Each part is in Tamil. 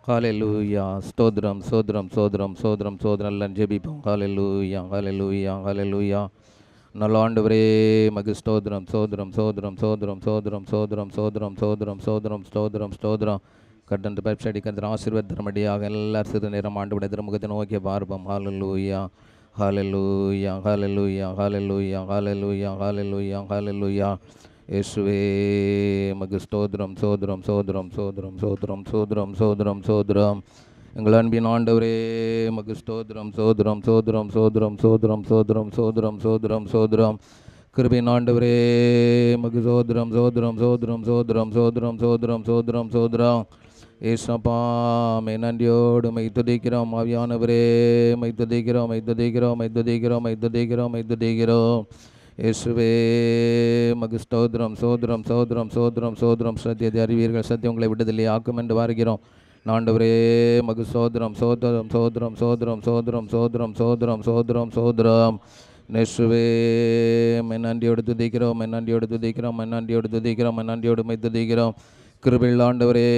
ஹalleluya ஸ்தோத்திரம் ஸ்தோத்திரம் ஸ்தோத்திரம் ஸ்தோத்திரம் ஸ்தோத்திரம் எல்லாம் ஜெபிப்போம். ஹalleluya ஹalleluya ஹalleluya. நல்ல ஆண்டவரே மகு ஸ்தோத்திரம் ஸ்தோத்திரம் ஸ்தோத்திரம் ஸ்தோத்திரம் ஸ்தோத்திரம் ஸ்தோத்திரம் ஸ்தோத்திரம் ஸ்தோத்திரம் ஸ்தோத்திரம் ஸ்தோத்திரம் ஸ்தோத்திரம் கட்டந்த பைப்சடி கத்திர ஆசீர்வாதமடியாக எல்லாரும் சிறு நேரம் ஆண்டவருடைய திருமுகத்தை நோக்கி பார்ப்போம். ஹalleluya ஹalleluya ஹalleluya ஹalleluya ஹalleluya ஹalleluya ஹalleluya. இயேசுவே மகு ஸ்தோத்திரம் ஸ்தோத்திரம் ஸ்தோத்திரம் ஸ்தோத்திரம் ஸ்தோத்திரம் ஸ்தோத்திரம் ஸ்தோத்திரம் ஸ்தோத்திரம். எங்கள் அன்பின் ஆண்டவரே மகு ஸ்தோத்திரம் ஸ்தோத்திரம் ஸ்தோத்திரம் ஸ்தோத்திரம் ஸ்தோத்திரம் ஸ்தோத்திரம் ஸ்தோத்திரம் ஸ்தோத்திரம் ஸ்தோத்திரம். கிருபையின் ஆண்டவரே மகு ஸ்தோத்திரம் ஸ்தோத்திரம் ஸ்தோத்திரம் ஸ்தோத்திரம் ஸ்தோத்திரம் ஸ்தோத்திரம் ஸ்தோத்திரம் ஸ்தோத்திரம். ஏசப்பா மை நன்றியோடு மை துதிக்கிறோம். ஆவியானவரே மை துதிக்கிறோம் மை துதிக்கிறோம் மை துதிக்கிறோம் மை துதிக்கிறோம் மை துதிக்கிறோம். இயேசுவே மகு ஸ்தோத்திரம் சோதரம் சோதரம் சோதரம் சோதரம். சத்தியத்தை அறிவீர்கள், சத்தியம் உங்களை விடுதலை ஆக்கும் என்று வருகிறோம். ஆண்டவரே மகு சோதரம் சோதரம் சோதரம் சோதரம் சோதரம் சோதரம் சோதரம் சோதரம் சோதரம். இயேசுவே மை நன்றியோடு துதிக்கிறோம் மை நன்றியோடு துதிக்கிறோம் மை நன்றியோடு துதிக்கிறோம் மை நன்றியோடு மை துதிக்கிறோம். கிருபையுள்ள ஆண்டவரே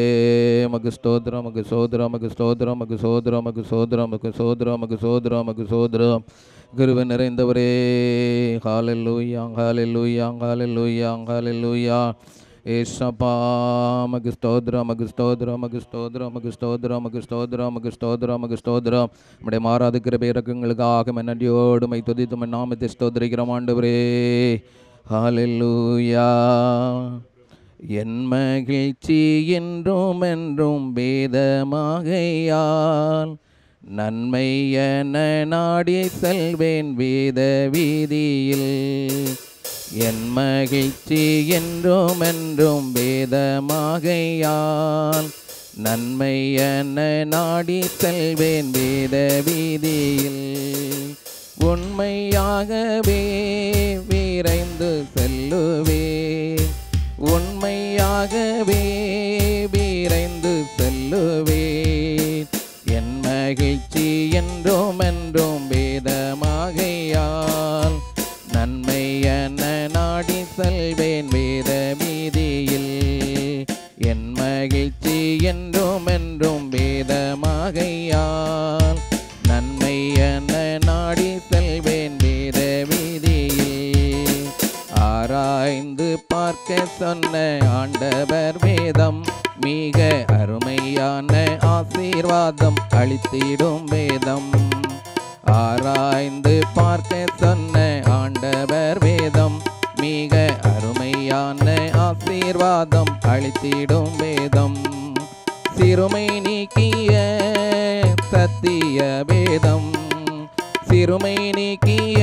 மகு ஸ்தோத்திரம் மகு சோதரம் மகு ஸ்தோத்திரம் மகு சோதரம் மகு சோதரம் மகு சோதரம் மகு சோதரம் மகு சோதரம். கிருபை நிறைந்தவரே ஹalleluya ஹalleluya ஹalleluya ஹalleluya. ஏசப்பா மகு ஸ்தோத்திரம் மகு ஸ்தோத்திரம் மகு ஸ்தோத்திரம் மகு ஸ்தோத்திரம் மகு ஸ்தோத்திரம் மகு ஸ்தோத்திரம் மகு ஸ்தோத்திரம். நம்முடைய மாறாத கிருபை இரக்கங்களுக்காக நன்றியோடு மை துதித்து நாமத்தை ஸ்தோத்திரிக்கிறோம் ஆண்டவரே. ஹalleluya. என் மகிழ்ச்சி என்றும் என்றும் வேதமாகையால் நன்மை என நாடி செல்வேன் வேத வீதியில். என் மகிழ்ச்சி என்றும் என்றும் வேதமாகையால் நன்மை என நாடி செல்வேன் வேத வீதியில். உண்மையாகவே விரைந்து செல்லுவேன் உண்மையாகவே விரைந்து செல்லுவேன். என் மகிழ்ச்சி என்றும் என்றும் வேதமாகையால் நன்மை என நாடி செல்வேன் வேத வீதியில். என் மகிழ்ச்சி என்றும் என்றும் வேதமாகையால் நன்மை என நாடி செல்வேன் வேத வீதியில். ஆராய்ந்து பார்க்க சொன்ன ஆண்டவர் வேதம் மிக அருமையான ஆசீர்வாதம் அளித்திடும் வேதம். ஆராய்ந்து பார்க்க சொன்ன ஆண்டவர் வேதம் மிக அருமையான ஆசீர்வாதம் அளித்திடும் வேதம். சிறுமை நீக்கிய சத்திய வேதம் சிறுமை நீக்கிய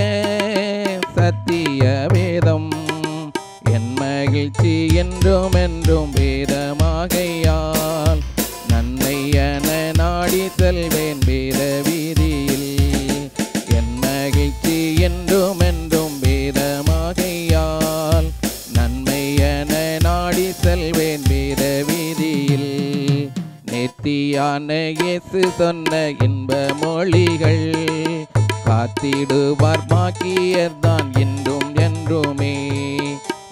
சத்திய வேதம். என் மகிழ்ச்சி என்றும் என்றும் வேதமாகையால் நன்மை என நாடி செல்வேன் வேத வீதியில். என் மகிழ்ச்சி என்றும் என்றும் வேதமாகையால் நன்மை என நாடி செல்வேன் வேத வீதியில். நேர்த்தியான இயேசு சொன்ன இன்ப மொழிகள் காத்திடுவார் பாக்கியர்தான் என்றும் என்றுமே.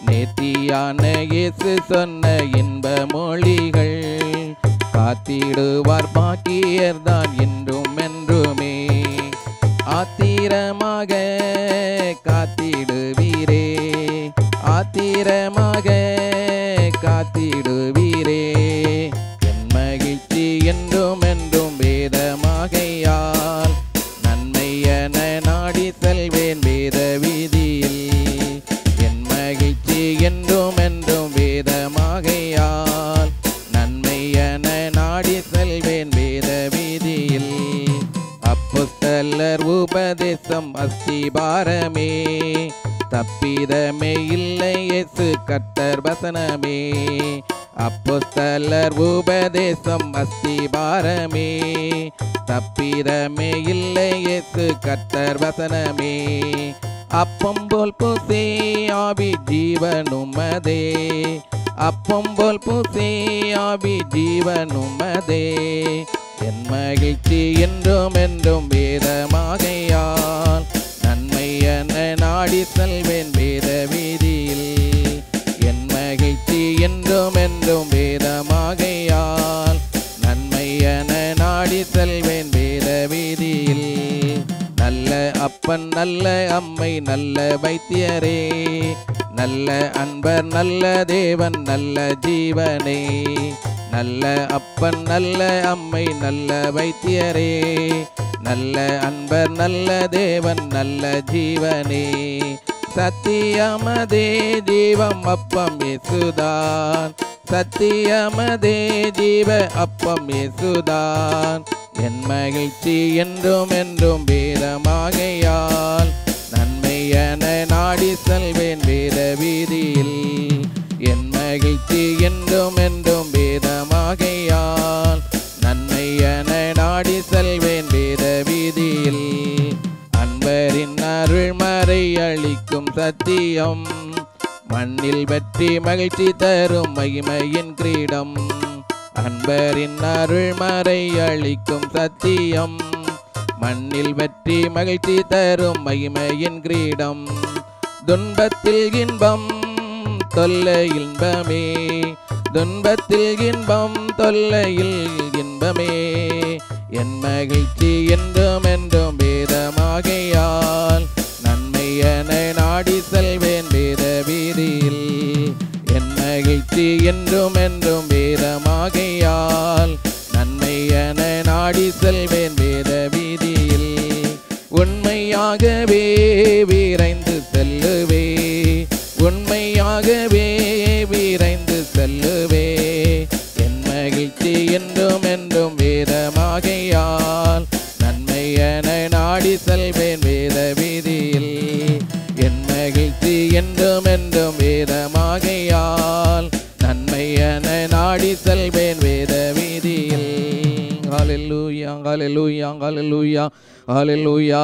நேர்த்தியான இயேசு சொன்ன இன்ப மொழிகள் காத்திடுவார் பாக்கியர்தான் என்றும் என்றுமே. ஆத்திரமாக காத்திடுவீரே ஆத்திரமாக காத்திடுவீரே. என் மகிழ்ச்சி என்றும் என்றும் வேதமாகையால் நன்மை என நாடி செல்வேன் வேத வீதியில். என் மகிழ்ச்சி என்றும் என்றும் வேதமாகையால் நன்மை என நாடி செல்வேன் வேத வீதியில். அப்போஸ்தலர் உபதேசம் அஸ்திபாரமே தப்பிதமே இல்லை இயேசு கர்த்தர் வசனமே. அப்போஸ்தலர் உபதேசம் அஸ்திபாரமே தப்பிதமே இல்லை இயேசு கர்த்தர் வசனமே. அப்பம் போல் பூசே ஆவி ஜீவனுமதே அப்பம் போல் பூசே ஆவி ஜீவனுமதே. என் மகிழ்ச்சி என்றும் என்றும் வேதமாகையால் நன்மை என நாடி செல்வேன் வேத வீதியில். என் மகிழ்ச்சி என்றும் என்றும் வேதமாகையால் நன்மை என நல்ல அப்பன் நல்ல அம்மை நல்ல வைத்தியரே, நல்ல அன்பர் நல்ல தேவன் நல்ல ஜீவனே. நல்ல அப்பன் நல்ல அம்மை நல்ல வைத்தியரே, நல்ல அன்பர் நல்ல தேவன் நல்ல ஜீவனே. சத்தியமதே ஜீவம் அப்பம் இயேசுதான், சத்தியமதே ஜீவ அப்பம் இயேசுதான். என் மகிழ்ச்சி என்றும் என்றும் வேதமாகையால், நன்மை என நாடி செல்வேன் வேத வீதியில். என் மகிழ்ச்சி என்றும் என்றும் வேதமாகையால், நன்மை என நாடி செல்வேன் வேத வீதியில். அன்பரின் அருள்மறை அளிக்கும் சத்தியம், மண்ணில் வெற்றி மகிழ்ச்சி தரும் மகிமையின் கிரீடம். அன்பரின் அருள்மறை அளிக்கும் சத்தியம், மண்ணில் வெற்றி மகிழ்ச்சி தரும் மகிமையின் கிரீடம். துன்பத்தில் இன்பம் தொல்லையில் இன்பமே, துன்பத்தில் இன்பம் தொல்லையில் இன்பமே. என் மகிழ்ச்சி என்றும் என்றும் வேதமாகையால், நன்மை என நாடி செல்வேன் வேத வீதியில். என் மகிழ்ச்சி என்றும் என்றும் வேதமாகையால், நன்மை என நாடி செல்வேன் வேத வீதியில். உண்மையாகவே விரைந்து செல்லுவே, உண்மையாகவே விரைந்து செல்லுவே. என் மகிழ்ச்சி என்றும் என்றும் வேதமாகையால், நன்மை என நாடி செல்வேன் வேத வீதியில். என் மகிழ்ச்சி என்றும் என்றும் வேதமாகையால், நன்மை என நாடி செல்வேன் வேத வீதியில். ஹல்லேலூயா ஹல்லேலூயா ஹல்லேலூயா ஹல்லேலூயா.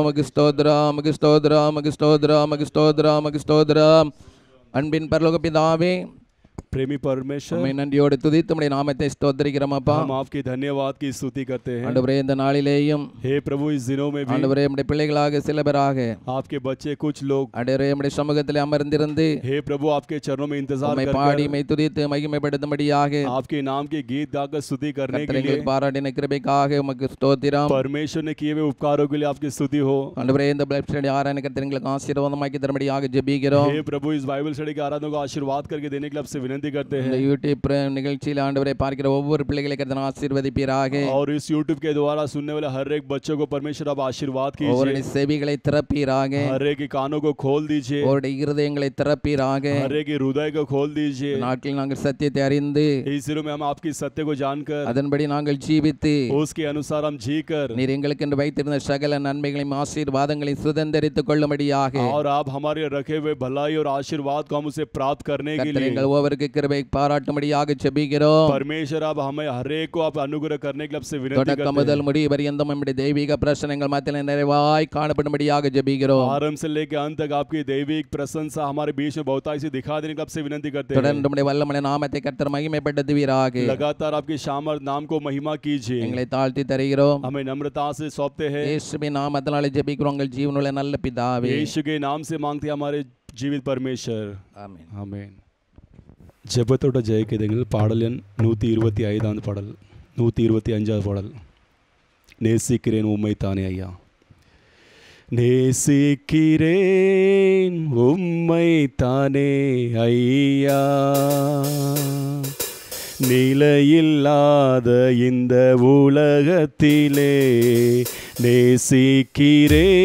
மக்கு ஸ்தோத்திரம் மக்கு ஸ்தோத்திரம் மக்கு ஸ்தோத்திரம் மக்கு ஸ்தோத்திரம் மக்கு ஸ்தோத்திரம். அன்பின் பரலோக பிதாவே, प्रेमी परमेश्वर, உம்மை நன்றியோடு துதித்து உம்முடைய நாமத்தை ஸ்தோத்திரிக்கிறோம் அப்பா. हम आपके धन्यवाद की स्तुति करते हैं। ஆண்டவரே, இந்த நாளிலேயும் हे प्रभु, इस दिनों में भी ஆண்டவரே, உம்முடைய பிள்ளைகளாக சில பேராக आपके बच्चे कुछ लोग ஆண்டவரே உம்முடைய சமூகத்திலே அமர்ந்திருந்து हे प्रभु आपके चरणों में इंतजार உம்மை कर பாடி உம்மை துதித்து மகிமைப்படுத்தும்படியாக आपके नाम के गीत गाकर स्तुति करने के लिए எங்களுக்கு பாராட்டின கிருபைக்காக உமக்கு ஸ்தோத்திரம். परमेश्वर ने किए हुए उपकारों के लिए आपकी स्तुति हो। ஆண்டவரே, இந்த பைபிள் ஸ்டடி ஆராதனை கர்த்தர் எங்களுக்கு ஆசீர்வாதமாக்கி தரும்படியாக ஜெபிக்கிறோம். हे प्रभु, इस बाइबल स्टडी के आराधना को आशीर्वाद करके देने के लिए आपसे विनती करते இந்த हैं। யூடியூப் நிகழ்ச்சியில் ஆண்டவரை பார்க்கிற ஒவ்வொரு பிள்ளைகளை கர்த்தர் ஆசீர்வதிப்பீராக. और इस यूट्यूब के द्वारा सुनने वाले हर एक बच्चों को परमेश्वर आप आशीर्वाद ஒவ்வொரு कीजिए। செவிகளை திறப்பீராக, हर एक के कानों को खोल दीजिए, ஒவ்வொரு இருதயங்களை திறப்பீராக. हर एक के हृदय को खोल दीजिए। நாட்களில் நாங்கள் சத்தியத்தை அறிந்து इस दिनों में हम आपकी सत्य को जानकर அதன்படி நாங்கள் ஜீவித்து उसके अनुसार हम जीकर நீர் எங்களுக்கு என்று வைத்திருந்த சகல நன்மைகளையும் ஆசீர்வாதங்களையும் சுதந்தரித்துக் கொள்ளும்படியாக और आप हमारे रखे हुए भलाई और आशीर्वाद को हम उसे प्राप्त करने के கர்த்தர் लिए எங்கள் ஒவ்வொருவருக்கு கிருபை பாராட்டும்படியாக ஜெபிக்கிறோம். परमेश्वर आप हमें हर एक को आप अनुग्रह करने के लिए आपसे विनती தொடக்க करते முதல் हैं। முடிவு பரியந்தம் நம்முடைய தெய்வீக பிரசனங்கள் மத்தியில் நிறைவாய் காணப்படும்படியாக ஜெபிக்கிறோம். आरंभ से लेकर अंत तक आपकी दैविक प्रशंसा हमारे बीच में बहुतायत से दिखा देने के लिए आपसे विनती करते हैं। தொடர்ந்து நம்முடைய வல்லமையான நாமத்தை கர்த்தர் மகிமைப்படுத்துவீராக. लगातार आपकी सामर्थ नाम को महिमा कीजिए। எங்களை தாழ்த்தி தருகிறோம். हमें नम्रता से सौंपते हैं। இயேசுவின் நாமத்தினாலே ஜெபிக்கிறோம் எங்கள் ஜீவனுள்ள நல்ல பிதாவே. यीशु के नाम से मांगते हैं हमारे जीवित परमेश्वर, ஆமென். ஆமென். ஜெபத்தோட ஜெயக்கிதங்கள் பாடல் எண் 125 பாடல், 125 பாடல். நேசிக்கிறேன் உம்மை தானே ஐயா, நேசிக்கிறேன் உம்மை தானே ஐயா, நிலையில்லாத இந்த உலகத்திலே நேசிக்கிறேன்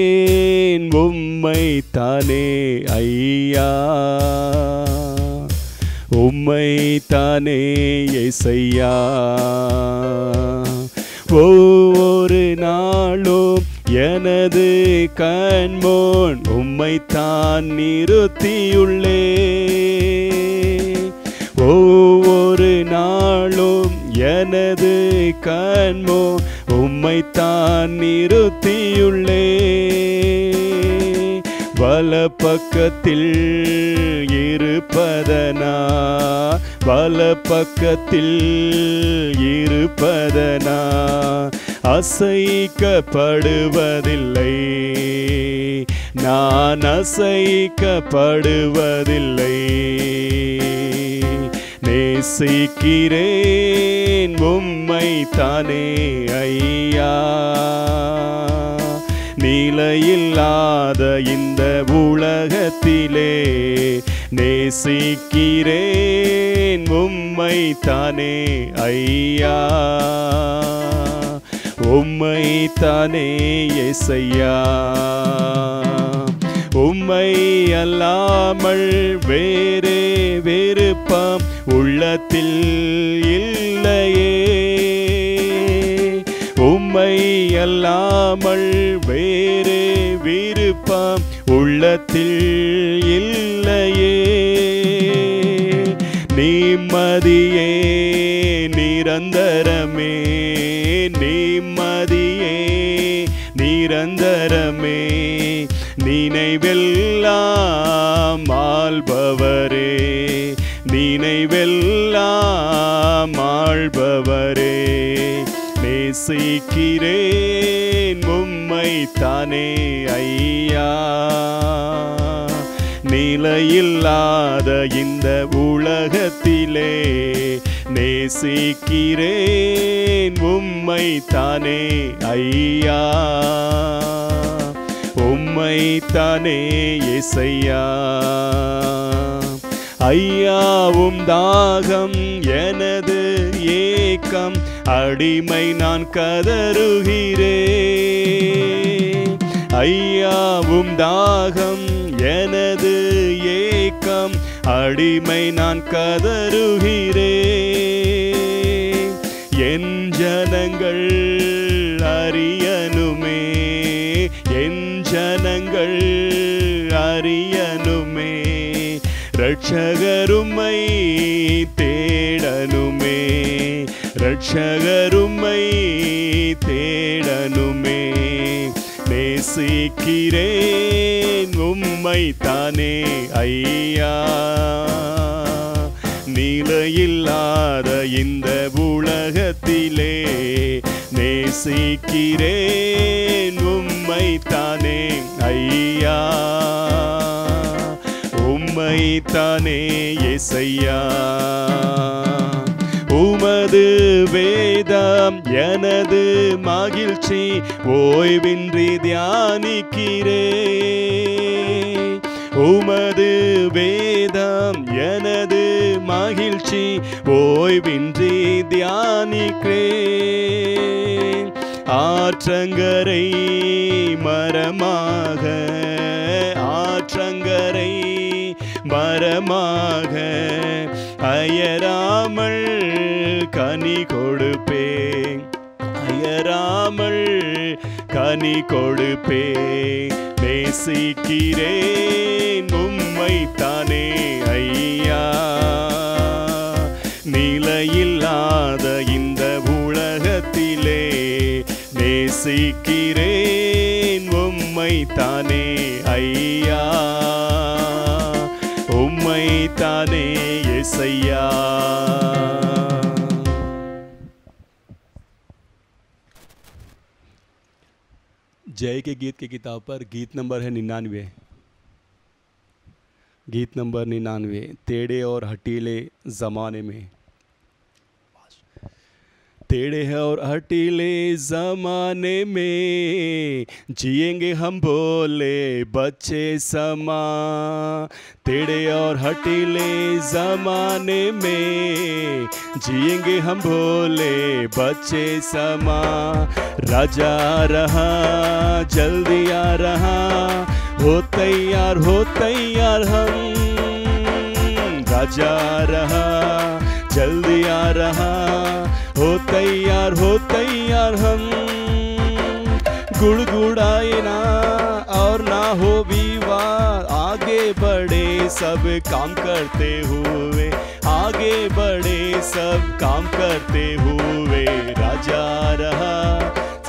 உம்மை தானே ஐயா, உம்மை தானே இயேசையா. ஒவ்வொரு நாளும் எனது கண்முன் உம்மைத்தான் நிறுத்தியுள்ளே, ஒவ்வொரு நாளும் எனது கண்முன் உம்மைத்தான் நிறுத்தியுள்ளே. வலப்பக்கத்தில் இருப்பதனா, வலப்பக்கத்தில் இருப்பதனா அசைக்கப்படுவதில்லை, நான் அசைக்கப்படுவதில்லை. நேசிக்கிறேன் உம்மை தானே ஐயா, நிலையில்லாத இந்த உலகத்திலே நேசிக்கிறேன் உம்மை தானே ஐயா, உம்மை தானே இயேசையா. உம்மை அல்லாமல் வேறே விருப்பம் உள்ளத்தில் இல்லையே, உம்மை அல்லாமல் வேறே விருப்பம் உள்ளத்தில் இல்லையே. நிம்மதியே நிரந்தரமே, நிம்மதியே நிரந்தரமே, நினைவெல்லாம் ஆள்பவரே, நினைவெல்லாம் ஆள்பவரே. நேசிக்கிறேன் உம்மை தானே ஐயா, நிலையில்லாத இந்த உலகத்திலே நேசிக்கிறேன் உம்மை தானே ஐயா, உம்மை தானே இயேசையா. ஐயாவும் தாகம் எனது ஏக்கம், அடிமை நான் கதறுகிறேன். ஐயாவும் தாகம் எனது ஏக்கம், அடிமை நான் கதறுகிறேன். என் ஜனங்கள் அறியனுமே, என் ஜனங்கள் அறியனுமே, ரட்சகருமை தேடனுமே, ரட்சகருமை தேடனுமே. நேசிக்கிறேன் உம்மை தானே ஐயா, நிலையில்லாத இந்த உலகத்திலே நேசிக்கிறேன் உம்மை தானே ஐயா, உம்மை தானே இயேசையா. உமது வேதம் எனது மகிழ்ச்சி, ஓய்வின்றி தியானிக்கிறேன். உமது வேதம் எனது மகிழ்ச்சி, ஓய்வின்றி தியானிக்கிறேன். ஆற்றங்கரை மரமாக, ஆற்றங்கரை மரமாக, அயராமல் கனி கொடுப்பேன், அயராமல் கனி கொடுப்பேன். நேசிக்கிறேன் உம்மை தானே ஐயா, நிலையில்லாத இந்த உலகத்திலே நேசிக்கிறேன் உம்மை தானே ஐயா, உம்மை தானே இயேசையா. जय के गीत की किताब पर गीत नंबर है 99, गीत नंबर 99, तेड़े और हटीले ज़माने में। टेढ़े और हटीले ज़माने में जिएंगे हम भोले बच्चे समा। टेढ़े और हटीले ज़माने में जिएंगे हम भोले बच्चे समा। राजा आ रहा जल्दी आ रहा, हो तैयार हम। राजा आ रहा जल्दी आ रहा, हो तैयार हम। गुड़गुड़ाए ना और ना हो विवाद, आगे बढ़े सब काम करते हुए, आगे बढ़े सब काम करते हुए। राजा आ रहा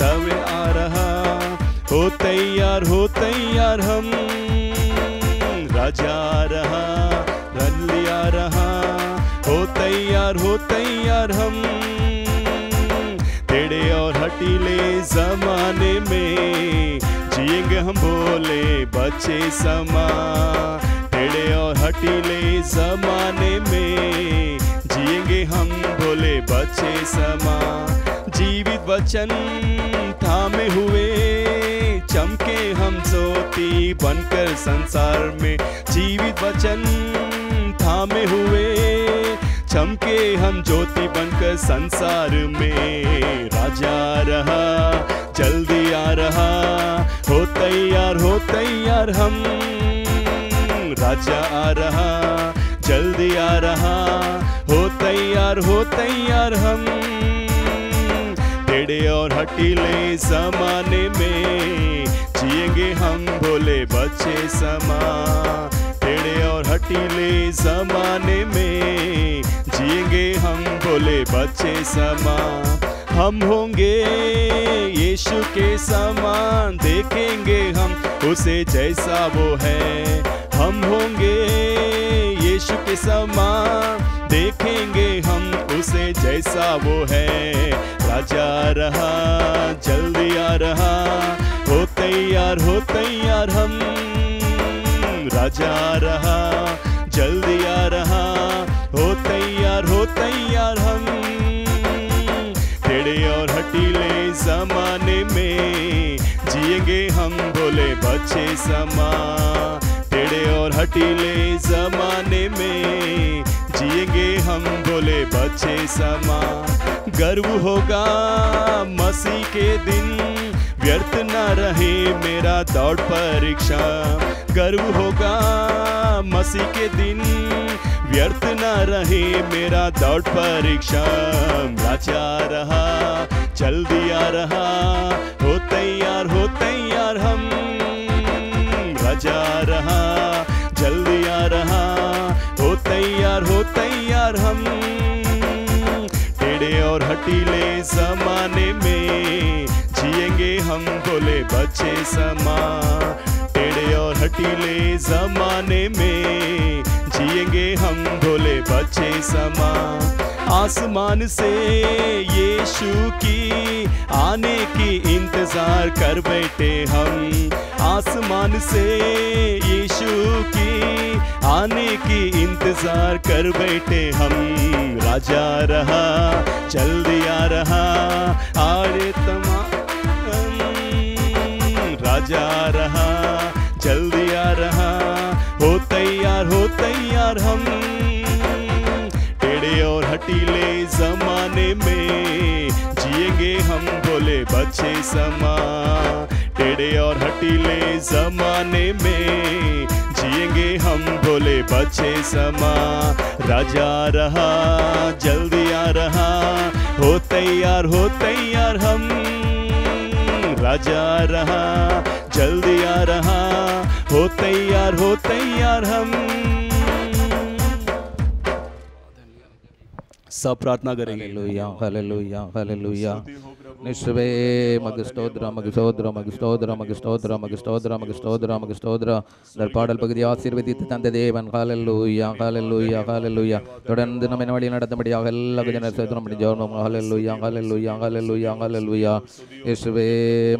समय आ रहा, हो तैयार हम। राजा आ रहा जल्दी आ रहा, हो तैयार हम। टेढ़े और हटीले ज़माने में जिएंगे हम भोले बच्चे समा। टेढ़े और हटीले ज़माने में जिएंगे हम भोले बच्चे समा। जीवित वचन थामे हुए चमके ज्योति बनकर संसार में जीवित वचन थामे हुए, चमके हम ज्योति बनकर संसार में। राजा आ रहा, जल्दी आ रहा, हो तैयार हम। राजा आ रहा, जल्दी आ रहा, हो तैयार हम। टेढ़े और हटीले जमाने में जिएंगे हम भोले बच्चे समा। टेढ़े और हटीले जमाने में जिएंगे हम भोले बच्चे समा। हम होंगे यीशु के समान, देखेंगे हम उसे जैसा वो है। हम होंगे यीशु के समान, देखेंगे हम उसे जैसा वो है। राजा आ रहा, जल्दी आ रहा, हो तैयार हम। राजा आ रहा, जल्दी आ रहा, हो तैयार हम। टेढ़े और हटीले जमाने में जिएंगे हम भोले बच्चे समा। टेढ़े और हटीले जमाने में जिएंगे हम भोले बच्चे समा। गर्व होगा मसीह के दिन, व्यर्थ न रहे मेरा दौड़ परीक्षा। गर्व होगा मसीह के दिन, व्यर्थ न रहे मेरा दौड़ परीक्षा। राजा आ रहा, जल्दी आ रहा, हो तैयार हम। राजा आ रहा, जल्दी आ रहा, हो तैयार हम। टेढ़े और हटीले जमाने में जिएंगे हम भोले बच्चे समा। टेढ़े और हटीले जमाने में जिएंगे हम भोले बच्चे समा। आसमान से यीशु की आने की इंतजार कर बैठे हम। आसमान से यीशु की आने की इंतजार कर बैठे हम। राजा आ रहा, जल्दी आ रहा, आड़े तमाम। राजा आ रहा, जल्दी आ रहा, हो तैयार हम। टेढ़े और हटीले जमाने में जिएंगे हम भोले बच्चे समा। टेढ़े और हटीले जमाने में जिएंगे हम भोले बच्चे समा। राजा आ रहा, जल्दी आ रहा, हो तैयार हम। राजा आ रहा, जल्दी आ रहा, हो तैयार हम। सब प्रार्थना करेंगे। हालेलुया हालेलुया हालेलुया निश्चवे मग स्तोत्र मग स्तोत्र मग स्तोत्र मग स्तोत्र मग स्तोत्र मग स्तोत्र मग स्तोत्र இந்த பாடல் பகுதி ஆசீர்வதித்து தந்த தேவன் ஹalleluya ஹalleluya ஹalleluya தொடர்ந்து நம்மை வழி நடத்தும்படியாக எல்லா ஜனங்கள் ஸ்தோத்திரம் பண்ணி ஜெபம் ஹalleluya ஹalleluya ஹalleluya ஹalleluya இயேசுவே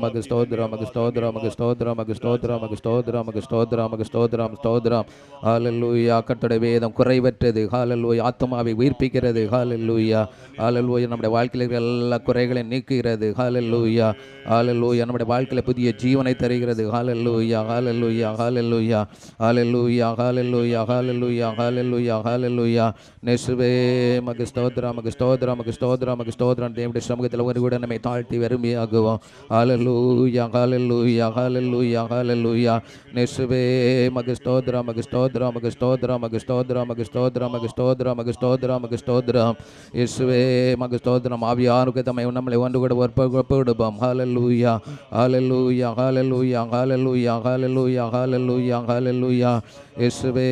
மக ஸ்தோத்திரம் மக ஸ்தோத்திரம் மக ஸ்தோத்திரம் மக ஸ்தோத்திரம் மக ஸ்தோத்திரம் மக ஸ்தோத்திரம் மக ஸ்தோத்திரம் ஸ்தோத்திரம் ஹalleluya கர்த்தருடைய வேதம் குறைவற்றது ஹalleluya ஆத்துமாவை உயிர்ப்பிக்கிறது ஹalleluya ஹalleluya நம்முடைய வாழ்க்கையில் இருக்கிற எல்லா குறைகளையும் நீக்குகிறது ஹalleluya ஹalleluya நம்முடைய வாழ்க்கையில் புதிய ஜீவனை தருகிறது ஹalleluya ஹalleluya ஹalleluya ஹalleluya ஹalleluya ஹalleluya ஹalleluya ஹalleluya இயேசுவே மக ஸ்தோத்திரம் மக ஸ்தோத்திரம் மக ஸ்தோத்திரம் மக ஸ்தோத்திரம் தேவனுடைய சமூகத்தில் ஒரு கூட நம்மை தாழ்த்தி வெறுமையாகுவோம் ஹalleluya ஹalleluya ஹalleluya ஹalleluya இயேசுவே மக ஸ்தோத்திரம் மக ஸ்தோத்திரம் மக ஸ்தோத்திரம் மக ஸ்தோத்திரம் மக ஸ்தோத்திரம் மக ஸ்தோத்திரம் மக ஸ்தோத்திரம் மக ஸ்தோத்திரம் இயேசுவே மக ஸ்தோத்திரம் ஆவியானவருக்கு தம்மை நம்மளை ஒன்று கூட ஒப்புவிடுவோம் ஹalleluya ஹalleluya ஹalleluya ஹalleluya ஹalleluya ஹalleluya ஹalleluya இயேசுவே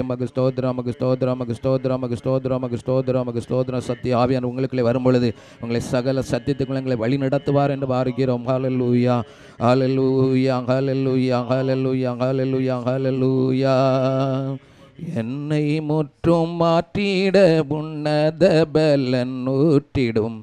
மக ஸ்தோத்திரம் மக ஸ்தோத்திரம் மக ஸ்தோத்திரம் மக ஸ்தோத்திரம் மக ஸ்தோத்திரம் மக ஸ்தோத்திரம் சத்திய ஆவியானவர் உங்களுக்குள்ளே வரும் பொழுது உங்களை சகல சத்தியத்துக்குள்ள உங்களை வழி நடத்துவார் என்று பார்க்கிறோம் ஹalleluya ஹalleluya ஹalleluya ஹalleluya ஹalleluya ஹalleluya என்னை முற்றும் மாற்றிட உன்னத பலன் ஊற்றிடும்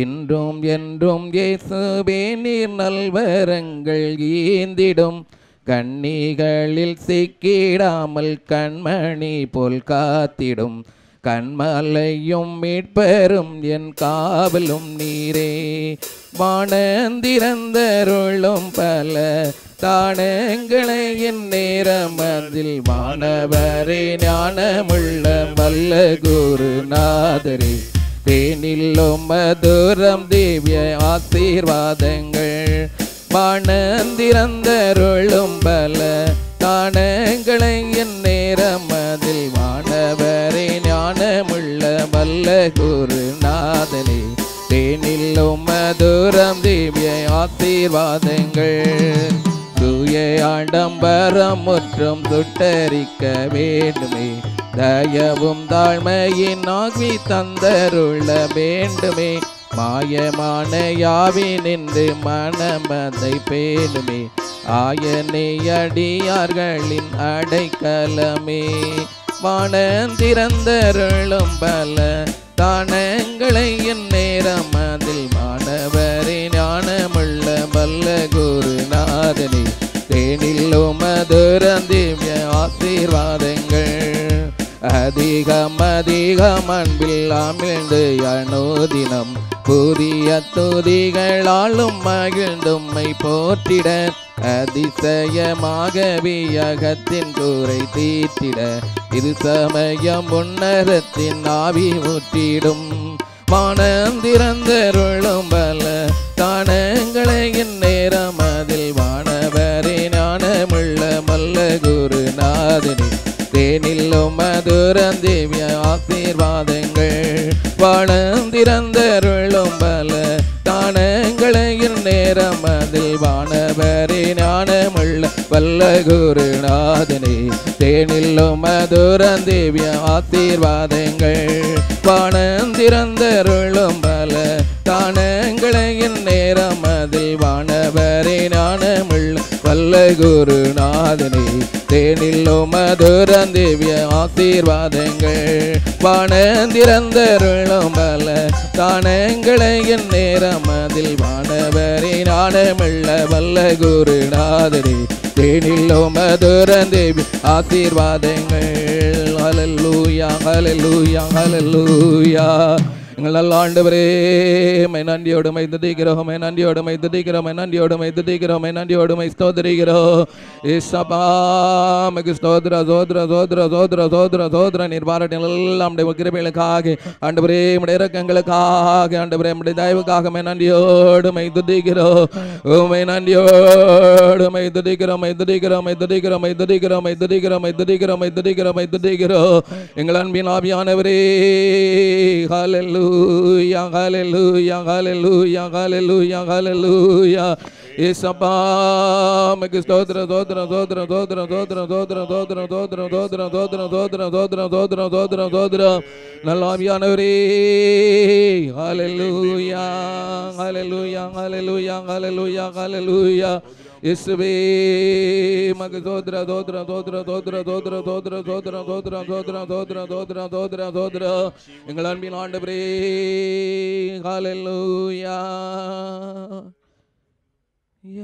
இன்றும் என்றும் இயேசுவே நீர் நல்வரங்கள் ஈந்திடும் கண்ணிகளில் சிக்கிடாமல் கண்மணி போல் காத்திடும் கண்மலையும் மீட்பெரும் என் காவலும் நீரே. வானந்திறந்தருளும் பல தானங்களை என் நேரம் அதில் வானவரே ஞானமுள்ள வல்ல குருநாதரே. தேனிலும் மதுரம் திவ்ய ஆசீர்வாதங்கள் வானந்திறந்தருளும் பல தானங்களை என் நேரம் அதில் வானவரே ஞானமுள்ள வல்ல குருநாதரே. தேனிலும் மதுரம் திவ்ய ஆசீர்வாதங்கள் தூய ஆடம்பரம் முற்றும் சுட்டரிக்க வேண்டுமே. தயவும் தாழ்மையின் ஆவி தந்தருள வேண்டுமே. மாயமான யாவி நின்று மனமதை பேணுமே. ஆயனை அடியார்களின் அடைக்கலமே. வானந்திறந்தருளும் பல தானங்களை என் நேரம் அதில் வானவரே ஞானமுள்ள வல்ல குருநாதனே. தேனிலும் மதுரம் திவ்ய ஆசீர்வாதங்கள் அதிகம் அதிகம் அன்பில் அமிழ்ந்து அனுதினம் புதிய துதிகளாலும் மகிழ்ந்தும்மை போற்றிட அதிசயமாக வியகத்தின் கூரை தீட்டிட இது சமயம் உன்னதத்தின் ஆவி ஊற்றிடும். வானந்திறந்தருளும் பல தானங்களை என் நேரம் அதில் வானவரே ஞானமுள்ள வல்ல குருநாதனே. தேனிலும் மதுரம் திவ்ய ஆசீர்வாதங்கள் வானந்திறந்தருளும் பல தானங்களை என் நேரம் அதில் வானவரே ஞானமுள்ள வல்ல குருநாதனே. தேனிலும் மதுரம் திவ்ய ஆசீர்வாதங்கள் வானந்திறந்தருளும் பல தானங்களை என் நேரம் அதில் வானவரே ஞானமுள்ள வல்ல குருநாதனே. தேனிலும் மதுரம் திவ்ய ஆசீர்வாதங்கள் வானந்திறந்தருளும் பல தானங்களை என் நேரம் அதில் வானவரே ஞானமுள்ள வல்ல குருநாதனே. தேனிலும் மதுரம் திவ்ய ஆசீர்வாதங்கள். ஹல்லேலூயா ஹல்லேலூயா ஹல்லேலூயா. எங்கள் ஆண்டவரே மை நன்றியோடு மை துதிக்கிறோம், மை நன்றியோடு மை துதிக்கிறோம், மை நன்றியோடு மை துதிக்கிறோம், மை நன்றியோடு மை ஸ்தோத்திரிக்கிறோம். இயேசப்பா மக்கு ஸ்தோத்திர ஸ்தோத்திர ஸ்தோத்திர ஸ்தோத்திர ஸ்தோத்திர ஸ்தோத்திர. நீர் பாராட்டின எல்லாம் உடைய கிருபைகளுக்காக ஆண்டவரே, உடைய இரக்கங்களுக்காக ஆண்டவரே, உடைய தயவுக்காக மை நன்றியோடு மை துதிக்கிறோம், மை நன்றியோடு மை துதிக்கிறோம், மை துதிக்கிறோம், மை துதிக்கிறோம், மை துதிக்கிறோம், மை துதிக்கிறோம், மை துதிக்கிறோம், மை துதிக்கிறோம், மை துதிக்கிறோம். எங்கள் அன்பின் ஆவியானவரே ஹல்லேலூயா hallelujah hallelujah hallelujah hallelujah. இயேசப்பா மக்கு ஸ்தோத்திர ஸ்தோத்திர ஸ்தோத்திர ஸ்தோத்திர ஸ்தோத்திர ஸ்தோத்திர ஸ்தோத்திர ஸ்தோத்திர ஸ்தோத்திர ஸ்தோத்திர ஸ்தோத்திர ஸ்தோத்திர ஸ்தோத்திர ஸ்தோத்திர ஸ்தோத்திர. நல்ல ஆவியானவரே ஹல்லேலூயா ஹல்லேலூயா ஹல்லேலூயா ஹல்லேலூயா ஹல்லேலூயா. இயேசுவே மக்கு ஸ்தோத்திர ஸ்தோத்திர ஸ்தோத்திர ஸ்தோத்திர ஸ்தோத்திர ஸ்தோத்திர ஸ்தோத்திர ஸ்தோத்திர ஸ்தோத்திர ஸ்தோத்திர ஸ்தோத்திர ஸ்தோத்திர ஸ்தோத்திர. எங்கள் அன்பின் ஆண்டவரே ஹல்லேலூயா.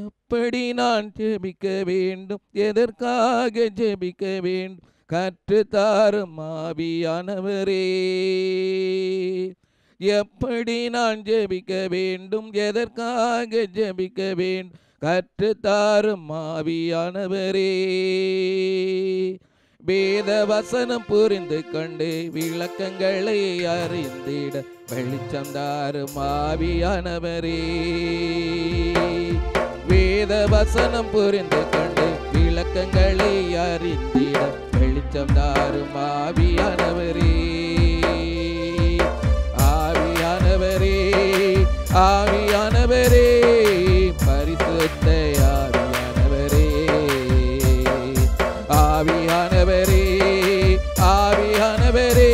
எப்படி நான் ஜெபிக்க வேண்டும், எதற்காக ஜெபிக்க வேண்டும், கற்றுத்தாரும் ஆவியானவரே. எப்படி நான் ஜெபிக்க வேண்டும், எதற்காக ஜெபிக்க வேண்டும், கற்றுத்தாரும் ஆவியானவரே. வேத வசனம் புரிந்து கொண்டு விளக்கங்களை அறிந்திட வெளிச்சம் தாரும் ஆவியானவரே. வேத வசனம் புரிந்து கொண்டு விளக்கங்களை அறிந்திட வெளிச்சம் தாரும் ஆவியானவரே. ஆவியானவரே ஆவியானவரே பரிசுத்த ஆவியானவரே. ஆவியானவரே ஆவியானவரே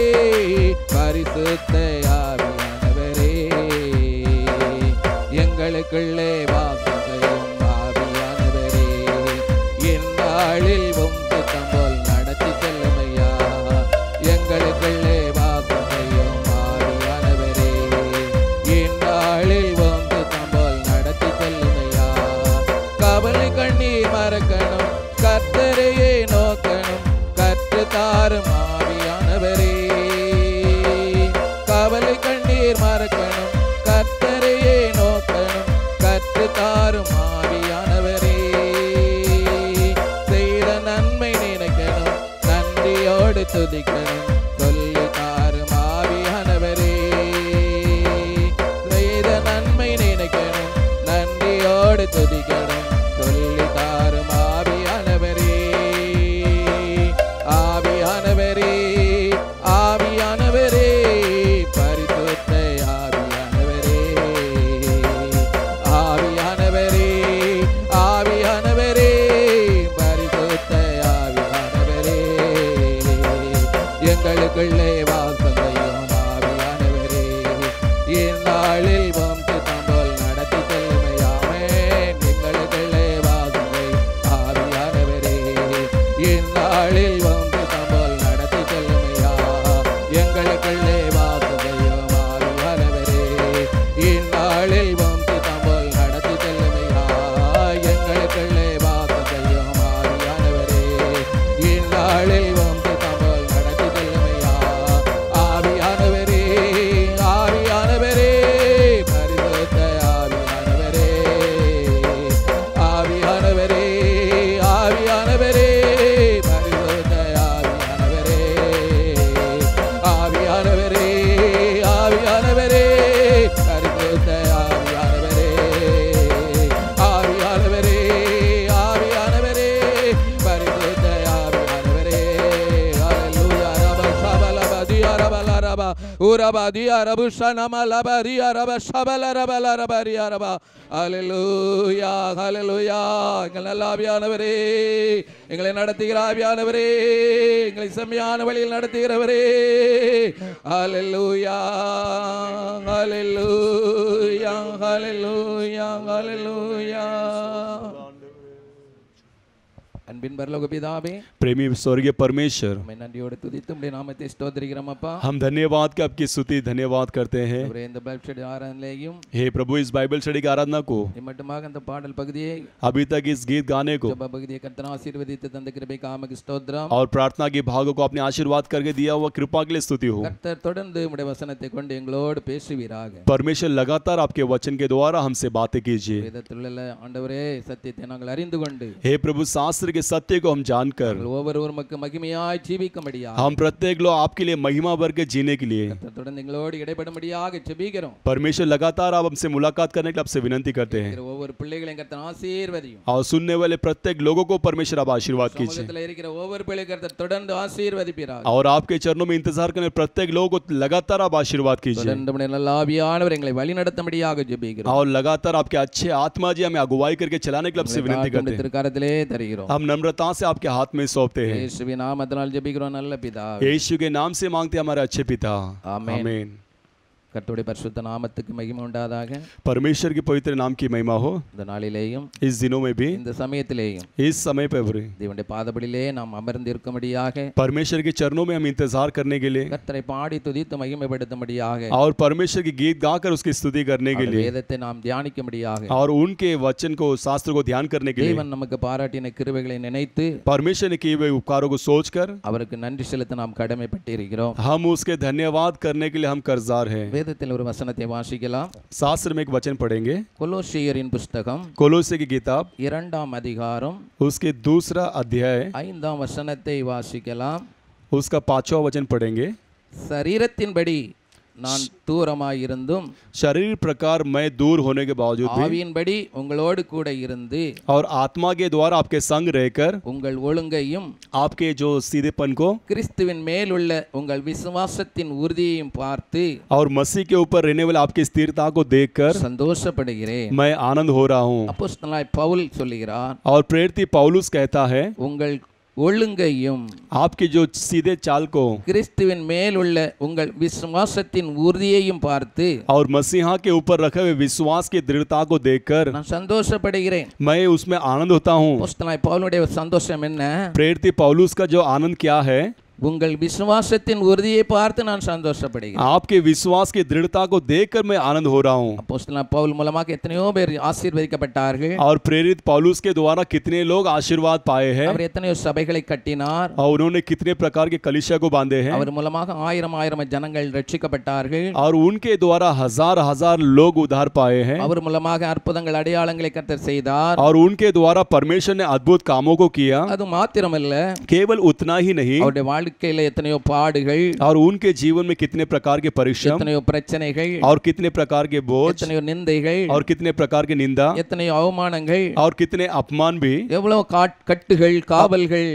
பரிசுத்த ஆவியானவரே. எங்களுக்குள்ளே வாசம் செய்யும் ஆவியானவரே. இந்நாளில் சித்தம் போல் நடத்தி செல்லுமையா. எங்களுக்குள்ளே வாசம் செய்யும் ஆவியானவரே. இந்நாளில் சித்தம் போல் நடத்தி செல்லுமையா. கவலை கண்ணீர் மறக்கணும், கர்த்தரையே நோக்கணும், கற்று தாரும் ஆவியானவரே. துதிக்கணும் சொல்லி தாரும் ஆவியானவரே. செய்த நன்மை நினைக்கணும் நன்றியோடு துதிக்கணும் சொல்லி தாரும் ஆவியானவரே. ஆவியானவரே ஆவியானவரே பரிசுத்த ஆவியானவரே. ஆவியானவரே ஆவியானவரே பரிசுத்த ஆவியானவரே. எங்களுக்குள்ளே வாசம் செய்யும் ஆவியானவரே. இந்நாளில் வம்ச தம்போல் நடத்தி செல்லுமையாமே. எங்களுக்குள்ளே வாசம் செய்யும் ஆவியானவரே. இந்நாளில் வம்ச தம்போல் நடத்தி செல்லுமையா. எங்களுக்குள்ளே வாசம் செய்யும் ஆவியானவரே. இந்நாளில் வம்ச தம்போல் நடத்தி செல்லுமையா. எங்களுக்குள்ளே வாசம் செய்யும் ஆவியானவரே. இந்நாளில் வம்ச தம்போல் நடத்தி செல்லுமையா. ஆவியானவரே ஆவியானவரே பரிசுத்த ஆவியானவரே. ஆவியானவரே ஆவியானவரே பரிசுத்த ஆவியானவரே. ஆவியானவரே ஆவியானவரே பரிசுத்த ஆவியானவரே. ஆவியானவரே ஆவியானவரே பரிசுத்த ஆவியானவரே. ஹல்லேலூயா. ரப ஷபலப தியரபல ரப உரப தியரபு ஷனமலப ரியரப ஷபல ரபல ரப ரியரப. ஹல்லேலூயா ஹல்லேலூயா. எங்கள் நல்ல ஆவியானவரே, எங்களை நடத்துகிற ஆவியானவரே, எங்களை செம்மையான வழியில் நடத்துகிறவரே. ஹல்லேலூயா ஹல்லேலூயா ஹல்லேலூயா ஹல்லேலூயா. அன்பின் பரலோக பிதாவே, प्रेमी स्वर्गीय परमेश्वर, உம்மை நன்றியோடு துதித்து உம்முடைய நாமத்தை ஸ்தோத்திரிக்கிறோம் அப்பா. हम धन्यवाद की आपकी स्तुति धन्यवाद करते हैं. அவரே இந்த பைபிள் ஸ்டடி ஆராதனையிலேயும் हे प्रभु, इस बाइबल स्टडी की आराधना को, இம்மட்டுமாக அந்த பாடல் பகுதியை अभी तक इस गीत गाने को ஜெப பகுதியை கர்த்தர் ஆசீர்வதித்து தந்த கிருபைக்காக உமக்கு ஸ்தோத்திரம். और प्रार्थना के भागों को अपने आशीर्वाद करके दिया हुआ कृपा के लिए स्तुति हो. கர்த்தர் தொடர்ந்து உம்முடைய வசனத்தை கொண்டு எங்களோடு பேசுவீராக. परमेश्वर लगातार आपके वचन के द्वारा हमसे बातें कीजिए. வேதத்தில் உள்ள ஆண்டவரே சத்தியத்தை நாங்கள் அறிந்து கொண்டு हे प्रभु, शास्त्र के सत्य को हम जानकर நாங்கள் ஒவ்வொருவரும் உமக்கு மகிமையாய் ஜீவிக்கும்படியாக हम प्रत्येक लोग आपके लिए महिमा भर के जीने के लिए கர்த்தர் தொடர்ந்து எங்களோடு இடைப்படும்படியாக ஜெபிக்கிறோம். परमेश्वर लगातार आप हमसे मुलाकात करने के लिए आपसे विनती करते हैं. இருக்கிற ஒவ்வொரு பிள்ளைகளையும் கர்த்தர் ஆசீர்வதியும். और सुनने वाले प्रत्येक लोगों को परमेश्वर आप आशीर्वाद कीजिए. சமூகத்தில் இருக்கிற ஒவ்வொரு பிள்ளைகளையும் கர்த்தர் தொடர்ந்து ஆசீர்வதிப்பீராக. और आपके चरणों में इंतजार करने प्रत्येक लोगों को लगातार आप आशीर्वाद कीजिए. தொடர்ந்து உம்முடைய நல்ல ஆவியானவர் எங்களை வழிநடத்தும்படியாக ஜெபிக்கிறோம். और लगातार आपके अच्छे आत्मा जी हमें अगुवाई करके चलाने के लिए आपसे विनती करते हैं. திருக்கரத்திலே தருகிறோம். हम नम्रता से आपके हाथ में सौंपते हैं. இயேசுவின் நாமத்தினால் ஜெபிக்கிறோம் நல்ல பிதாவே. यीशु के नाम से मांगते हैं हमारे अच्छे पिता. आमीन. आमीन. கர்த்தருடைய பரிசுத்த நாமத்துக்கு மகிமை உண்டாதாக. परमेश्वर के पवित्र नाम की महिमा हो. இந்த நாளிலேயும் इस दिनों में भी, இந்த சமயத்திலேயும் इस समय पर भी தேவனுடைய பாதபடியிலே நாம் அமர்ந்திருக்கும்படியாக परमेश्वर के चरणों में हम इंतजार करने के लिए கர்த்தரை பாடி துதித்து மகிமைப்படுத்தும்படியாக और परमेश्वर की गीत गाकर उसकी स्तुति करने के लिए வேதத்தை நாம் தியானிக்கும்படியாக और उनके वचन को, शास्त्र को ध्यान करने के लिए தேவன் நமக்கு பாராட்டின கிருபைகளை நினைத்து परमेश्वर ने किए हुए उपकारों को सोचकर அவருக்கு நன்றி செலுத்த நாம் கடமைப்பட்டிருக்கிறோம். हम उसके धन्यवाद करने के लिए हम कर्जदार हैं. வேதத்தில் ஒரு வசனத்தை வாசிக்கலாம். शास्त्र में एक वचन पढ़ेंगे. கொலோசியரின் புஸ்தகம் कोलोसे की किताब 2ஆம் அதிகாரம் उसके 2 अध्याय 5ஆம் வசனத்தை வாசிக்கலாம். उसका 5वां वचन पढ़ेंगे. சரீரத்தின்படி நான் தூரமாயிருந்தும் शरीर प्रकार मैं दूर होने के बावजूद भी ஆவியின்படி உங்களோடு கூட இருந்து और आत्मा के द्वारा आपके संग रहकर உங்கள் ஒழுங்கையும் आपके जो सीधेपन को கிறிஸ்துவின் மேலுள்ள உங்கள் விசுவாசத்தின் உறுதியையும் பார்த்து और मसीह के ऊपर रहने वाले आपकी स्थिरता को देखकर சந்தோஷப்படுகிறேன். मैं आनंद हो रहा हूँ. அப்போஸ்தலனாய் பவுல் சொல்லுகிறார், और प्रेरित पौलुस कहता है உங்கள் ஒழுங்கையும் आपके जो सीधे चाल को கிறிஸ்துவின் மேலுள்ள உங்கள் விசுவாசத்தின் உறுதியையும் பார்த்து और मसीहा के ऊपर रखे हुए विश्वास की दृढ़ता को देखकर நான் சந்தோஷப்படுகிறேன். मैं उसमें आनंद होता हूँ. அப்போஸ்தலனாய் பவுலுடைய சந்தோஷம் என்ன? प्रेरित पौलुस का जो आनंद क्या है? உங்கள் விசுவாசத்தின் உறுதியை பார்த்து நான் சந்தோஷப்படுகிறேன். आपके विश्वास की दृढ़ता को देखकर मैं आनंद हो रहा हूँ. அப்போஸ்தலனாய் பவுல் மூலமாக எத்தனையோ பேர் ஆசீர்வதிக்கப்பட்டார்கள். और प्रेरित पौलुस के द्वारा कितने लोग आशीर्वाद पाए हैं. அவர் எத்தனையோ சபைகளை கட்டினார். और उन्होंने कितने प्रकार के कलीसिया को बांधे हैं. அவர் மூலமாக ஆயிரம் ஜனங்கள் ரட்சிக்கப்பட்டார்கள். और उनके द्वारा हजार लोग उद्धार पाए हैं. அவர் மூலமாக அற்புதங்கள் அடையாளங்களை கர்த்தர் செய்தார். और उनके द्वारा परमेश्वर ने अद्भुत कामों को किया. அது மாத்திரமல்ல, केवल उतना ही नहीं, அவருடைய வாழ்க்கையில் வாழ்க்கையில எத்தனையோ பாடுகள், और उनके जीवन में कितने प्रकार के परिश्रम எத்தனையோ பிரச்சனைகள், और कितने प्रकार के बोझ எத்தனையோ நிந்தைகள், और कितने प्रकार की निंदा எத்தனையோ அவமானங்கள், और कितने अपमान भी எவ்வளவு கட்டுகள், காவல்கள்,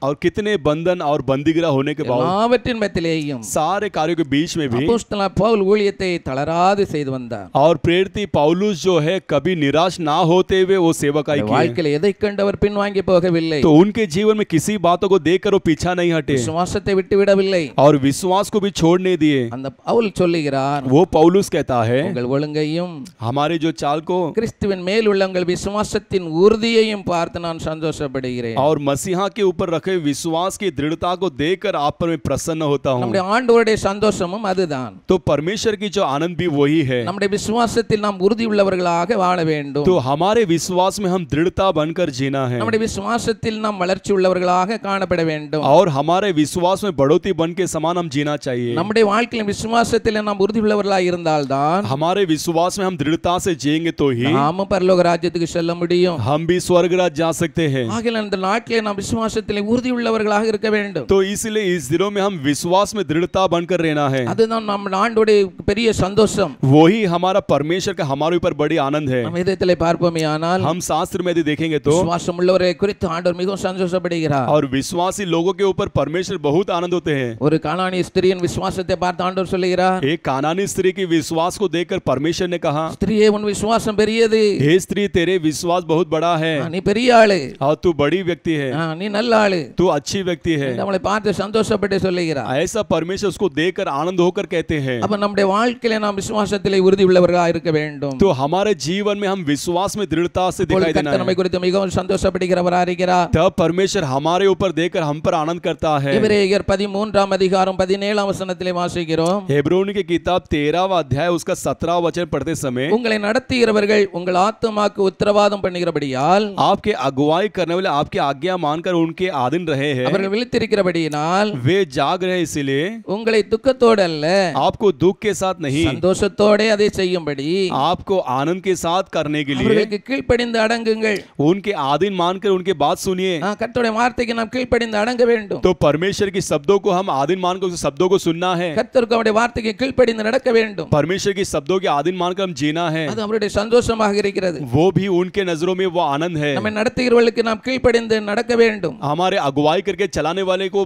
और कितने बंधन और बंदीगृह होने के बावजूद எல்லாவற்றின் மத்தியிலேயும் सारे कार्यों के बीच में भी அப்போஸ்தலனாகிய பவுல் ஊழியத்தை தளராது செய்து வந்தார். और प्रेरित पौलुस जो है कभी निराश ना होते हुए वो सेवकाई की। வாழ்க்கையில எதை கண்டு அவர் பின்வாங்கி போகவில்லை. तो उनके जीवन में किसी बातों को देखकर वो पीछा नहीं हटे விசுவாசத்தை விட்டு விடவில்லை. और विश्वास को भी छोड़ने दिए। அந்த பவுல் சொல்லுகிறார், वो पौलुस कहता है உங்கள் ஒழுங்கையும் हमारे जो चाल को கிறிஸ்துவின் மேல் உள்ள உங்கள் விசுவாசத்தின் உறுதியையும் பார்த்து நான் சந்தோஷப்படுகிறேன். और मसीहा के ऊपर रखे विश्वास की दृढ़ता को देखकर आप पर मैं प्रसन्न होता हूँ। நம்முடைய ஆண்டவருடைய சந்தோஷமும் அதுதான். तो परमेश्वर की जो आनंद भी वही है। நம்முடைய விசுவாசத்தில் நாம் உறுதி உள்ளவர்களாக வாழ வேண்டும். तो हमारे विश्वास में हम दृढ़ता बनकर जीना है நம்முடைய விசுவாசத்தில் நாம் வளர்ச்சி உள்ளவர்களாக காணப்பட வேண்டும். और हमारे विश्वास में बढ़ोतरी बन के समान हम जीना चाहिए। நம்முடைய வாழ்க்கையில் விசுவாசத்தில் நாம் உறுதி உள்ளவர்களாக இருந்தால்தான் हमारे विश्वास में हम दृढ़ता से जिएंगे तो ही நாம பரலோக ராஜ்யத்துக்கு செல்ல முடியும். हम भी स्वर्ग राज्य जा सकते हैं। ஆகையால் இந்த நாட்களில் நாம் விசுவாசத்தில் உறுதி உள்ளவர்களாக இருக்க வேண்டும். तो इसलिए इस दिनों में हम विश्वास में दृढ़ता बनकर रहना है। அதுதான் நம்ம ஆண்டவருடைய பெரிய சந்தோஷம். वही हमारा परमेश्वर का हमारे ऊपर बड़ी आनंद है। நம்ம இதயத்திலே பார்ப்போமேயானால் हम शास्त्र में यदि देखेंगे तो விசுவாசம் உள்ளவரை குறித்து ஆண்டவர் மிகவும் சந்தோஷப்படுகிறார். और विश्वासी लोगों के ऊपर परमेश्वर बहुत आनंद होते हैं। ஒரு கானானிய ஸ்திரீயின் விசுவாசத்தை பார்த்து ஆண்டவர் சொல்லுகிறார், एक कानानी स्त्री की विश्वास को देखकर परमेश्वर ने कहा, ஸ்திரீயே உன் விசுவாசம் பெரியது, हे स्त्री तेरे विश्वास बहुत बड़ा है நீ பெரிய ஆளு, और तू बड़ी व्यक्ति है, நீ நல்ல ஆளு, तू अच्छी व्यक्ति है। நம்மளை பார்த்து சந்தோஷப்பட்டு சொல்லுகிறார். ऐसा परमेश्वर उसको देखकर आनंद होकर कहते हैं। அப்ப நம்முடைய வாழ்க்கையில நாம் விசுவாசத்திலே உறுதி உள்ளவர்களாக இருக்க வேண்டும். तो हमारे जीवन में हम विश्वास में दृढ़ता से दिखाई देना நம்மை है। குறித்து மிகவும் சந்தோஷப்படுகிறவராக இருக்கிறார். तब परमेश्वर हमारे ऊपर देखकर हम पर आनंद करता है। எபிரேயர் 13 அதிகாரம் 17 வசனத்திலே வாசிக்கிறோம், हेब्रोनी की किताब 13वां अध्याय उसका 17वां वचन पढ़ते समय, உங்களை நடத்துகிறவர்கள் உங்கள் ஆத்துமாக்கு உத்தரவாதம் பண்ணுகிறபடியால், आपके अगुवाई करने वाले आपकी आज्ञा मानकर उनके आधीन रहे हैं, அவர்கள் விழித்திருக்கிறபடியினால் वे जाग रहे इसीलिए உங்களை துக்கத்தோடு அல்ல आपको दुख के साथ नहीं சந்தோஷத்தோட அதை செய்யும்படி आपको आनंद के साथ करने के लिए அவர்களுக்கு கீழ்ப்படிந்து அடங்குங்கள். उनके आधीन मानकर उनके बात सुनिए। கர்த்தருடைய வார்த்தைக்கு நாம் கீழ்ப்படிந்து அடங்க வேண்டும். तो परमेश्वर की शब्दों को हम आधीन मानकर उस शब्दों को सुनना है। கர்த்தருக்கு அவருடைய வார்த்தைக்கு கீழ்ப்படிந்து நடக்க வேண்டும். परमेश्वर की शब्दों के आधीन मानकर हम जीना है। அது அவருடைய சந்தோஷமாக இருக்கிறது. वो भी उनके नजरों में वो आनंद है। நம்மை நடத்துகிறவர்களுக்கு நாம் கீழ்ப்படிந்து நடக்க வேண்டும். हमारे अगुवाई करके चलाने वाले को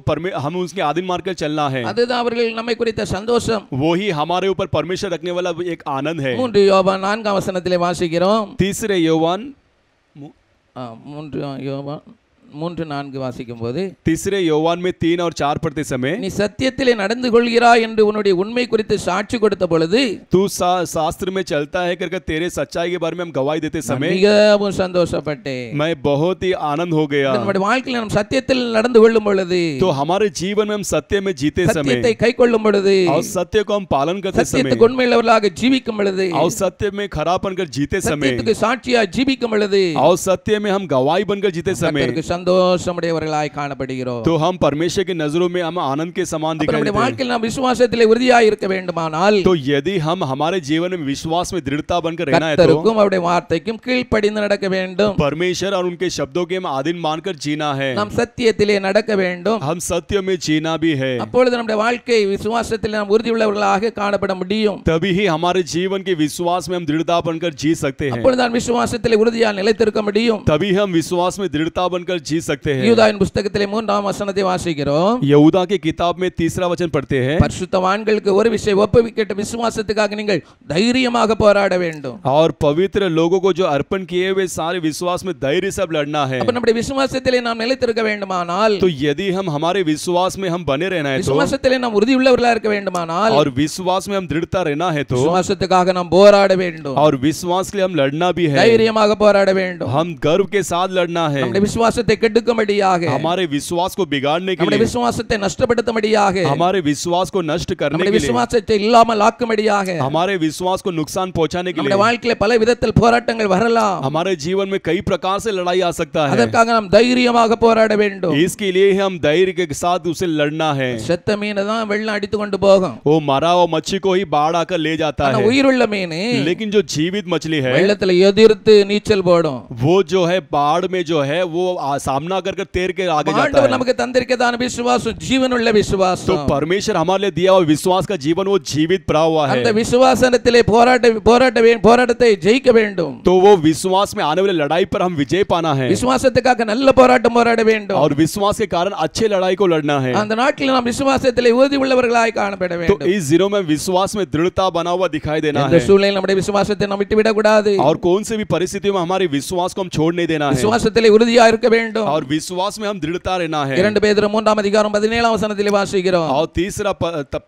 हम उसके आधीन मानकर चलना है। அதுதான் அவர்கள் நம்மை குறித்த சந்தோஷம். वो ही हमारे ऊपर परमेश्वर रखने वाला एक आनंद है। 3 யோவான் 4 வசனத்திலே வாசிக்கிறோம், 3 योवान 3 யோவான் 3-4 வாசிக்கும் போது, 3 योवान में 3 और 4 पढ़ते समय, நீ சத்தியத்திலே நடந்து கொள்கிறாய் என்று உன்னுடைய உண்மை குறித்து சாட்சி கொடுத்த பொழுது तू शास्त्र में चलता है करके तेरे सच्चाई के बारे में हम गवाही देते समय மிகவும் சந்தோஷப்பட்டேன். मैं बहुत ही आनंद हो गया। நம்முடைய வாழ்க்கையில் நாம் சத்தியத்தில் நடந்து கொள்ளும் பொழுது, तो हमारे जीवन में हम सत्य में जीते समय சத்தியத்தை கைக்கொள்ளும் பொழுது, और सत्य को हम पालन करते समय சத்தியத்துக்கு உண்மையுள்ளவர்களாக ஜீவிக்கும் பொழுது, और सत्य में खरा बनकर जीते समय சத்தியத்துக்கு சாட்சியாக ஜீவிக்கும் பொழுது, और सत्य में हम गवाही बनकर जीते समय கர்த்தருக்கு சந்தோஷமுடையவர்களாய் காணப்படுகிறோம். तो हम परमेश्वर की नजरों में हम आनंद के समान दिखाई நம்முடைய देते हैं। வாழ்க்கையில் நாம் விசுவாசத்திலே உறுதியாக இருக்க வேண்டுமானால், तो यदि हम हमारे जीवन में विश्वास में दृढ़ता बनकर रहना है तो கர்த்தருக்கும் அவருடைய வார்த்தைக்கும் கீழ்ப்படிந்து நடக்க வேண்டும். परमेश्वर और उनके शब्दों के हम आधीन मानकर जीना है। நாம் சத்தியத்திலே நடக்க வேண்டும். हम सत्य में जीना भी है। அப்பொழுது நம்முடைய வாழ்க்கை விசுவாசத்தில் நாம் உறுதியுள்ளவர்களாக காணப்பட முடியும். तभी ही हमारे जीवन के विश्वास में हम दृढ़ता बनकर जी सकते हैं। அப்பொழுது நான் விசுவாசத்திலே உறுதியாக நிலைத்திருக்க முடியும். तभी हम विश्वास में दृढ़ता बनकर जी सकते हैं। யூதாவின் புத்தகத்திலே 3 வசனத்தை வாசிக்கிறோம், यहूदा की किताब में 3 वचन पढ़ते हैं, பரிசுத்தவான்களுக்கு ஒரு விஷயம் ஒப்புவிக்கட்ட விசுவாசத்துக்காக நீங்கள் தைரியமாக போராட வேண்டும். और पवित्र लोगों को जो अर्पण किए हुए सारे विश्वास में धैर्य से लड़ना है। அப்ப நம்முடைய விசுவாசத்திலே நாம் நிலைத்திருக்க வேண்டுமானால், तो यदि हम हमारे विश्वास में हम बने रहना है तो விசுவாசத்திலே நாம் உறுதியுள்ளவர்களாக இருக்க வேண்டுமானால், और विश्वास में हम दृढ़ता रहना है तो விசுவாசத்துக்காக நாம் போராட வேண்டும். और विश्वास के लिए हम लड़ना भी है। தைரியமாக போராட வேண்டும். हम गर्व के साथ लड़ना है। நம்முடைய விசுவாசத்தை கெடுக்கும்படியாக, हमारे विश्वास को बिगाड़ने के நம்முடைய लिए, விசுவாசத்தை நஷ்டப்படுத்தும்படியாக, हमारे विश्वास को नष्ट करने நம்முடைய के लिए, விசுவாசத்தை இல்லாமல் ஆக்கும்படியாக, हमारे विश्वास को नुकसान पहुंचाने के நம்முடைய लिए வாழ்க்கையில பல விதத்தில் போராட்டங்கள் வரலாம். हमारे जीवन में कई प्रकार से लड़ाई आ सकता है। அதற்காக நாம் தைரியமாக போராட வேண்டும். इसके लिए हम धैर्य के साथ उसे लड़ना है। செத்த மீனை தான் வெள்ளம் அடித்து கொண்டு போகும். वो मरा हुआ मच्छी को ही बाढ़ आकर ले जाता ஆனா है, உயிருள்ள மீன் लेकिन जो जीवित मछली है வெள்ளத்துல எதிர்த்து நீச்சல் போடும். वो जो है बाढ़ में जो है वो सामना कर कर तैर के आगे जाता ஆண்டவர் है। நமக்கு தந்திருக்கதான விசுவாசம் ஜீவனுள்ள तो விசுவாசம். परमेश्वर हमारे लिए दिया हुआ विश्वास का जीवन वो जीवित पड़ा हुआ है। அந்த விசுவாசத்திலே போராட்டத்தை ஜெயிக்க வேண்டும். तो वो विश्वास में आने वाली लड़ाई पर हम विजय पाना है விசுவாசத்துக்காக நல்ல போராட்டம் போராட வேண்டும். और विश्वास के कारण अच्छे लड़ाई को लड़ना है। அந்த நாட்களில் நாம் விசுவாசத்திலே உறுதி உள்ளவர்களாய் காணப்பட तो வேண்டும். इस दिनों में विश्वास में दृढ़ता बना हुआ दिखाई देना இந்த है சூழ்நிலையில் நம்முடைய விசுவாசத்தை நாம் விட்டு விடக்கூடாது. और कौन से भी परिस्थितियों में हमारे विश्वास को हम छोड़ नहीं देना है விசுவாசத்திலே உறுதியா இருக்க வேண்டும். और विश्वास में हम दृढ़ता रहना है। 2 பேதுரு 3 அதிகாரம் 17 வசனத்திலே வாசிக்கிறோம். और तीसरा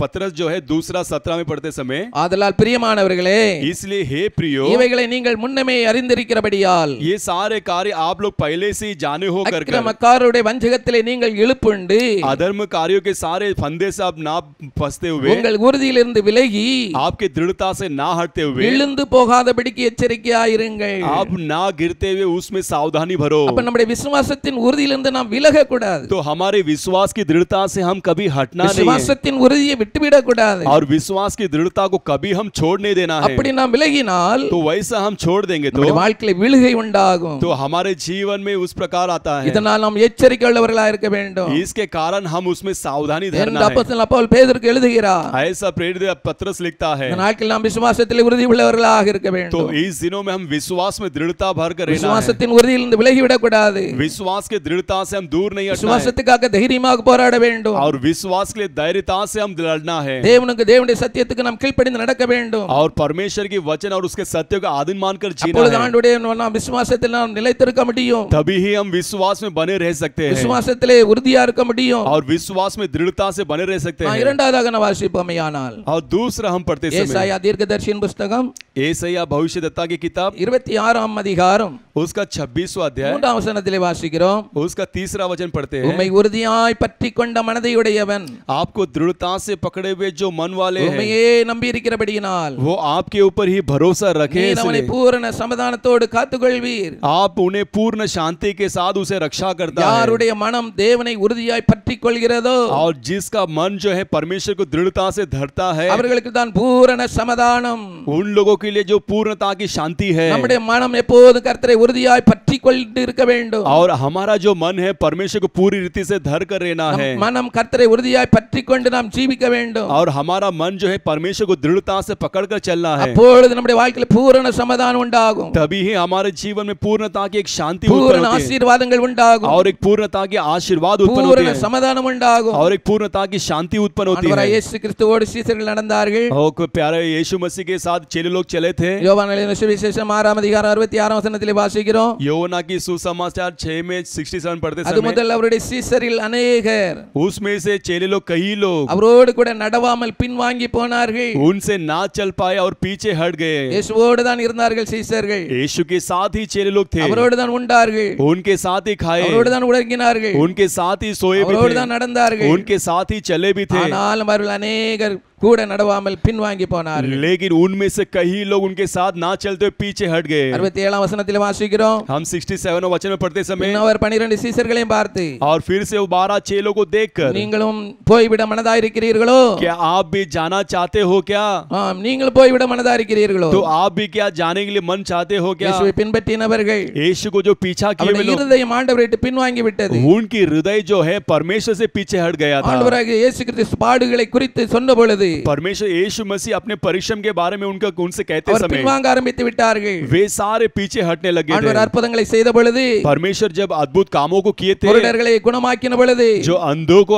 पत्रस जो है दूसरा 17 में पढ़ते समय, ஆதலால் பிரியமானவர்களே, इसलिए हे प्रियो, இவைகளை நீங்கள் முன்னமே அறிந்திருக்கிறபடியால் ये सारे कार्य आप लोग पहले से ही जाने हो कर அக்கிரமக்காரருடைய வஞ்சகத்திலே நீங்கள் இழுப்புண்டு अधर्म कार्यों के सारे फंदे से आप ना फंसते हुए, உங்கள் உறுதியிலிருந்து விலகி आपके दृढ़ता से ना हटते हुए, விழுந்து போகாதபடிக்கு எச்சரிக்கையாயிருங்கள். आप ना गिरते हुए उसमें सावधानी भरो। அப்ப நம்முடைய விசுவாசத்தின் உறுதியிலிருந்து நாம் விலக கூடாது. तो हमारे विश्वास की दृढ़ता से हम कभी हटना नहीं है விசுவாசத்தின் உறுதியை விட்டுவிட கூடாது. और विश्वास की दृढ़ता को कभी हम छोड़ नहीं देना है। அப்படி நாம் விலகினால் तो वैसा हम छोड़ देंगे तो நம்முடைய வாழ்க்கையில விழுகை உண்டாகும். तो हमारे जीवन में उस प्रकार आता है। இதனால் நாம் எச்சரிக்கை உள்ளவர்களாக இருக்க வேண்டும். इसके कारण हम उसमें सावधानी என்று धरना है। அப்போஸ்தலன் பவுல் பேதுருக்கு எழுதுகிறார். ऐसा प्रेरित पत्रस लिखता है। இந்த நாட்களில் நாம் விசுவாசத்தில் உறுதி உள்ளவர்களாக இருக்க तो வேண்டும். इस दिनों में हम विश्वास में दृढ़ता भर कर रहना है। விசுவாசத்தின் உறுதியிலிருந்து விலகி விடக்கூடாது. विश्वास के दृढ़ता से हम दूर नहीं हटना है விசுவாசத்துக்காக தைரியமாக போராட வேண்டும். और विश्वास के लिए धैर्यता से हम लड़ना है தேவனுடைய சத்தியத்துக்கு நாம் கீழ்ப்படிந்து நடக்க வேண்டும். और परमेश्वर की वचन और उसके सत्य को आधीन मानकर जीना அப்பொழுது है। ஆண்டவருடைய நாம் விசுவாசத்தில் நாம் நிலைத்திருக்க முடியும். तभी ही हम विश्वास में बने रह सकते हैं விசுவாசத்திலே உறுதியா இருக்க முடியும். और विश्वास में दृढ़ता से बने रह सकते हैं। இரண்டாவதாக நான் வாசிப்போமேயானால் और दूसरा हम पढ़ते समय ஏசாயா தீர்க்கதரிசியின் புத்தகம் ஏசாயா भविष्यद्वक्ता की किताब 26 அதிகாரம் उसका 26वां अध्याय 3 வசனத்திலே வாசிக்கிறோம். उसका 3रा वचन पढ़ते हैं। உம்மை உறுதியாய் பற்றிக்கொண்ட மனதையுடையவன் आपको दृढ़ता से पकड़े हुए जो मन वाले हैं உம்மையே நம்பி இருக்கிறபடியினால் वो आपके ऊपर ही भरोसा रखे நீர் அவனை इसलिए பூரண சமாதானத்தோடு காத்துக்கொள்வீர். आप उन्हें पूर्ण शांति के साथ उसे रक्षा करता है। யாருடைய மனம் தேவனை உறுதியாய் பற்றிக்கொள்கிறதோ और जिसका मन जो है परमेश्वर को दृढ़ता से धरता है அவர்களுக்கு தான் பூரண சமாதானம். उन लोगों के लिए जो पूर्णता की शांति है। நம்முடைய மனம் எப்போதும் கர்த்தரை உறுதியாய் பற்றிக்கொண்டு இருக்க வேண்டும். और हमारा जो मन है परमेश्वर को पूरी रीति से धर कर रहना है। மனம் கர்த்தரை உறுதியாய் பற்றிக்கொண்டு நாம் ஜீவிக்க வேண்டும். और हमारा मन जो है परमेश्वर को दृढ़ता से पकड़कर चलना है। அப்பொழுது நம்முடைய வாழ்க்கையில் பூரண சமாதானம் உண்டாகும். तभी ही हमारे जीवन में पूर्णता की एक शांति பூரண उत्पन्न होती है ஆசீர்வாதங்கள் உண்டாகும். और एक पूर्णता की आशीर्वाद उत्पन्न பூரண होती है சமாதானம் உண்டாகும். और एक पूर्णता की शांति उत्पन्न होती ஆண்டவராகிய है। இயேசு கிறிஸ்துவோடு சீசர்கள் நடந்தார்கள். और कोई प्यारे यीशु मसीह के साथ चेले लोग चले थे। யோவான் எழுதின சுவிசேஷம் 6 அதிகாரம் 66 வசனத்திலே வாசிக்கிறோம். योना की सुसमाचार 6 में 67 पढ़ते அது समय முதல் அவருடைய சீசரில் அநேகர் उसमें से चेले लोग कई लोग அவரோடு கூட நடவாமல் பின்வாங்கி போனார்கள். उनसे ना चल पाए और पीछे हट गए। இயேசுவோடு தான் இருந்தார்கள் சீசர்கள். यीशु के साथ ही चेले लोग थे, அவரோடு தான் உண்டார்கள். उनके साथ ही खाए, அவரோடு தான் உறங்கினார்கள். उनके साथ ही सोए भी அவரோடு थे, தான் நடந்தார்கள். उनके साथ ही चले भी थे। ஆனாலும் அவர்கள் அநேகர் கூட நடவாமல் பின்வாங்கி போனார்கள். लेकिन उनमें से कई लोग उनके साथ ना चलते हुए पीछे हट गए। 67 वचனத்தில் வாசிக்கிறோம். हम 67 वचन में पढ़ते समय அவர் 12 சீசர்களையும் பார்த்து और फिर से वो 12 चेलों को देखकर நீங்களும் போய்விட மனதாயிருக்கிறீர்களோ? क्या आप भी जाना चाहते हो क्या? ஆம், நீங்கள் போய்விட மனதாயிருக்கிறீர்களோ? तो आप भी क्या जाने के लिए मन चाहते हो क्या? இயேசுவை பின்பற்றினவர்கள் यीशु को जो पीछा किए हुए அவருடைய लोग, இருதயம் ஆண்டவரை விட்டு பின்வாங்கி விட்டது. उनकी हृदय जो है परमेश्वर से पीछे हट गया था। ஆண்டவராகிய இயேசு கிறிஸ்து பாடுகளை குறித்து சொன்ன பொழுது परमेश्वर यीशु मसीह अपने परिश्रम के बारे में उनसे कहते அவர் समय பின்வாங்க ஆரம்பித்து விட்டார்கள். वे सारे पीछे हटने लगे ஆண்டவர் थे। அற்புதங்களை செய்த பொழுது, परमेश्वर जब अद्भुत कामों को किए थे, குருடர்களை குணமாக்கின பொழுது, जो अंधों को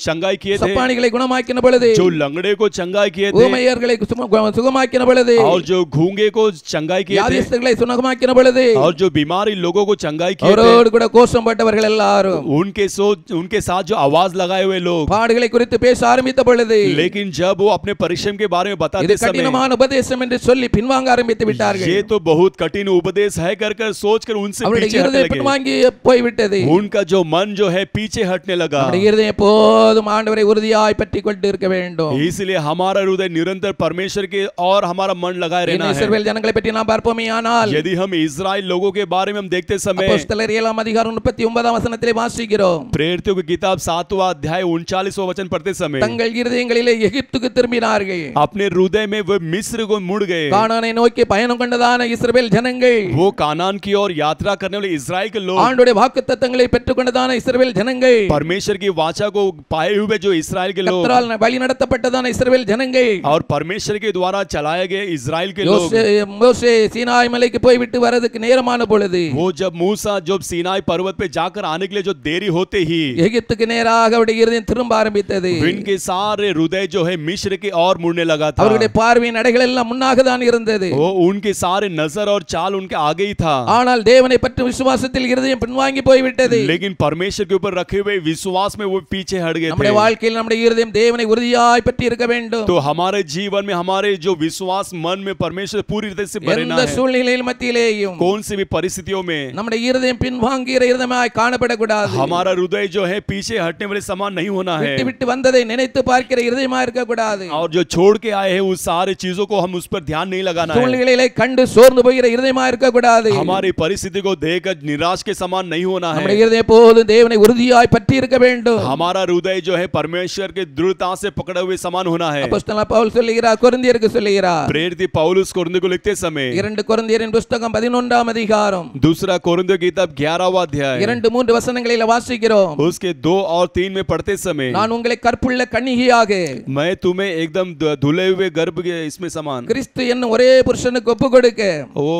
चंगाई किए थे, சப்பானிகளை குணமாக்கின பொழுது, जो लंगड़े को चंगाई किए थे, ஊமையர்களை சுகமாக்கின பொழுது, और जो गूंगे को चंगाई किए थे, வியாதிஸ்தர்களை சுகமாக்கின பொழுது, और जो बीमारी लोगों को चंगाई किए थे, அவரோடு கூட கோஷம் போட்டவர்கள் எல்லாரும் उनके साथ जो आवाज लगाए हुए लोग, பாடுகளை குறித்து பேச ஆரம்பித்த பொழுது, लेकिन जब वो अपने परिश्रम के बारे में बताते இது समय கடினமான உபதேசம் என்று சொல்லி பின்வாங்க ஆரம்பித்து விட்டார்கள். ये तो बहुत कठिन उपदेश है कर सोचकर उनसे அவருடைய पीछे हटने இருதயம் लगे। பின்வாங்கி போய்விட்டது. उनका जो मन जो है पीछे हटने लगा। நம்முடைய இருதயம் எப்போதும் ஆண்டவரை உறுதியாய் பற்றிக் கொண்டு இருக்க வேண்டும். इसलिए हमारा हृदय निरंतर परमेश्वर के और हमारा मन लगाए रहना है। இஸ்ரவேல் ஜனங்களை பற்றி நாம் பார்ப்போமேயானால், यदि हम इजराइल लोगों के बारे में हम देखते समय அப்போஸ்தலர் 7 அதிகாரம் 39 வசனத்திலே வாசிக்கிறோம். प्रेरितों की किताब 7वां अध्याय 39वां वचन पढ़ते समय தங்கள் இருதயங்களிலே எகிப்துக்கு எகிப்துக்கு திரும்பினார்கள். अपने हृदय में वो मिस्र को मुड़ गए. கானானை நோக்கி பயணம் கொண்டதான இஸ்ரவேல் ஜனங்கள், वो कानान की ओर यात्रा करने वाले इस्राएल के लोग, ஆண்டவருடைய வாக்குத்தத்தங்களை பெற்றுக்கொண்டதான இஸ்ரவேல் ஜனங்கள், परमेश्वर की वाचा को पाए हुए जो इस्राएल के लोग, கர்த்தரால் வழி நடத்தப்பட்டதான இஸ்ரவேல் ஜனங்கள், और परमेश्वर के द्वारा चलाए गए इस्राएल के लोग, மோசே சீனாய் மலைக்கு போய் விட்டு வரதுக்கு நேரமான பொழுது, वो जब मूसा जब सीनाई पर्वत पे जाकर आने के लिए जो देरी होते ही எகிப்துக்கு நேராக அவருடைய இருதயம் திரும்ப ஆரம்பித்தது. इनके सारे हृदय जो है मिस्र की ओर मुड़ने लगा था. அவருடைய பார்வையின் நடைகள் எல்லாம் முன்னாக தான் இருந்தது. वो उनके सारे नजर और चाल उनके आगे ही था. ஆனால் தேவனை பற்றி விசுவாசத்தில் இருதயம் பின்வாங்கி போய்விட்டது. लेकिन परमेश्वर के ऊपर रखे हुए विश्वास में वो पीछे हट गए थे. நம்முடைய வாழ்க்கையில் நம்முடைய இருதயம் தேவனை உறுதியாய் பற்றி இருக்க வேண்டும். तो हमारे जीवन में हमारे जो विश्वास मन में परमेश्वर पूरी तरह से भरना எந்த है. சூழ்நிலையில் மத்தியிலேயும் कौन सी भी परिस्थितियों में நம்முடைய இருதயம் பின்வாங்குகிற இருதயமாய் காணப்படக்கூடாது. हमारा हृदय जो है पीछे हटने वाले समान नहीं होना है. விட்டு விட்டு வந்ததை நினைத்து பார்க்கிற இருதயமா இருக்க கூடாது. और जो छोड़ के आए हैं उस सारे चीजों को हम उस पर ध्यान नहीं लगाना है. சூழ்நிலைகளை கண்டு சோர்ந்து போகிற இருதயமா இருக்க கூடாது. हमारी परिस्थिति को देखकर निराश के समान नहीं होना है. நம்முடைய இருதயம் எப்போதும் தேவனை உறுதியாய் பற்றி இருக்க வேண்டும். हमारा हृदय जो है परमेश्वर के दृढ़ता से पकड़े हुए समान होना है. அப்போஸ்தலனான பவுல் சொல்லுகிறார், கொரிந்தியருக்கு சொல்லுகிறார், प्रेरित पौलुस कोरिन्थियों को लिखते समय 2 கொரிந்தியரின் புத்தகம் 11ஆம் அதிகாரம் दूसरा कोरिन्थियों की किताब 11वां अध्याय 2-3 वசனங்களில் வாசிக்கிறோம். उसके 2 और 3 में पढ़ते समय நான் உங்களை கற்புள்ள கன்னிகையாக मैं तुम्हें एकदम धुले हुए गर्भ के इसमें समान கிறிஸ்து என்னும் ஒரே புருஷனுக்கு ஒப்பு கொடுக்க वो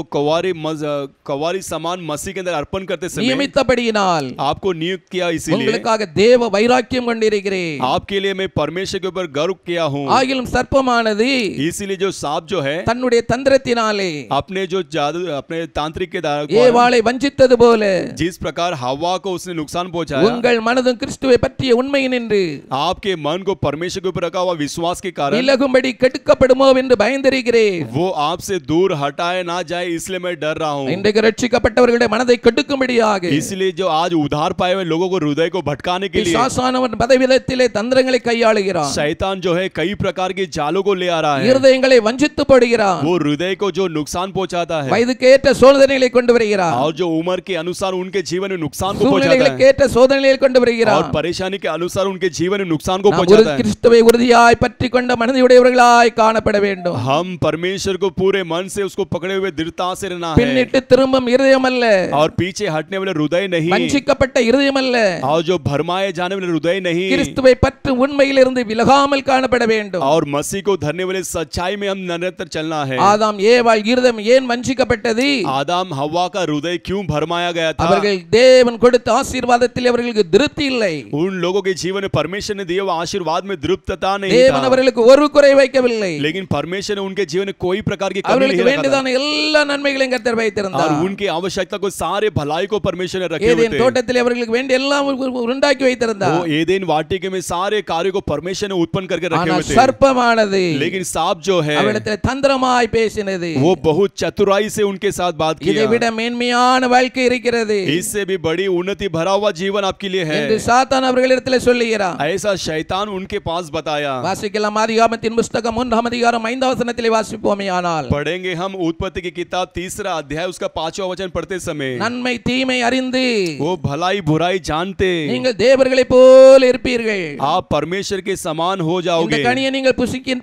कवारी समान मसीह के अंदर अर्पण करते समय நியமித்தபடியினால் आपको नियुक्त किया. इसीलिए உங்களுக்காக தேவ வைராக்கியம் கொண்டிருக்கிறேன். आपके लिए मैं परमेश्वर के ऊपर गर्व किया हूँ. ஆகிலும் சர்ப்பமானது इसीलिए जो सांप जो है தன்னுடைய தந்திரத்தினாலே अपने जो जादू अपने तांत्रिक के द्वारा ஏவாளை வஞ்சித்தது போல जिस प्रकार हवा को उसने नुकसान पहुंचाया, உங்கள் மனதும் கிறிஸ்துவை பற்றிய உண்மை நின்று आपके मन को परमेश्वर के ऊपर रखा हुआ विश्वास के कारण விலகும்படி கெடுக்கப்படுமோ என்று பயந்திருக்கிறேன். वो आपसे दूर हटाए ना जाए इसलिए मैं डर रहा हूँ. இன்றைக்கு ரட்சிக்கப்பட்டவர்களுடைய மனதை கெடுக்கும்படியாக इसलिए जो आज उधार पाए हुए लोगों को हृदय को भटकाने के लिए பிசாசானவன் பலவிதத்திலே தந்திரங்களை கையாளுகிறான். शैतान जो है कई प्रकार के जालों को ले आ रहा है. இருதயங்களை வஞ்சித்து போடுகிறான். वो हृदय को जो नुकसान पहुंचाता है வயதுக்கேற்ற சோதனைகளை கொண்டு வருகிறான். और जो उम्र के अनुसार उनके जीवन में नुकसान को पहुंचाता है சூழ்நிலைகளுக்கேற்ற சோதனைகளை கொண்டு வருகிறான். और परेशानी के अनुसार उनके जीवन में नुकसान को நாம் पहुंचाता है. கிறிஸ்துவை உறுதியாய் பற்றி கொண்ட மனதையுடையவர்களாய் காணப்பட வேண்டும். हम परमेश्वर को पूरे मन से उसको पकड़े हुए दृढ़ता से रहना है. பின்னிட்டு திரும்பும் இருதயம் அல்ல, और पीछे हटने वाले हृदय नहीं, வஞ்சிக்கப்பட்ட இருதயம் அல்ல, और जो भरमाए जाने वाले हृदय नहीं, கிறிஸ்துவை பற்றி உண்மையிலிருந்து விலகாமல் காணப்பட வேண்டும். और मसीह को धरने वाले सच्चाई में हम निरंतर चलना है. ஆதாம் ஏவாள் இருதயம் ஏன் வஞ்சிக்கப்பட்டது? आदम हव्वा का हृदय क्यों भरमाया गया था? அவர்கள் தேவன் கொடுத்த ஆசீர்வாதத்தில் அவர்களுக்கு திருப்தி இல்லை. उन लोगों के जीवन में परमेश्वर ने दिए हुए आशीर्वाद में तृप्तता नहीं தேவன் था. அவர்களுக்கு ஒரு குறை வைக்கவில்லை. लेकिन परमेश्वर ने उनके जीवन में कोई प्रकार की कमी அவர்களுக்கு नहीं रखा था. வேண்டியதான எல்லா நன்மைகளையும் கர்த்தர் और வைத்திருந்தார். उनकी आवश्यकता को सारे भलाई को परमेश्वर ने रखे हुए ஏதேன் थे. தோட்டத்தில் அவர்களுக்கு வேண்டிய எல்லாம் உண்டாக்கி वो வைத்திருந்தார். एदेन वाटिके में सारे कार्यों को परमेश्वर ने उत्पन्न करके रखे ஆனால் हुए थे. சர்ப்பமானது लेकिन सांप जो है அவரிடத்தில் தந்திரமாய் பேசினது. वो बहुत चतुराई से उनके साथ बात இதை किया. விட மேன்மையான வாழ்க்கை இருக்கிறது इससे भी बड़ी उन्नति भरा हुआ जीवन आपके लिए है. என்று சாத்தான் அவர்களிடத்தில் சொல்லுகிறான். ऐसा शैतान उनके पास बताया. வாசிக்கலாம் ஆதியாகமத்தின் புத்தகம் 1ஆம் அதிகாரம் 5ஆம் வசனத்திலே வாசிப்போமேயானால், पढ़ेंगे हम उत्पत्ति की किताब 3रा अध्याय उसका 5वां वचन पढ़ते समय, நன்மை தீமை அறிந்து वो भलाई बुराई जानते நீங்கள் தேவர்களைப் போல இருப்பீர்கள். आप परमेश्वर के समान हो இந்த जाओगे. கனியை நீங்கள்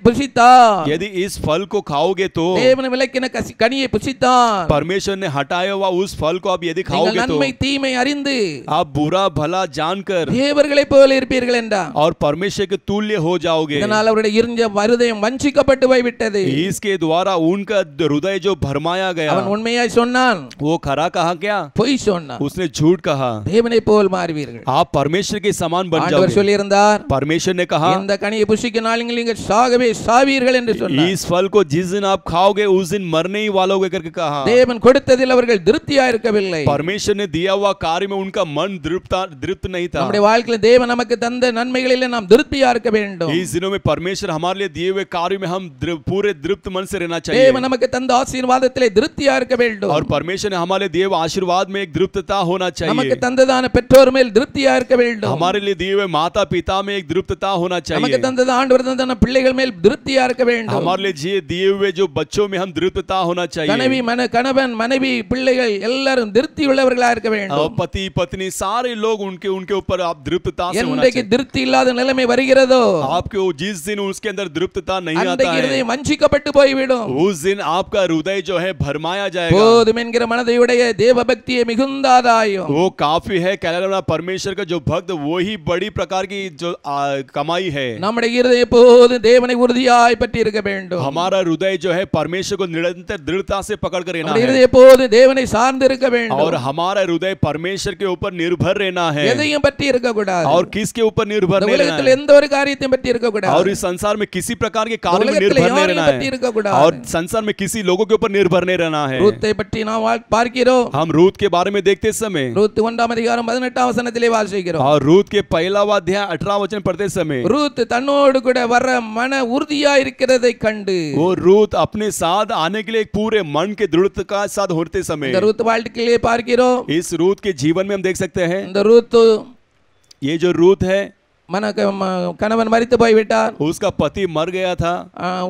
புசித்தால், यदि इस फल को खाओगे तो தேவன் விலக்கின கனியை புசித்தால் परमेश्वर ने हटाया हुआ उस फल को आप यदि நீங்கள் खाओगे तो நன்மை தீமை அறிந்து आप बुरा भला जानकर தேவர்களைப் போல இருப்பீர்கள் என்றார். और परमेश्वर के तुल्य हो जाओगे. இதனால் அவருடைய இருதயம் வஞ்சிக்கப்பட்டு போய்விட்டது. इसके द्वारा उनका हृदय जो भरमाया गया, அவன் உண்மையாய் சொன்னான், वो खरा कहा क्या? பொய் சொன்னான். उसने झूठ कहा. தேவனைப் போல் மாறுவீர்கள். आप परमेश्वर के समान बन ஆண்டவர் जाओगे. சொல்லியிருந்தார், परमेश्वर ने कहा இந்த கனியை புசிக்கும் நாள் நீங்கள் சாகவே சாவீர்கள் என்று சொன்னார். इस फल को जिस दिन आप खाओगे उस दिन मरने ही वालों के करके कहा. தேவன் கொடுத்ததில் அவர்கள் திருப்தியா இருக்கவில்லை. परमेश्वर ने दिया हुआ कार्य में उनका मन तृप्त नहीं था. நம்முடைய வாழ்க்கையில் தேவன் நமக்கு தந்த நன்மைகளிலே நாம் திருப்தியா இருக்க வேண்டும். इस दिनों में परमेश्वर हमारे लिए दिए हुए कार्य में हम पूरे तृप्त मन से रहना चाहिए. தேவன் நமக்கு தந்த ஆசீர்வாதத்திலே திருப்தியா இருக்க வேண்டும். और परमेश्वर ने हमारे दिए हुए आशीर्वाद में एक तृप्तता होना நமக்கு चाहिए. தந்ததான பெற்றோர் மேல் திருப்தியா இருக்க வேண்டும். हमारे लिए दिए हुए माता पिता में एक तृप्तता होना நமக்கு चाहिए. தந்ததான ஆண்டவர் தந்ததான பிள்ளைகள் மேல் திருப்தியா இருக்க வேண்டும். हमारे लिए दिए हुए जो बच्चों में हम तृप्तता होना चाहिए. கணவன் மனைவி பிள்ளைகள் எல்லாரும் திருப்தி உள்ளவர்களா இருக்க வேண்டும். पति पत्नी सारे लोग उनके ऊपर आप तृप्तता से होना என்றைக்கு चाहिए. திருப்தி இல்லாத நிலைமை வருகிறதோ, आपके जिस जिस दिन उसके अंदर तृप्तता नहीं आता அன்றைக்கு है, இருதயம் வஞ்சிக்கப்பட்டு போய்விடும். उस दिन आपका हृदय जो है भरमाया जाएगा। போதும் என்கிற மனதையுடைய தேவ பக்தியே மிகுந்த ஆதாயம். वो काफी है कहने वाला परमेश्वर का जो भक्त, वो ही बड़ी प्रकार की जो कमाई है। நம்முடைய இருதயம் எப்போதும் தேவனை உறுதியாய் பற்றி இருக்க வேண்டும். हमारा हृदय जो है परमेश्वर को निरंतर दृढ़ता से पकड़ कर रहना நம்முடைய है, இருதயம் எப்போதும் தேவனை சார்ந்து இருக்க வேண்டும். और हमारा हृदय परमेश्वर के ऊपर निर्भर रहना है। எதையும் பற்றி இருக்க கூடாது. और किसके ऊपर निर्भर இந்த नहीं रहना உலகத்தில் है, எந்த ஒரு காரியத்தையும் பற்றி இருக்க கூடாது. और इस संसार में किसी प्रकार के कार्य में உலகத்தில் निर्भर नहीं யாரையும் रहना பற்றி है, இருக்க கூடாது. और संसार में किसी लोगों के ऊपर निर्भर नहीं रहना है। ரூத்தை பற்றி நாம் பார்க்கிறோம். हम रूत के बारे में देखते समय, ரூத் 1 அதிகாரம் 18 வசனத்திலே வாசிக்கிறோம். और रूत के पहला अध्याय 18 वचन पढ़ते समय, ரூத் தன்னோடு கூட வர மன உறுதியா இருக்கிறதை கண்டு, वो रूत अपने साथ आने के लिए एक पूरे मन के दृढ़ता के साथ होते समय, இந்த ரூத் வாழ்க்கையிலே பார்க்கிறோம். इस रूत के जीवन में हम देख सकते हैं, இந்த ரூத் ये जो रूत है, கணவன் மரித்து போய்விட்டார். उसका पति मर गया था,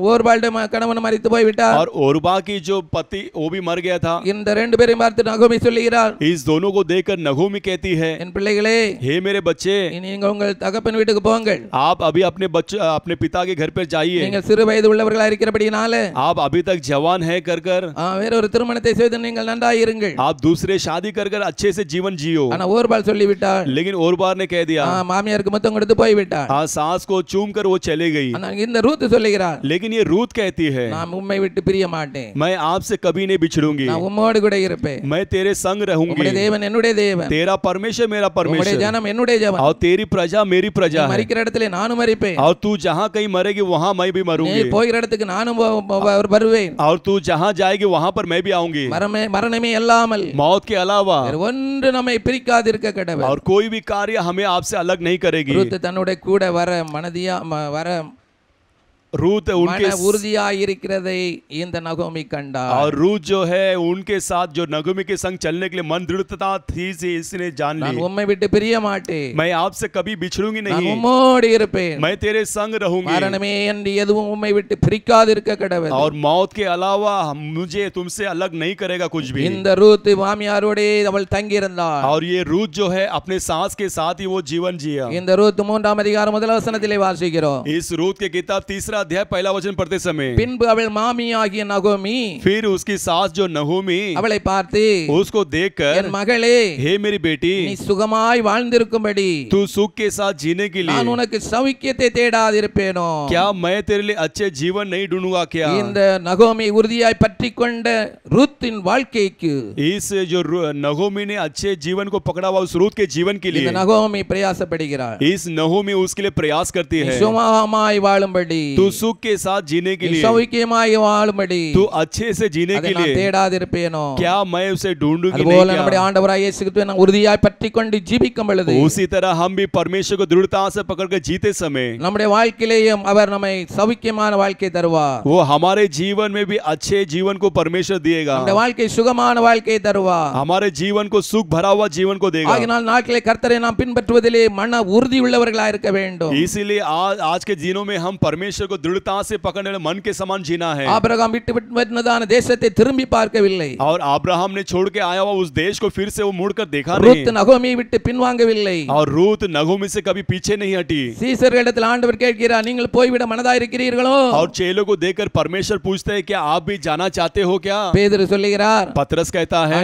ஓர்பாளுடைய கணவன் மரித்து போய்விட்டார். और ओरबा की जो पति वो भी मर गया था। இந்த ரெண்டு பேரையும் பார்த்து நகோமி சொல்லுகிறார், इस दोनों को देखकर नगोमी कहती है, என் பிள்ளைகளே, हे मेरे बच्चे, நீங்க உங்கள் தகப்பன் வீட்டுக்கு போங்கள். आप अभी अपने बच्चे अपने पिता के घर पर जाइए, நீங்கள் சிறு வயது உள்ளவர்களா இருக்கிறபடினால आप अभी तक जवान है कर வேற ஒரு திருமணத்தை செய்து நீங்கள் நன்றாய் இருங்கள். आप दूसरे शादी कर अच्छे से जीवन जियो। ஆனா ஓர்பாள் சொல்லிவிட்டார், लेकिन ओरबार ने कह दिया, மாமியாருக்கு முத்தம் கொடுத்து போய்விட்டார். हाँ, सास को चूम कर वो चले गई। இந்த ரூத் சொல்லுகிறார், लेकिन ये रूत कहती है, நான் உம்மை விட்டு பிரிய மாட்டேன், मैं आपसे कभी नहीं बिछड़ूंगी, நான் உம்மோடு கூட இருப்பேன், मैं तेरे संग रहूंगी, உம்முடைய தேவன் என்னுடைய தேவன், तेरा परमेश्वर मेरा உம்முடைய परमेश्वर, ஜனம் என்னுடைய ஜனம், और तेरी प्रजा मेरी प्रजा है, மரிக்கிற இடத்திலே நானும் மரிப்பேன், और तू जहाँ कहीं मरेगी वहाँ मैं भी நீ मरूंगी, போகிற இடத்துக்கு நானும் வருவேன், और तू जहाँ जाएगी वहाँ पर मैं भी आऊंगी, மரணமே அல்லாமல் मौत के अलावा வேறு ஒன்று நம்மை பிரிக்காதிருக்க கடவுள். और कोई भी कार्य हमें आपसे अलग नहीं करेगी। ரூத் தன்னுடைய கூட வர மனதியா வர रूत उनके உறுதியாய் இருக்கிறதை இந்த நகோமி கண்டார். और रूत जो है उनके साथ जो नगोमी के संग चलने के लिए मन दृढ़ता थी से इसने जान நான் ली, உம்மை விட்டு பிரிய மாட்டேன், मैं आपसे कभी बिछड़ूंगी நான் नहीं, உம்மோடு இருப்பேன், मैं तेरे संग रहूंगी, மரணமே என்று எதுவும் உம்மை விட்டு பிரிக்காதிருக்க கடவுள். और मौत के अलावा मुझे तुमसे अलग नहीं करेगा कुछ भी। இந்த ரூத் மாமியாரோடே அவள் தங்கி இருந்தாள். और ये रूत जो है अपने सास के साथ ही वो जीवन जिया। இந்த ரூத் 3 அதிகாரம் 1 வசனத்திலே வாசிக்கிறோம். इस रूत के किताब 3 अध्याय पहला वचन पढ़ते समय, பின்பு அவள் மாமியாகிய நகோமி फिर उसकी सास जो नहोमी அவளை பார்த்து, उसको देखकर, என் மகளே, हे मेरी बेटी, நீ சுகமாய் வாழ்ந்திருக்கும்படி तू सुख के साथ जीने के நான் लिए உனக்கு சௌக்கியத்தை தேடாதிருப்பேனோ, क्या मैं तेरे लिए अच्छे जीवन नहीं ढूंढूंगा क्या? இந்த நகோமி உறுதியாய் பற்றிக்கொண்ட ரூத்தின் வாழ்க்கைக்கு इस जो नहोमी ने अच्छे जीवन को पकड़ा हुआ उस रूत के जीवन के இந்த लिए நகோமி பிரயாசப்படுகிறாள். इस नहोमी उसके लिए प्रयास करती है, சுகமாய் வாழும்படி, तू सुख के साथ जीने के लिए, சௌக்கியமாய் வாழும்படி तू अच्छे से जीने அதை के நான் लिए தேடாதிருப்பேனோ, क्या मैं उसे ढूंढूंगी அதுபோல नहीं நம்முடைய क्या? ஆண்டவராகிய இயேசு கிறிஸ்துவை நாம் உறுதியாய் பற்றிக்கொண்டு ஜீவிக்கும் பொழுது उसी तरह हम भी परमेश्वर को दृढ़ता से पकड़कर जीते समय நம்முடைய வாழ்க்கையிலேயும் அவர் நம்மை சௌக்கியமான வாழ்க்கை தருவார். वो हमारे जीवन में भी अच्छे जीवन को परमेश्वर देगा, நம்முடைய வாழ்க்கை சுகமான வாழ்க்கை தருவார். हमारे जीवन को सुख भरा हुआ जीवन को देगा। ஆகினால் நாட்களை கர்த்தரை நாம் பின்பற்றுவதிலே மன உறுதி உள்ளவர்களாய் இருக்க வேண்டும். इसीलिए आज के दिनों में हम परमेश्वर को दृढ़ता से पकड़ने वाले मन के समान जीना है। ஆபிரகாம் விட்டுவிட்டதான தேசத்தை திரும்பி பார்க்கவில்லை. और अब्राहम ने छोड़ के आया हुआ उस देश को फिर से वो मुड़कर देखा ரூத் नहीं, நகோமியை விட்டு பின்வாங்கவில்லை. और रूत नगोमी से कभी पीछे नहीं हटी। சீசர்களிடத்தில் ஆண்டவர் கேட்கிறார், நீங்கள் போய்விட மனதாய் இருக்கிறீர்களோ? और चेलों को देखकर परमेश्वर पूछते हैं, क्या आप भी जाना चाहते हो क्या? பேதுரு சொல்லுகிறார், पतरस कहता है,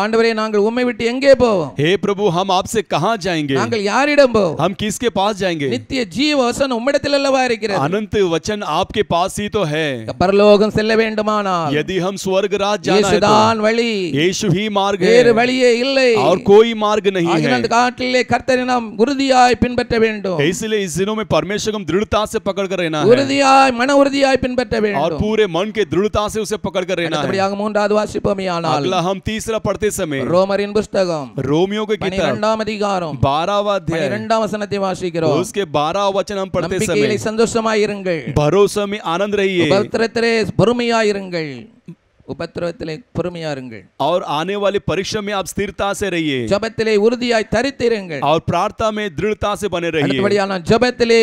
ஆண்டவரே நாங்கள் உம்மை விட்டு எங்கே போவோம்? हे प्रभु, हम आपसे कहां जाएंगे? நாங்கள் யாரிடம் போவோம்? हम किसके पास जाएंगे? நித்திய ஜீவ வசனம் உம்மிடத்தில் அல்லவா இருக்கிறது. अनंत वचन आपके पास ही तो है। பரலோகம் செல்ல வேண்டுமானால் यदि हम स्वर्ग राज जाना है இயேசுதான் तो வழி, यीशु ही मार्ग வேறு है, வழியே இல்லை. और कोई मार्ग नहीं है। ஆகினால் காட்டிலே கர்த்தரை நாம் உறுதியாய் பின்பற்ற வேண்டும். इसलिए इस दिनों में परमेश्वर को हम दृढ़ता से पकड़ कर रहना है, உறுதியாய் மன உறுதியாய் பின்பற்ற और வேண்டும். पूरे मन के दृढ़ता से उसे पकड़ कर रहना है। அடுத்தபடியாக மூன்றாவது வாசிப்போமேயானால் अगला हम तीसरा पढ़ते समय ரோமரின் புத்தகம் रोमियो के किताब 12 அதிகாரம் 12वां अध्याय 12 वசனத்தை வாசிக்கிறோம். उसके 12 वचन हम पढ़ते நம்பிக்கையிலே समय, சந்தோஷமாய் இருங்கள், भरोसा में आनंद रहिए, உபத்திரவத்திலே பொறுமையாய் இருங்கள், உபத்திரவத்திலே பொறுமையா இருங்கள், और आने वाली परीक्षा में आप स्थिरता से रहिए, ஜெபத்திலே உறுதியாய் தரித்திருங்கள். और प्रार्थना में दृढ़ता से बने रहिए। அடுத்தபடியாக ஜெபத்திலே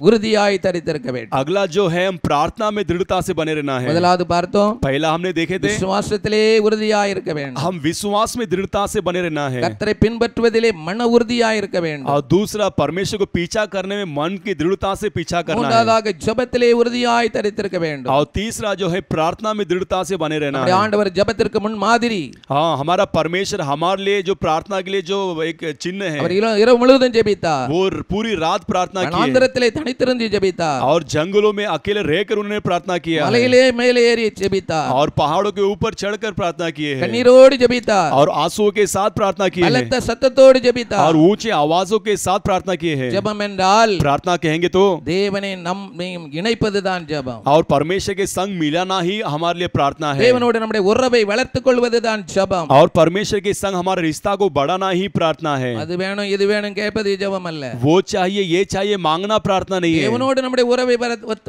உறுதியாய் தரித்திருக்க வேண்டும். अगला जो है हम प्रार्थना में दृढ़ता से बने रहना है. முதலாவது பார்த்தோம், पहला हमने देखे थे விசுவாசத்திலே உறுதியாய் இருக்க வேண்டும். हम विश्वास में दृढ़ता से बने रहना है. கர்த்தரை பின்பற்றுவதிலே மன உறுதியாய் இருக்க வேண்டும். और दूसरा परमेश्वर को पीछा करने में मन की दृढ़ता से पीछा करना है. மூன்றாவதாக ஜெபத்திலே உறுதியாய் தரித்திருக்க வேண்டும். और तीसरा जो है प्रार्थना में दृढ़ता से बने रहना நம்முடைய है. ஆண்டவர் ஜெபத்திற்கு முன் மாதிரி. हाँ, हमारा परमेश्वर हमारे लिए जो प्रार्थना के लिए जो एक चिन्ह है, அவர் இரவு முழுவதும் ஜெபித்தார். वो पूरी रात प्रार्थना की है. வனாந்திரத்திலே தனித்திருந்து ஜெபித்தார். और जंगलों में अकेले रहकर उन्होंने प्रार्थना किया है. மலையிலே மேலே ஏறி ஜெபித்தார். और पहाड़ों के ऊपर चढ़कर प्रार्थना किए हैं. கண்ணீரோடு ஜெபித்தார். और आंसुओं के साथ प्रार्थना किए हैं. பலத்த சத்தத்தோடு ஜெபித்தார். और ऊंचे आवाजों के साथ प्रार्थना किए हैं. ஜெபம் என்றால் प्रार्थना कहेंगे तो தேவனை நம்மையும் இணைப்பதுதான் ஜெபம். और परमेश्वर के संग मिलाना ही हमारे लिए प्रार्थना है. தேவனோடு நம்முடைய உறவை வளர்த்துக் கொள்வதுதான் ஜெபம். और परमेश्वर के संग हमारे रिश्ता को बढ़ाना ही प्रार्थना है. அது வேணும் இது வேணும் கேட்பது ஜெபம் அல்ல. वो चाहिए ये चाहिए मांगना प्रार्थना नहीं है. தேவனோடு நம்முடைய உறவை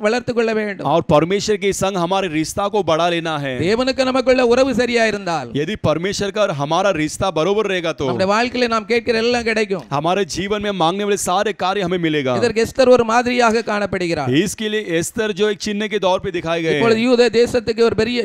வளர்த்துக் கொள்ள வேண்டும். और परमेश्वर के संग हमारे रिश्ता को बढ़ा लेना है. தேவனுக்கு நமக்குள்ள உறவு சரியா இருந்தால், यदि परमेश्वर का और हमारा रिश्ता बरोबर रहेगा तो நம்முடைய வாழ்க்கையில நாம் கேட்கிற எல்லாம் கிடைக்கும். हमारे जीवन में मांगने वाले सारे कार्य हमें मिलेगा. இதற்கு எஸ்தர் ஒரு மாதிரியாக காணப்படுகிறார். इसके लिए एस्तर जो एक चिन्ह के तौर पे दिखाए गए இப்பொழுது हैं. யூத தேசத்துக்கு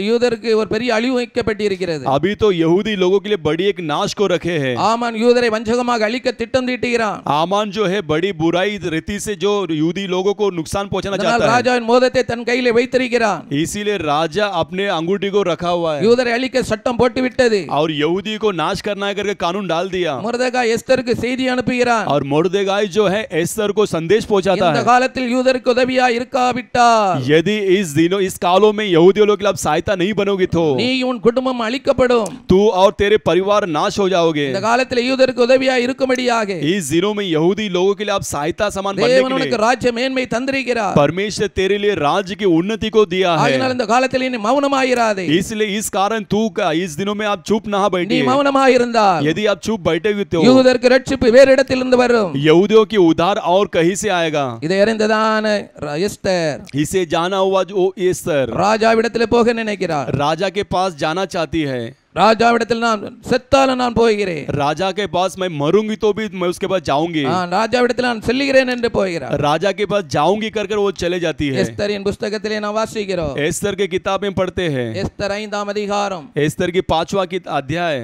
யூதருக்கு ஒரு பெரிய அழிவு வைக்கப்பட்டிருக்கிறது. अभी तो यहूदी लोगों के लिए बड़ी एक नाश को रखे हैं. ஆமான் யூதரை வஞ்சகமாக அழிக்க திட்டம் தீட்டுகிறான். आमान जो है बड़ी बुराई रीति से जो यहूदी लोगों को नुकसान पहुंचाना அதனால் चाहता है. ராஜாவின் மோதிரத்தை தன் கையிலே வைத்திருக்கிறான். इसीलिए राजा अपने अंगूठी को रखा हुआ है. யூதரை அழிக்க சட்டம் போட்டு விட்டது. और यहूदी को नाश करना है करके कानून डाल दिया. மொர்தெகாய் எஸ்தருக்கு செய்தி அனுப்புகிறான். और मोर्देगाई जो है एस्तर को संदेश पहुंचाता இந்த है. காலத்தில் யூதருக்கு உதவியா இருக்காவிட்டால், यदि इस दिनों इस कालों में यहूदियों लोग के लिए आप सहायता नहीं बनोगी तो நீ உன் குடும்பம் அழிக்கப்படும். तू और तेरे परिवार नाश हो जाओगे. இந்த காலத்தில் யூதருக்கு உதவியா இருக்கும்படியாக इस दिनों में यहूदी लोगों के लिए आप सहायता समान बनने தேவன் के உனக்கு लिए ராஜ்ய மேன்மை தந்திருக்கிறார். परमेश्वर तेरे लिए राज्य की उन्नति को दिया ஆகையால் है. இந்த காலத்தில் நீ மௌனமாயிராதே. इसलिए इस कारण तू का इस दिनों में आप चुप ना நீ बैठिए. மௌனமாயிருந்தால் यदि आप चुप बैठे हुए तो யூதருக்கு ரட்சிப்பு வேறு இடத்திலிருந்து வரும். यहूदियों की उद्धार और कहीं से आएगा. இதை அறிந்ததான எஸ்தர் इसे जाना हुआ जो एस्तर ராஜாவிடத்திலே போக நினைக்கிறார். राजा के पास जाना चाहती है. ராஜாவிடத்தில் நான் செத்தாலும் நான் போகிறேன். राजा के पास मैं मरूंगी तो भी मैं उसके पास जाऊंगी. ராஜாவிடத்தில் நான் செல்லுகிறேன் என்று போகிறார். राजा के पास जाऊंगी कर वो चले जाती है. எஸ்தரின் புத்தகத்திலே நாம் வாசிக்கிறோம். एस्तर के किताब में पढ़ते हैं. எஸ்தர் 5ஆம் அதிகாரம் एस्तर की 5वां अध्याय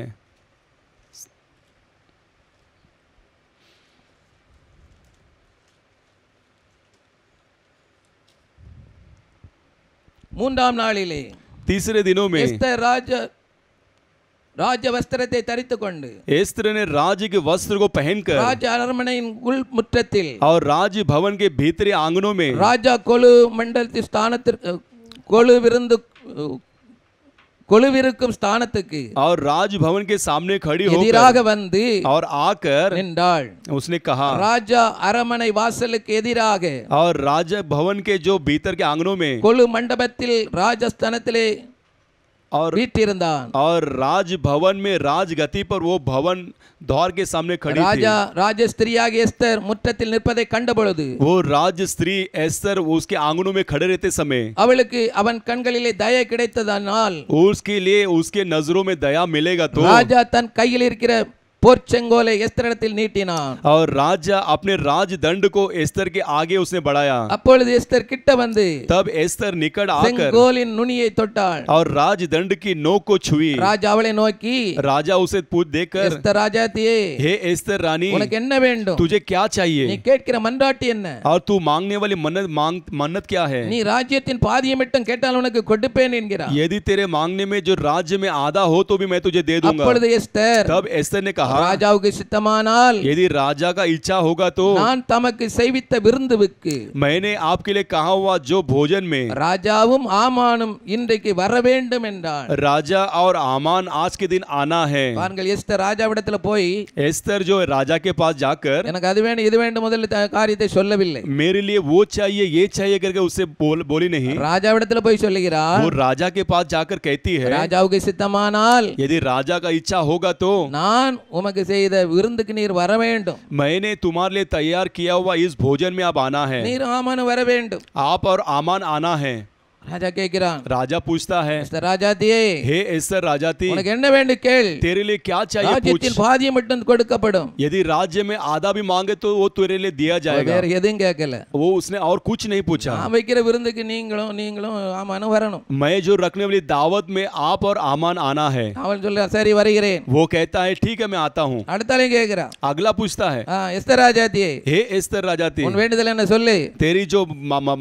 3ஆம் நாளிலே तीसरे दिनों में எஸ்தர் ராஜ வஸ்திரத்தை தரித்துக் கொண்டு एस्तर ने राज्य के वस्त्र को पहनकर ராஜ அரண்மனையின் உள் முற்றத்தில் और राज भवन के भीतरी आंगनों में ராஜா கொலு மண்டலத்தின் ஸ்தானத்திற்கு கொலுவிருக்கும் ஸ்தானத்துக்கு और राज भवन के सामने खड़ी எதிராக होकर வந்து और आकर நின்றாள். उसने कहा ராஜா அரண்மனை வாசலுக்கு எதிராக और राज भवन के जो भीतर के आंगनों में கொலு மண்டபத்தில் ராஜஸ்தானத்திலே और வீற்றிருந்தான். और राज भवन में राजगति पर वो भवन द्वार के सामने खड़ी ராஜா थी. ராஜஸ்திரியாக எஸ்தர் முற்றத்தில் நிற்பதை கண்டபொழுது वो राज स्त्री एस्तर उसके आंगनों में खड़े रहते समय அவளுக்கு அவன் கண்களிலே தயை கிடைத்ததனால் उसके लिए उसके नजरों में दया मिलेगा तो ராஜா தன் கையில் இருக்கிற போர்ச்செங்கோலை எஸ்தரிடத்தில் நீட்டினான். और राजा अपने राजदंड को एस्तर के आगे उसने बढ़ाया. அப்பொழுது எஸ்தர் கிட்ட வந்து तब एस्तर निकट आकर செங்கோலின் நுனியை தொட்டாள். और राजदंड की नोक को छुई. ராஜா அவளை நோக்கி राजा उसे पूछ देकर எஸ்தர் ராஜாத்தியே हे एस्तर रानी உனக்கு என்ன வேண்டும்? तुझे क्या நீ चाहिए கேட்கிற மன்றாட்டு என்ன? और तू मांगने वाली मन्नत क्या है? நீ ராஜ்யத்தின் பாதியை மட்டும் கேட்டால் உனக்கு கொடுப்பேன் என்கிறார். यदि तेरे मांगने में जो राज्य में आधा हो तो भी मैं तुझे दे दूंगा. அப்பொழுது எஸ்தர் तब एस्तर ने कहा ராஜாவுக்கு சித்தமானால் यदि राजा का इच्छा होगा तो நான் தமக்கு செய்வித்த விருந்துவுக்கு मैंने आपके लिए कहा हुआ जो भोजन में ராஜாவும் ஆமானும் இன்றைக்கு வர வேண்டும் என்றார். राजा और आमान आज के दिन आना है. பாருங்கள் எஸ்தர் ராஜாவிடத்தில் போய் एस्तर जो है राजा के पास जाकर எனக்கு அது வேண்டும் இது வேண்டும் முதல்ல காரியத்தை சொல்லவில்லை. मेरे लिए वो चाहिए ये चाहिए करके उससे बोली नहीं. ராஜாவிடத்தில் போய் சொல்லுகிறார். वो राजा के पास जाकर कहती है ராஜாவுக்கு சித்தமானால் यदि राजा का इच्छा होगा तो நான் உமக்கு செய்த விருந்துக்கு நீர் வர வேண்டும். मैंने तुम्हारे लिए तैयार किया हुआ इस भोजन में आप आना है. நீர் ஆமான் வர வேண்டும். आप और आमान आना है. ராஜா கேட்கிறான், राजा पूछता है, எஸ்தர் ராஜாத்தியே, हे एस्तर राजाती, உனக்கு என்ன வேண்டும் கேள், तेरे लिए क्या चाहिए पूछ। ராஜ்யத்தின் பாதியை மட்டும் கொடுக்கப்படும். यदि राज्य में आधा भी मांगे तो वो तेरे लिए दिया जाएगा। வேற எதுவும் கேட்கல. वो उसने और कुछ नहीं पूछा। நான் வைக்கிற விருந்துக்கு நீங்களும் ஆமானும் வரணும். मैं जो रखने वाली दावत में आप और आमान आना है। அவன் சொல்றான், சரி வருகிறேன். वो कहता है ठीक है मैं आता हूँ। அடுத்தாலும் கேட்கிறான், अगला पूछता है, எஸ்தர் ராஜாத்தியே, हे एस्तर राजाती, உன் வேண்டுதல் என்ன சொல்லு, तेरी जो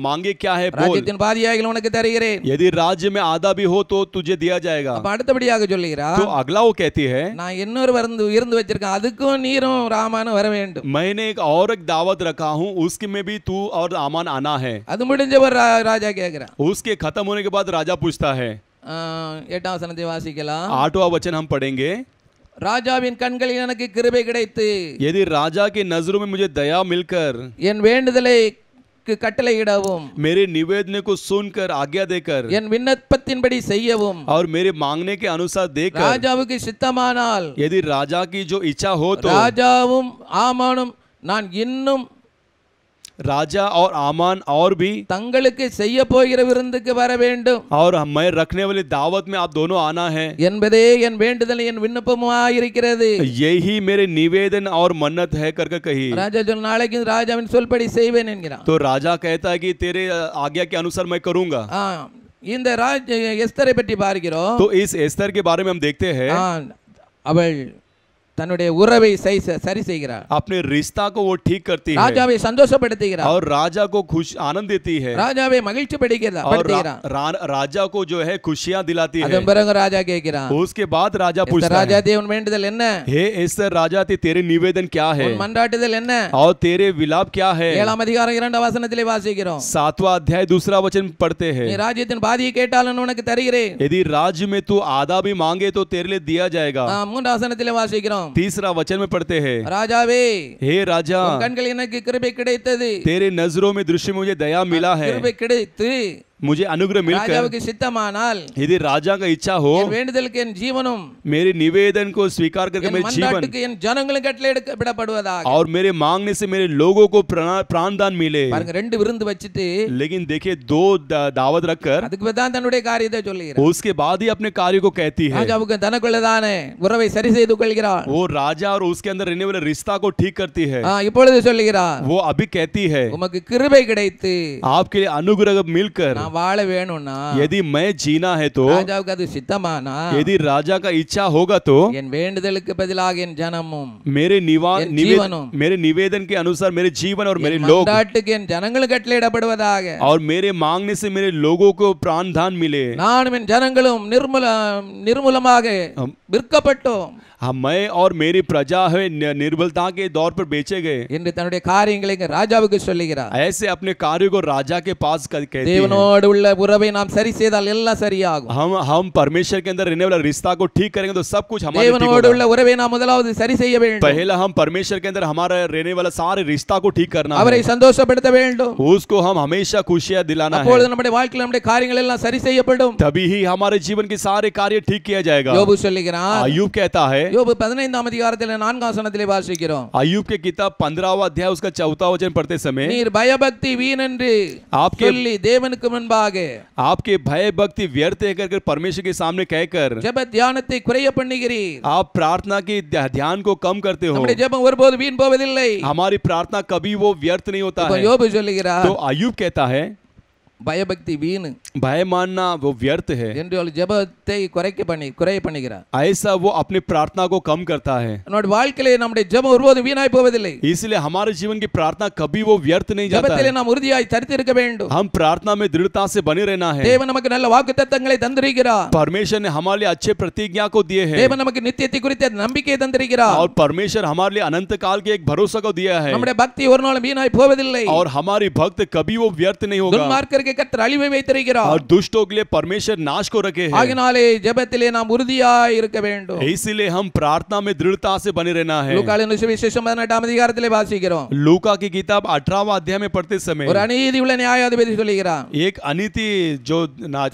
मांगे क्या है बोल। ராஜ்யத்தின் பாதியாக உனக்கு தருகிறேன். यदि राज्य में आधा भी हो तो तुझे दिया जाएगा। அப்ப அடுத்தபடியாக சொல்லுகிறான், तो अगला वो कहती है, நான் இன்னொரு விருந்து வச்சிருக்கேன், அதுக்கும் நீரும் ராமானும் வர வேண்டும். मैंने एक और एक दावत रखा हूँ, उसके में भी तू और आमान आना है। அது முடிஞ்ச ஒரு ராஜா கேட்கிறான்। उसके खत्म होने के बाद राजा पूछता है, 8ஆம் வசனத்தை வாசிக்கலாம்। 8वां वचन हम पढ़ेंगे, ராஜாவின் கண்களில் எனக்கு கிருபை கிடைத்து, यदि राजा की नजरों में मुझे दया मिलकर, என் வேண்டுதலை கட்டளையிடவும், मेरे निवेदन को सुनकर आज्ञा देकर, என் விண்ணப்பத்தின்படி செய்யவும், और मेरे मांगने के अनुसार देकर, ராஜாவுக்கு சித்தமானால், यदि राजा की जो इच्छा हो तो, ராஜாவும் ஆமானும் நான் இன்னும் राजा और आमान और भी தங்களுக்கு செய்ய போகிற விருந்துக்கு வர வேண்டும், और मैं रखने वाली दावत में आप दोनों आना है, என்பதே என் வேண்டுதல் என் விண்ணப்பமாய் இருக்கிறது। यही मेरे निवेदन और मन्नत है करके कही। ராஜா சொன்ன, நாளைக்கு ராஜாவின் சொல்படி செய்வேன் என்கிறான்। तो राजा कहता है कि तेरे आज्ञा के अनुसार मैं करूंगा। இந்த எஸ்தரை பற்றி பார்க்கிறோம்। तो इस एस्तर के बारे में हम देखते हैं, அவள் தன்னுடைய உறவை சரி செய்கிறார், अपने रिश्ता को वो ठीक करती है, ராஜாவை சந்தோஷப்படுத்துகிறார், और राजा को खुश आनंद देती है, ராஜாவை மகிழ்ச்சி படுத்துகிறார், और राजा को जो है खुशियां दिलाती है। அதன் பிறகு ராஜா கேட்கிறான், उसके बाद राजा पूछता है, ராஜாதே உன் வேண்டுதல் என்ன, हे एस्तर राजाती तेरे निवेदन क्या है, உன் மன்றாட்டுதல் என்ன, और तेरे विलाप क्या है। 7ஆம் அதிகாரம் 2ஆம் வசனத்திலே வாசிக்கிறோம்। 7वां अध्याय 2रा वचन पढ़ते हैं, நீ ராஜ்யத்தின் பாதியை கேட்டாலும் உனக்கு தருகிறேன், यदि राज्य में तू आधा भी मांगे तो तेरे लिए दिया जाएगा। 3ஆம் வசனத்திலே வாசிக்கிறோம்। 3रा वचन में पढ़ते हैं, ராஜாவே, हे राजा, உன் கண்களில் எனக்கு கிருபை கிடைத்தது, तेरे नजरों में दृष्टि में मुझे दया मिला है, கிருபை கிடைத்து मुझे अनुग्रह मिलकर, ராஜாவுக்கு சித்தமானால், यदि राजा का इच्छा हो, என் வேண்டுதலுக்கு என் ஜீவனும், मेरे निवेदन को स्वीकार करके என் मेरे जीवन, மன்றாட்டுக்கு என் ஜனங்களும் கட்டளையிடப்படுவதாக, और मेरे मांगने से मेरे लोगों को प्राण दान मिले। பாருங்க, 2 விருந்து வச்சிட்டு, लेकिन देखिए 2 दावत रखकर, அதுக்கு தான் தன்னுடைய காரியத்தை சொல்லுகிறார்। उसके बाद ही अपने कार्य को कहती है। ராஜாவுக்கு தனக்குள்ளதானே உறவை சரி செய்து கொள்கிறார், वो राजा और उसके अंदर रहने वाले रिश्ता को ठीक करती है। இப்பொழுது சொல்லுகிறார், वो अभी कहती है, உமக்கு கிருபை கிடைத்து आपके लिए अनुग्रह मिलकर, நான் வாழ வேணும்னா, यदि मैं जीना है तो, ராஜாவுக்கு அது சித்தமானா, यदि राजा का इच्छा होगा तो, என் வேண்டுதலுக்கு பதிலாக என் ஜனமும், मेरे जीवनों, मेरे निवेदन के अनुसार मेरे जीवन और मेरे लोग, மன்றாட்டுக்கு என் ஜனங்களும் கட்டளையிடப்படுவதாக, और मेरे मांगने से मेरे लोगों को प्राण दान मिले, நானும் என் ஜனங்களும் निर्मूलமாக விற்கப்பட்டோம், मैं और मेरी प्रजा है निर्बलता के दौर पर बेचे गए என்று தன்னுடைய காரியங்களை ராஜாவுக்கு சொல்லுகிறார்। ऐसे अपने कार्य को राजा के पास कहती है। தேவனோடு உள்ள உறவை நாம் சரி செய்தால் எல்லாம் சரியாகும்। हम परमेश्वर के अंदर रहने वाला रिश्ता को ठीक करेंगे तो सब कुछ हमारे தேவனோடு உள்ள உறவை நாம் முதலாவது சரி செய்ய வேண்டும்। पहला हम परमेश्वर के अंदर हमारा रहने वाला सारे रिश्ता को ठीक करना है, அவரை சந்தோஷப்படுத்த வேண்டும், उसको हम हमेशा खुशियां दिलाना है, அப்பொழுது நம்முடைய வாழ்க்கையில் நம்முடைய காரியங்கள் எல்லாம் சரி செய்யப்படும், तभी ही हमारे जीवन के सारे कार्य ठीक किया जाएगा। யோபு சொல்லுகிறார், अय्यूब कहता है, யோபு 15ஆம் அதிகாரத்தில் 4ஆம் வசனத்திலே வாசிக்கிறோம்। अय्यूब के किताब 15वां अध्याय उसका 4वां वचन पढ़ते समय, நீர் பயபக்தி வீணென்று சொல்லி தேவனுக்கு முன்பாக, आपके भय भक्ति व्यर्थ है कर परमेश्वर के सामने कहकर, ஜெப தியானத்தை குறைய பண்ணுகிறீர், आप प्रार्थना के ध्यान को कम करते हो, நம்முடைய ஜெபம் ஒருபோது வீண் போவதில்லை, हमारी प्रार्थना कभी वो व्यर्थ नहीं होता है। யோபு சொல்லுகிறார், तो अय्यूब कहता है, பயபக்தி வீண், भय मानना वो व्यर्थ है, என்று ஜெபத்தை குறைய பண்ணுகிறார், ऐसा वो अपने प्रार्थना को कम करता है। நம்முடைய வாழ்க்கையிலே நம்முடைய ஜெபம் ஒருபோது வீணாய் போவதில்லை, इसलिए हमारे जीवन की प्रार्थना कभी वो व्यर्थ नहीं जाता ஜெபத்திலே है। நாம் உறுதியாய் தரித்திருக்க வேண்டும், हम प्रार्थना में दृढ़ता से बने रहना है। தேவன் நமக்கு நல்ல வாக்குத்தத்தங்களை தந்திருக்கிறார், परमेश्वर ने हमारे लिए अच्छे प्रतिज्ञा को दिए हैं, தேவன் நமக்கு நித்தியத்தை குறித்த நம்பிக்கையை தந்திருக்கிறார், और परमेश्वर हमारे लिए अनंत काल के एक भरोसा को दिया है, நம்முடைய பக்தி ஒரு நாளும் வீணாய் போவதில்லை, और हमारी भक्त कभी वो व्यर्थ नहीं होगा, துன்மார்க்கருக்கு கர்த்தர் அழிவை வைத்திருக்கிறார், और दुष्टों के लिए परमेश्वर नाश को रखे हैं। ஆகினாலே ஜெபத்திலே நாம் உறுதியாய் இருக்க வேண்டும், इसीलिए हम प्रार्थना में दृढ़ता से बने रहना है। லூக்கா எழுதின சுவிசேஷம் 18ஆம் அதிகாரத்திலே வாசிக்கிறோம், लूका की किताब 18वां अध्याय में पढ़ते समय ஒரு அநீதி உள்ள நியாயாதிபதி சொல்லுகிறான், एक अनीति जो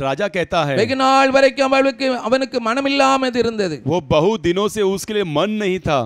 राजा कहता है, வெகு நாள் வரைக்கும் அவனுக்கு மனமில்லாமல் இருந்தது, वो बहुत दिनों से उसके लिए मन नहीं था।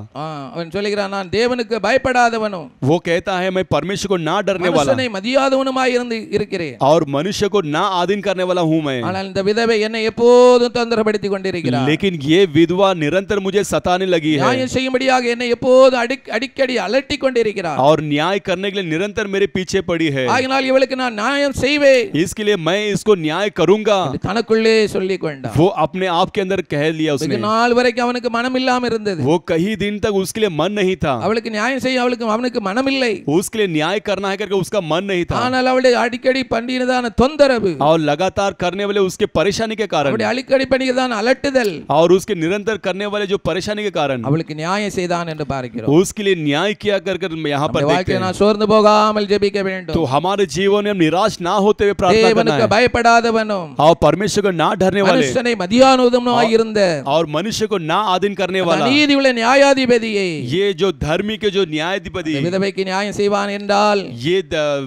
அவன் சொல்லுகிறான், நான் தேவனுக்கு பயப்படாதவனும் वो कहता है मैं परमेश्वर को ना डरने वाला மனுஷனை மதியாதவனுமாய் இருக்கிறேன், और मनुष्य को ना आधीन करने वाला हूँ मैं, ஆனால் இந்த விதவை என்னை எப்போதும் தொந்தரப்படுத்தி கொண்டிருக்கிறார். लेकिन ये विधवा निरंतर मुझे सताने लगी है நியாயம் செய்யும்படியாக என்னை எப்போதும் அடிக்கடி அலட்டி கொண்டிருக்கிறார். और न्याय करने के लिए निरंतर मेरे पीछे पड़ी है, ஆகையால் இவளுக்கு நான் நியாயம் செய்வேன், इसके लिए मैं इसको न्याय करूंगा, தனக்குள்ளே சொல்லிக் கொண்டார். वो अपने आप के अंदर कह लिया उसने। வெகு நாள் வரைக்கும் அவனுக்கு மனம் இல்லாம இருந்தது. वो कई दिन तक उसके लिए मन नहीं था, அவளுக்கு நியாயம் செய்ய அவனுக்கு மனம் இல்லை, उसके लिए न्याय करना है करके उसका मन नहीं था। ஆனால் அவளுடைய அடிக்கடி பண்ணினதான தொந்தரவு और लगातार करने वाले उसके परेशानी के कारण, அவளுடைய அடிக்கடி பண்ணினதான அலட்டுதல், और उसके निरंतर करने वाले जो परेशानी के कारण அவளுக்கு நியாயம் செய்தான் என்று பார்க்கிறோம். उसके लिए न्याय किया कर यहाँ पर देखते हैं। நான் சோர்ந்து போகாமல் ஜெபிக்க வேண்டும். तो हमारे जीवन में हम निराश ना होते हुए प्रार्थना करना தேவனுக்கு है, பயப்படாதவனும் और परमेश्वर को ना डरने वाले, மனுஷனை மதியானுதமாய் இருந்த और मनुष्य को ना आधीन करने वाला, நீதியுள்ள நியாயாதிபதியே, ये जो धर्मी के जो न्यायाधिपति, விதவைக்கு நியாயம் செய்வான் என்றால் ये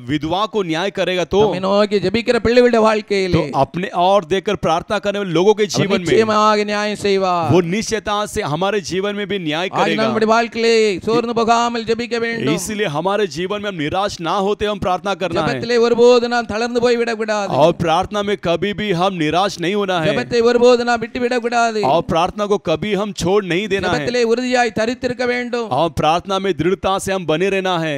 विधवा को न्याय करेगा तो நம்மை நோக்கி ஜெபிக்கிற பிள்ளைகளுடைய வாழ்க்கையிலே तो अपने और देकर प्रार्थना करने वाले लोगों के जीवन में நிச்சயமாக நியாயம் செய்வார். वो निश्चयता से हमारे जीवन में भी न्याय करेगा। நம்முடைய வாழ்க்கையிலே சோர்ந்து போகாமல் ஜெபிக்க வேண்டும். इसलिए हमारे जीवन में हम निराश ना होते हम प्रार्थना करना है, ஜெபத்திலே ஒருபோது நாம் தளர்ந்து போய் விடக்கூடாது. और प्रार्थना में कभी भी हम निराश नहीं होना है, ஜெபத்தை ஒருபோது நாம் விட்டு விடக்கூடாது. और प्रार्थना को कभी हम छोड़ नहीं देना है, ஜெபத்திலே உறுதியாய் தரித்திருக்க வேண்டும். और प्रार्थना में दृढ़ता से हम बने रहना है।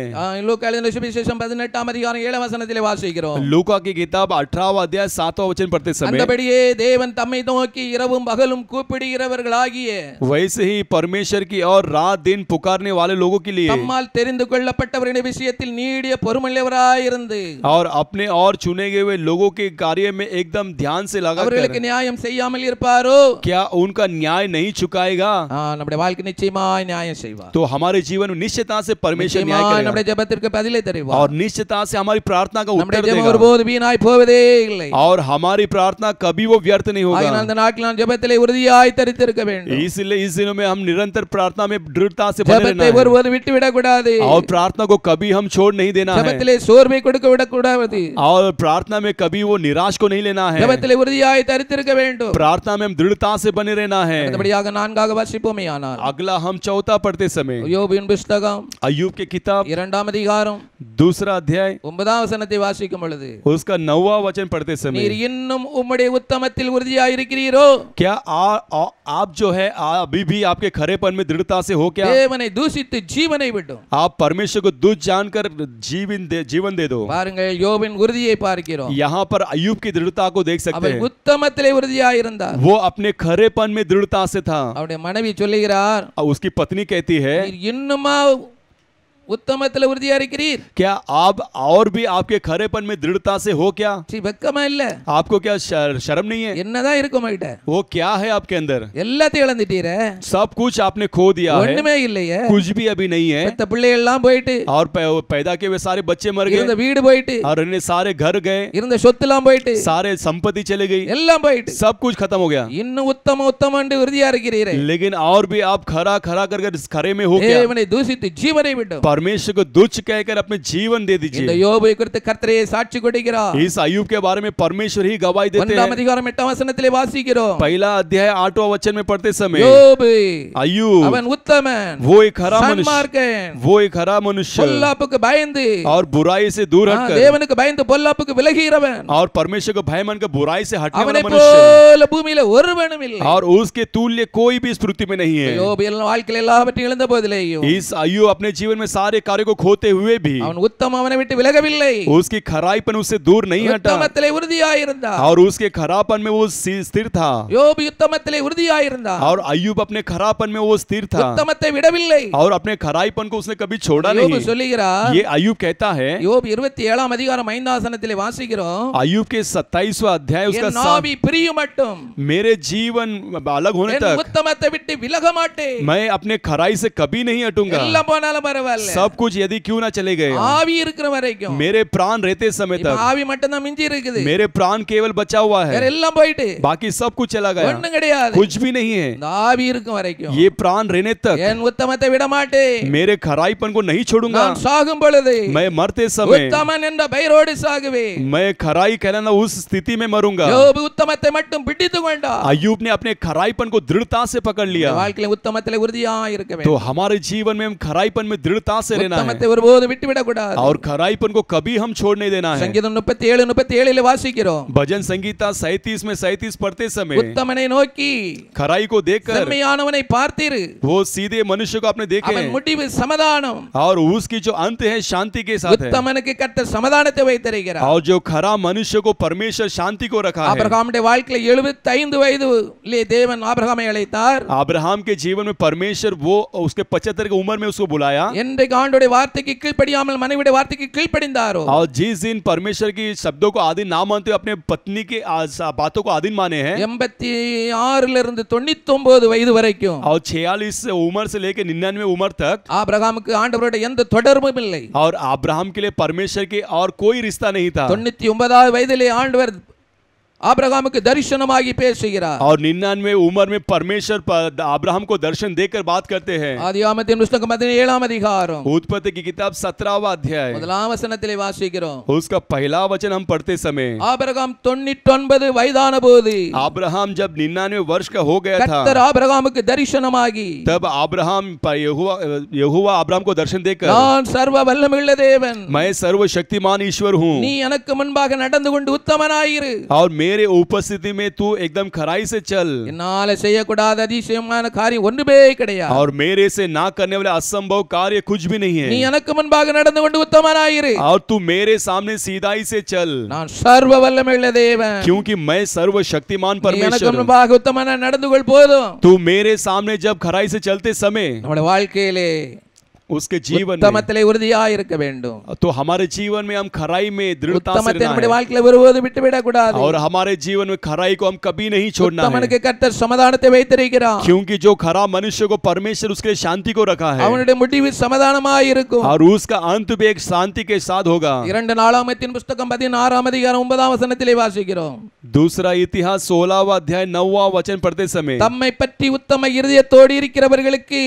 லூக்கா எழுதின சுவிசேஷம் 18ஆம் அதிகாரம் 7ஆம் வசனத்திலே வாசிக்கிறோம். लूका की किताब 18वां अध्याय 7वां वचन पढ़ते समय, அந்தபடியே தேவன் தம்மை நோக்கி இரவும் பகலும் கூப்பிடுகிறவர்களாகிய वैसे ही परमेश्वर की और रात दिन पुकारने वाले लोगों के लिए தம்மால் தெரிந்து கொள்ளப்பட்டவரின் விஷயத்தில் நீடிய பொறுமையுள்ளவராய் இருந்து और अपने और चुने गए हुए लोगों के कार्य में एकदम ध्यान से लगा அவர்களுக்கு நியாயம் செய்யாமல் இருப்பாரோ, क्या उनका न्याय नहीं चुकाएगा? நம்முடைய வாழ்க்கை நிச்சயமாய் நியாயம் செய்வார். तो हमारे जीवन में निश्चितता से परमेश्वर न्याय நிச்சயமாய் करेगा, நம்முடைய ஜெபத்திற்கு பதிலை தருவார். और निश्चितता से हमारी प्रार्थना का उत्तर நம்முடைய ஜெபம் देगा, ஒருபோது வீணாய் போவதே இல்லை. और हमारी प्रार्थना कभी वो व्यर्थ नहीं होगा। ஆகையால் அந்த நாட்களில் நாம் ஜெபத்திலே உறுதியாய் தரித்திருக்க வேண்டும். इसलिए इस दिनों में हम निरंतर प्रार्थना में दृढ़ता से बने रहना ஜெபத்தை है, ஒருபோது விட்டு விடக்கூடாது. और प्रार्थना को कभी हम छोड़ नहीं देना है, ஜெபத்திலே சோர்வை கொடுக்க விடக்கூடாது. और प्रार्थना में कभी वो निराश को नहीं लेना है, ஜெபத்திலே உறுதியாய் தரித்திருக்க வேண்டும். प्रार्थना में हम दृढ़ता से बने रहना है। அடுத்தபடியாக நான்காக வாசிப்போமேயானால் अगला हम चौथा पढ़ते समय யோபின் புத்தகம் अय्यूब की किताब 2ஆம் அதிகாரம் 2 अध्याय 9ஆம் வசனத்தை வாசிக்கும் பொழுது, उसका 9वां वचन पढ़ते समय, நீர் இன்னும் உம்முடைய உத்தமத்தில் உறுதியாய் இருக்கிறீரோ? क्या आप जो है अभी भी आपके खरेपन में दृढ़ता से हो क्या? தேவனை தூஷித்து ஜீவனை விடும். आप परमेश्वर को दुष्ट जानकर जीवन दे दो। பாருங்கள், யோபின் உறுதியை பார்க்கிறோம். यहाँ पर अय्यूब की दृढ़ता को देख सकते அவர் हैं, உத்தமத்திலே உறுதியாய் இருந்தார். वो अपने खरेपन में दृढ़ता से था। அவருடைய மனைவி சொல்லுகிறார், उसकी पत्नी कहती है, நீர் இன்னுமா உத்தமத்தில் உறுதியா இருக்கிறீர்? क्या आप और भी आपके खरेपन में दृढ़ता से हो क्या? வெக்கமா இல்ல? आपको क्या शर्म नहीं है? என்னதான் இருக்கும் உங்ககிட்ட? वो क्या है आपके अंदर? எல்லாத்தையும் இழந்துட்டீரே. सब कुछ आपने खो दिया है, ஒண்ணுமே இல்லையே. कुछ भी अभी नहीं है, பெத்த பிள்ளைகள் எல்லாம் போயிட்டு, और पैदा के हुए सारे बच्चे मर இருந்த गए, வீடு போயிட்டு, और इन्हें सारे घर गए, இருந்த சொத்து எல்லாம் போயிட்டு, सारे संपत्ति चले गई, எல்லாம் போயிட்டு, सब कुछ खत्म हो गया, இன்னும் உத்தமம் என்று உறுதியா இருக்கிறீரே. लेकिन और भी आप खरा कर इस खरे में हो क्या? தேவனை தூஷித்து ஜீவனை விடும். परमेश्वर को तुच्छ कहकर अपने जीवन दे இந்த दीजिए। யோபை குறித்து கர்த்தரே சாட்சி கொடுக்கிறார். इस अय्यूब के बारे में परमेश्वर ही गवाही देते 1ஆம் हैं। அதிகாரம் 8ஆம் வசனத்திலே வாசிக்கிறோம். पहला अध्याय 8वां वचन में पढ़ते समय, யோபு अय्यूब அவன் உத்தமன், वो एक खरा मनुष्य, சன்மார்க்கன், वो एक खरा मनुष्य பொல்லாப்புக்கு பயந்து, और बुराई से दूर हटकर, தேவனுக்கு பயந்து பொல்லாப்புக்கு விலகிறவன், और परमेश्वर को भय मानकर बुराई से हटने அவனை वाला मनुष्य, போல பூமியில ஒருவனும் இல்லை. और उसके तुल्य कोई भी इस पृथ्वी में नहीं है। யோபு வாழ்க்கையில் எல்லாவற்றையும் இழந்த போதிலேயும் इस अय्यूब अपने जीवन में सारे कार्य को खोते हुए भी அவன் உத்தமம் அவனை விட்டு விலகவில்லை. उसकी खराईपन उससे दूर नहीं हटा, உத்தமத்திலே உறுதியாய் இருந்தார். और उसके खरापन में वो स्थिर था, யோபு உத்தமத்திலே உறுதியாய் இருந்தார். और अय्यूब अपने खरापन में वो स्थिर था, உத்தமத்தை விடவில்லை. और अपने खराईपन को उसने कभी छोड़ा யோபு नहीं। சொல்லுகிறார், ये अय्यूब कहता है, யோபு 27ஆம் அதிகாரம் 5ஆம் வசனத்திலே வாசிக்கிறோம், अय्यूब के 27वां अध्याय उसका என் நாவி பிரியும் மட்டும் मेरे जीवन अलग होने என் तक உத்தமத்தை விட்டு விலக மாட்டேன். मैं अपने खराई से कभी नहीं हटूंगा, எல்லாம் போனாலும் பரவாயில்லை, सब कुछ यदि क्यों ना चले गए, ஆவி இருக்கிற வரைக்கும், मेरे प्राण रहते समय இப்ப तक, ஆவி மட்டும் தான் மிஞ்சி இருக்குது, मेरे प्राण केवल बचा हुआ வேற है, எல்லாம் போயிட்டு बाकी सब कुछ चला गया, ஒண்ணும் கிடையாது. कुछ भी नहीं है। இந்த ஆவி இருக்கும் வரைக்கும் ये प्राण रहने तक என் உத்தமத்தை விட மாட்டேன். मेरे खराईपन को नहीं छोड़ूंगा, நான் சாகும் பொழுது मैं मरते समय உத்தமன் என்ற பெயரோடு சாகுவேன். मैं खराई कहना उस स्थिति में मरूंगा। யோபு உத்தமத்தை மட்டும் பிடித்துக் கொண்டார். अय्यूब ने अपने खराईपन को दृढ़ता से पकड़ लिया। வாழ்க்கையில உத்தமத்திலே உறுதியாய் இருக்க तो வேண்டும். हमारे जीवन में हम खराईपन में दृढ़ता दृढ़ता से रहना है உத்தமத்தை ஒருபோது விட்டுவிடக் கூடாது. और खराईपन को कभी हम छोड़ नहीं देना है। சங்கீதம் 37:37 வாசிக்கிறோம். भजन संगीता 37 में 37 पढ़ते समय உத்தமனை நோக்கி खराई को देखकर செம்மையானவனை பார்த்தீர், वो सीधे मनुष्य को आपने देखे அவன் முடிவு சமாதானம். और उसकी जो अंत है शांति के साथ है உத்தமனுக்கு கர்த்தர் சமாதானத்தை வைத்திருக்கிறார். और जो खरा मनुष्य को परमेश्वर शांति को रखा है। ஆபிரகாமுடைய வாழ்க்கையில 75 வயதிலே தேவன் ஆபிரகாமை அழைத்தார். अब्राहम के जीवन में परमेश्वर वो उसके 75 की उम्र में उसको बुलाया என்றைக்கு ஆண்டவருடைய வார்த்தைக்கு கீழ்ப்படியாமல் மனைவியுடைய வார்த்தைக்கு கீழ்ப்படிந்தாரோ, और जिस दिन परमेश्वर की शब्दों को आधीन ना मानते अपने पत्नी के बातों को आधीन माने हैं 86 இருந்து 99 வயது வரைக்கும் और 46 उम्र से लेकर 99 उम्र तक ஆபிரகாமுக்கு ஆண்டவருடைய எந்த தொடர்பும் இல்லை. और अब्राहम के लिए परमेश्वर के और कोई रिश्ता नहीं था। 99வது வயதிலே ஆண்டவர் ஆபிரகாமுக்கு தரிசனமாகி பேசுகிறார். और 99 उम्र में परमेश्वर अब्राहम को दर्शन देकर बात करते हैं। ஆதியாகமத்தின் புத்தகம் 17ஆம் அதிகாரம் उत्पत्ति की किताब 17वां अध्याय முதலாம் வசனத்திலே வாசிக்கிறோம். उसका पहला वचन हम पढ़ते समय ஆபிரகாம் 99 வயதான போது अब्राहम जब 99 वर्ष का हो गया था கர்த்தர் ஆபிரகாமுக்கு தரிசனமாகி तब अब्राहम यहोवा अब्राहम को दर्शन देकर நான் சர்வ வல்லமையுள்ள தேவன், मैं सर्वशक्तिमान ईश्वर हूँ நீ எனக்கு முன்பாக நடந்து கொண்டு உத்தமனாயிரு, और मेरे उपस्थिति में तू एकदम खराई से चल என்னால செய்யக்கூடாத அதிசயமான காரியம் ஒன்றுமே கிடையாது, और मेरे से ना करने वाला असंभव कार्य कुछ भी नहीं நீ है எனக்கு முன்பாக நடந்து கொண்டு உத்தமனாயிரு, और तू मेरे सामने सीधाई से चल நான் சர்வ வல்லமையுள்ள தேவன், क्योंकि मैं सर्वशक्तिमान நீ எனக்கு परमेश्वर हूँ। முன்பாக உத்தமனா நடந்து கொள் போதும். तू मेरे सामने जब खराई से चलते समय நம்முடைய வாழ்க்கையிலே उसके जीवन में உத்தமத்திலே உறுதியாய் இருக்க வேண்டும். तो हमारे जीवन में हम खराई में दृढ़ता से உத்தமத்தை रहना நம்முடைய है வாழ்க்கையில ஒருபோதும் விட்டுவிடக் கூடாது. और हमारे जीवन में खराई को हम कभी नहीं छोड़ना है உத்தமனுக்கு கர்த்தர் சமாதானத்தை வைத்திருக்கிறார். क्योंकि जो खरा मनुष्य को परमेश्वर उसके लिए शांति को रखा है அவனுடைய முடிவு சமாதானமாய் இருக்கும். और उसका अंत भी एक शांति के साथ होगा। 2 நாளாகமத்தின் புத்தகம் 16ஆம் அதிகாரம் 9ஆம் வசனத்திலே வாசிக்கிறோம். दूसरा इतिहास 16वां अध्याय 9वां वचन पढ़ते समय தம்மை பற்றி உத்தம இருதயத்தோடு இருக்கிறவர்களுக்கு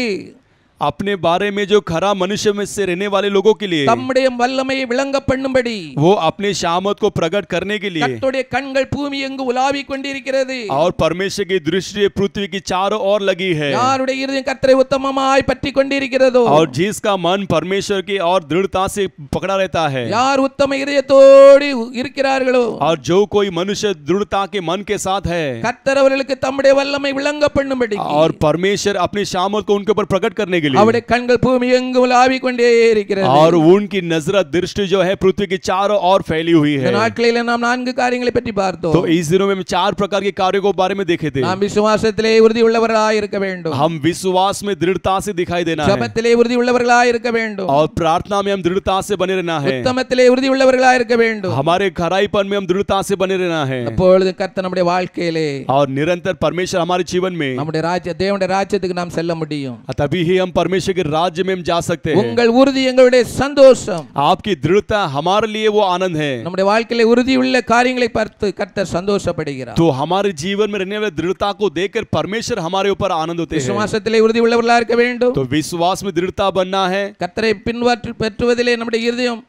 अपने बारे में जो खरा मनुष्य में से रहने वाले लोगों के लिए தம்முடைய வல்லமையை விளங்க பண்ணும்படி वो अपने शामत को प्रकट करने के लिए கர்த்தருடைய கண்கள் பூமி எங்கு உலாவிக் கொண்டிருக்கிறது. और परमेश्वर की दृष्टि पृथ्वी की चारों ओर लगी है யாருடைய இருதயம் கர்த்தரை உத்தமமாய் பற்றிக் கொண்டிருக்கிறதோ, और जिसका मन परमेश्वर की और दृढ़ता से पकड़ा रहता है யார் உத்தம இருதயத்தோடு இருக்கிறார்களோ और जो कोई मनुष्य दृढ़ता के मन के साथ है கர்த்தர் அவர்களுக்கு தம்முடைய வல்லமை விளங்க பண்ணும்படி और परमेश्वर अपनी शामत को उनके ऊपर प्रकट करने के लिए அவருடைய கண்கள் பூமி எங்கு உலாவிக் கொண்டே இருக்கிறது. और उनकी नजर दृष्टि जो है पृथ्वी की चारों ओर फैली हुई है। இந்த நாட்களிலே நாம் 4 காரியங்களை பற்றி பார்த்தோம். तो इस दिनों में 4 प्रकार के कार्यों को बारे में देखे थे। நாம் விசுவாசத்திலே உறுதி உள்ளவர்களாய் இருக்க வேண்டும், हम विश्वास में दृढ़ता से दिखाई देना है ஜெபத்திலே உறுதி உள்ளவர்களாய் இருக்க வேண்டும், और प्रार्थना में हम दृढ़ता से बने रहना है। உத்தமத்திலே உறுதி உள்ளவர்களாய் இருக்க வேண்டும். हमारे खराईपन में हम दृढ़ता से बने रहना है அப்பொழுது கர்த்தர் நம்முடைய வாழ்க்கையிலே और निरंतर परमेश्वर हमारे जीवन में நம்முடைய தேவனுடைய ராஜ்யத்துக்கு நாம் செல்ல முடியும். तभी ही हम परमेश्वर के राज्य में हम जा सकते हैं। உங்கள் உறுதி எங்களுடைய சந்தோஷம். आपकी दृढ़ता हमारे लिए वो आनंद है। நம்முடைய வாழ்க்கையிலே உறுதி உள்ள காரியங்களை பார்த்து கர்த்தர் சந்தோஷப்படுகிறார். तो हमारे जीवन में रहने वाले दृढ़ता को देखकर परमेश्वर हमारे ऊपर आनंद होते हैं। விசுவாசத்திலே உறுதி உள்ளவர்களாக இருக்க வேண்டும். तो विश्वास में दृढ़ता बनना है। கர்த்தரை பின்பற்றுவதிலே நம்முடைய இருதயம்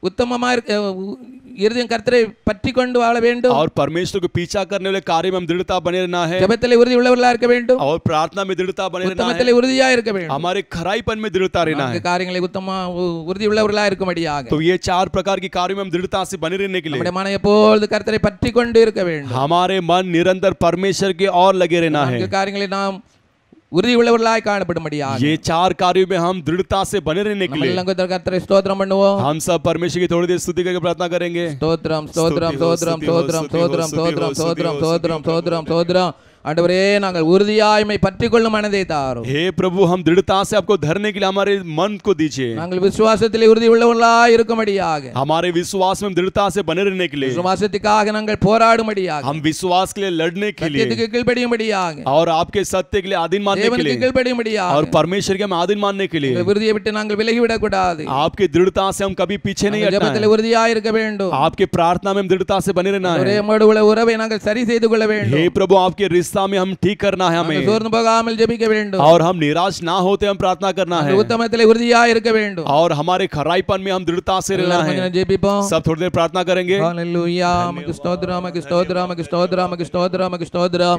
உத்தமமா இருதயம் கர்த்தரை பற்றி கொண்டு வாழ வேண்டும். और परमेश्वर को पीछा करने वाले कार्य में हम दृढ़ता बने रहना है। ஜெபத்திலே உறுதி உள்ளவர்களாக இருக்க வேண்டும். और प्रार्थना में दृढ़ता बने रहना है। உத்தமத்திலே உறுதியா இருக்க வேண்டும். हमारे खराईपन में दृढ़ता रहना है। காரியங்களை உத்தம உறுதி உள்ளவர்களாக இருக்கும்படியாக तो ये 4 प्रकार के कार्यों में हम दृढ़ता से बने रहने के लिए நம்முடைய மனம் எப்பொழுது கர்த்தரை பற்றி கொண்டு இருக்க வேண்டும். हमारे मन निरंतर परमेश्वर के और लगे रहना है। காரியங்களை நாம் உறுதி உள்ளவர்களாய் காணப்படும்படியாக ये 4 कार्यों में हम दृढ़ता से बने रहने के लिए கர்த்தரை ஸ்தோத்திரம் பண்ணுவோம். हम सब परमेश्वर की थोड़ी देर स्तुति करके प्रार्थना करेंगे। ஸ்தோத்திரம் ஸ்தோத்திரம் ஸ்தோத்திரம் ஸ்தோத்திரம் ஸ்தோத்திரம் ஸ்தோத்திரம் ஸ்தோத்திரம் ஸ்தோத்திரம் ஸ்தோத்திரம் ஸ்தோத்திரம். ஆண்டவரே நாங்கள் உறுதியாய்மை பற்றி கொள்ளும் மனதை தாரும். हे प्रभु हम दृढ़ता से आपको धरने के लिए हमारे मन को दीजिए। நாங்கள் விசுவாசத்திலே உறுதி உள்ளவர்களாய் இருக்கும்படியாக हमारे विश्वास में दृढ़ता से बने रहने के लिए விசுவாசத்துக்காக நாங்கள் போராடும்படியாக हम विश्वास के लिए लड़ने के लिए சத்தியத்துக்கு கீழ்ப்படியும்படியாக और आपके सत्य के लिए आधीन मानने के தேவனுக்கு लिए கீழ்ப்படியும்படியாக और परमेश्वर के हम आधीन मानने के लिए விருதியை விட்டு நாங்கள் விலகிவிடக் கூடாது. आपकी दृढ़ता से हम कभी पीछे नहीं हटना ஜெபத்திலே है। உறுதியாய் இருக்க வேண்டும். आपके प्रार्थना में हम दृढ़ता से बने रहना ஒரே है। உம்மோடு உள்ள உறவை நாங்கள் சரி செய்து கொள்ள வேண்டும். हे प्रभु आपके रिश्ते अवस्था में हम ठीक करना है हमें, சோர்ந்து போகாமல் ஜெபிக்க வேண்டும், और हम निराश ना होते हम प्रार्थना करना है, உத்தமத்திலே உறுதியாய் இருக்க வேண்டும். और हमारे खराईपन में हम दृढ़ता से रहना है. கொஞ்சம் ஜெபிப்போம். सब थोड़ी देर प्रार्थना करेंगे. ஹalleluya, மக்கு ஸ்தோத்திரம், மக்கு ஸ்தோத்திரம், மக்கு ஸ்தோத்திரம், மக்கு ஸ்தோத்திரம், மக்கு ஸ்தோத்திரம்.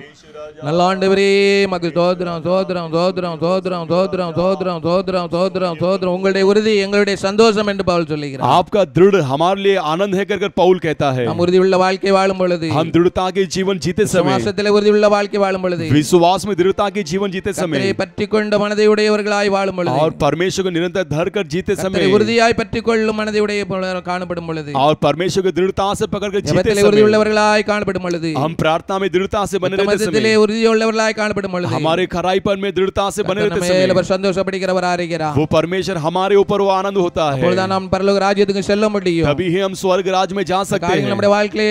நல்ல ஆண்டவரே மக்கு ஸ்தோத்திரம், ஸ்தோத்திரம், ஸ்தோத்திரம், ஸ்தோத்திரம், ஸ்தோத்திரம், ஸ்தோத்திரம், ஸ்தோத்திரம், ஸ்தோத்திரம், ஸ்தோத்திரம். உங்களுடைய உறுதி எங்களுடைய சந்தோஷம் என்று பவுல் சொல்லுகிறார். आपका दृढ़ हमारे लिए आनंद है कर पौल कहता है. हम உறுதி உள்ள வாழ்க்கை வாழும் பொழுது, हम दृढ़ता के जीवन जीते समय, விசுவாசத்திலே உறுதி உள்ள வாழ்க்கை வாழும் பொழுது, विश्वास में दृढ़ता के जीवन जीते समय, கர்த்தரை பற்றிக்கொண்ட மனதை உடையவர்களாய் வாழும் பொழுது, और परमेश्वर को निरंतर धर कर जीते समय, உறுதியாய் பற்றிக்கொள்ளும் மனதை உடைய காணப்படும் பொழுது, और परमेश्वर को दृढ़ता से पकड़ कर जीते समय, உறுதி உள்ளவர்களாய் காணப்படும் பொழுது, हम प्रार्थना में दृढ़ता से बने रहते समय, உறுதி உள்ளவர்களாய் காணப்படும் பொழுது, हमारे खराईपन में दृढ़ता से बने रहते समय, சந்தோஷப்படுகிறவராய் இருக்கிறார். वो परमेश्वर हमारे ऊपर वो आनंद होता है. அப்பொழுது நாம் பரலோக ராஜ்யத்துக்கு செல்ல முடியும். तभी ही हम स्वर्ग राज्य में जा सकते हैं. நம்முடைய வாழ்க்கையிலே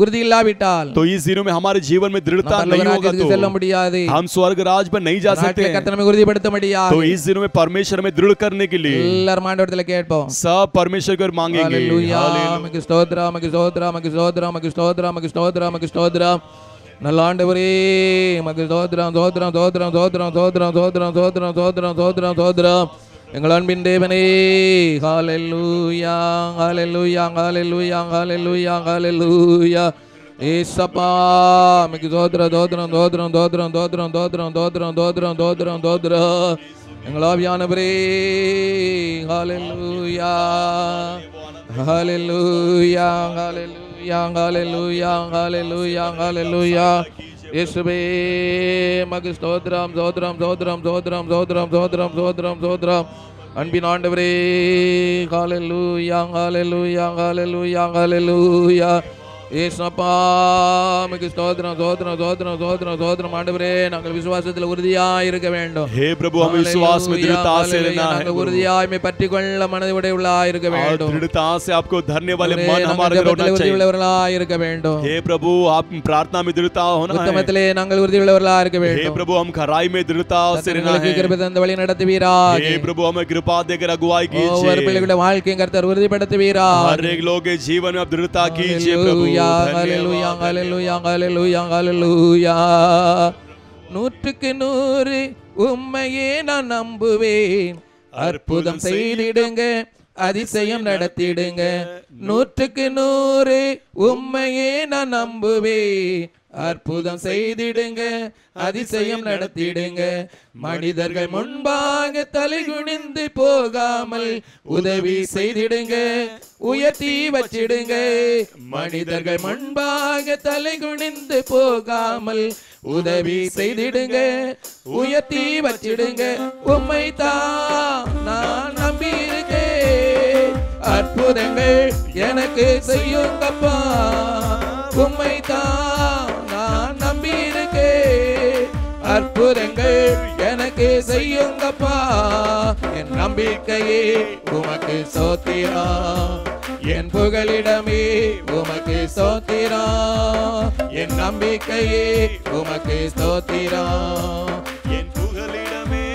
உறுதி இல்லாவிட்டால், तो इस दिनों में हमारे जीवन में दृढ़ता नहीं होगा तो செல்ல முடியாது. हम स्वर्ग राज्य में नहीं जा सकते हैं. கர்த்தர் நம்மை உறுதிப்படுத்த முடியாது. तो इस दिनों में परमेश्वर में दृढ़ करने के लिए எல்லாரும் ஆண்டவரிடத்தில் கேட்போம். सब परमेश्वर को मांगेंगे. हालेलुया, மக்கு ஸ்தோத்திரம், மக்கு ஸ்தோத்திரம், மக்கு ஸ்தோத்திரம், மக்கு ஸ்தோத்திரம், மக்கு ஸ்தோத்திரம், மக்கு ஸ்தோத்திரம். நல்ல ஆண்டவரே மக்கு ஸ்தோத்திரம், ஸ்தோத்திரம், ஸ்தோத்திரம், ஸ்தோத்திரம், ஸ்தோத்திரம், ஸ்தோத்திரம், ஸ்தோத்திரம், ஸ்தோத்திரம், ஸ்தோத்திரம், ஸ்தோத்திரம். எங்கள் அன்பின் தேவனே, ஹalleluya, ஹalleluya, ஹalleluya, ஹalleluya, ஹalleluya. ஏசப்பா மக்கு ஸ்தோத்திரம், ஸ்தோத்திரம், ஸ்தோத்திரம், ஸ்தோத்திரம், ஸ்தோத்திரம், ஸ்தோத்திரம், ஸ்தோத்திரம், ஸ்தோத்திரம், ஸ்தோத்திரம், ஸ்தோத்திரம். எங்கள் ஆவியானவரே, ஹalleluya, ஹalleluya, ஹalleluya, ஹalleluya, ஹalleluya, ஹalleluya. இயேசுவே மக்கு ஸ்தோத்திரம், ஸ்தோத்திரம், ஸ்தோத்திரம், ஸ்தோத்திரம், ஸ்தோத்திரம், ஸ்தோத்திரம், ஸ்தோத்திரம், ஸ்தோத்திரம். அன்பின் ஆண்டவரே, ஹalleluya, ஹalleluya, ஹalleluya, ஹalleluya. ஏசப்பா மக்கு ஸ்தோத்திரம், ஸ்தோத்திரம், ஸ்தோத்திரம், ஸ்தோத்திரம், ஸ்தோத்திரம். ஆண்டவரே நாங்கள் விசுவாசத்தில் உறுதியாய் இருக்க வேண்டும். हे प्रभु हम विश्वास में दृढ़ता से रहना है. நாங்கள் உறுதியாய் மை பற்றிக்கொள்ள மனதை உடையவர்களாய் இருக்க வேண்டும். दृढ़ता से आपको धरने वाले मन हमारे अंदर होना चाहिए. உறுதியுள்ளவர்களாய் இருக்க வேண்டும். हे प्रभु आप प्रार्थना में दृढ़ता होना है. உத்தமத்திலே நாங்கள் உறுதியுள்ளவர்களாய் இருக்க வேண்டும். हे प्रभु हम खराई में दृढ़ता से रहना है. கிருபை தந்து வழி நடத்துவீராக. हे प्रभु हमें कृपा देकर अगुवाई कीजिए. ஒவ்வொரு பிள்ளைகளுடைய வாழ்க்கையை கர்த்தர் உறுதிப்படுத்துவீராக. हर एक लोग के जीवन में आप दृढ़ता कीजिए प्रभु. ஹalleluya, ஹalleluya, ஹalleluya, ஹalleluya. 100 உம்மையே நான் நம்புவேன், அற்புதம் செய்திடுங்க, அதிசயம் நடத்திடுங்க. 100 உம்மையே நான் நம்புவேன், அற்புதம் செய்திடுங்க, அதிசயம் நடத்திடுங்க. மனிதர்கள் முன்பாக தலை குனிந்து போகாமல் உதவி செய்திடுங்க, உயர்த்தி வச்சிடுங்க. மனிதர்கள் முன்பாக தலை குனிந்து போகாமல் உதவி செய்திடுங்க, உயர்த்தி வச்சிடுங்க. உம்மை தான் நான் நம்பி இருக்கேன், அற்புதங்கள் எனக்கு செய்யுங்கப்பா. உம்மை தான் நான் நம்பி இருக்கேன், அற்புதங்கள் எனக்கு செய்யுங்கப்பா. என் நம்பிக்கையே உமக்கு ஸ்தோத்திரம், என் புகலிடமே உமக்கு ஸ்தோத்திரம். என் நம்பிக்கையே உமக்கு ஸ்தோத்திரம், என் புகலிடமே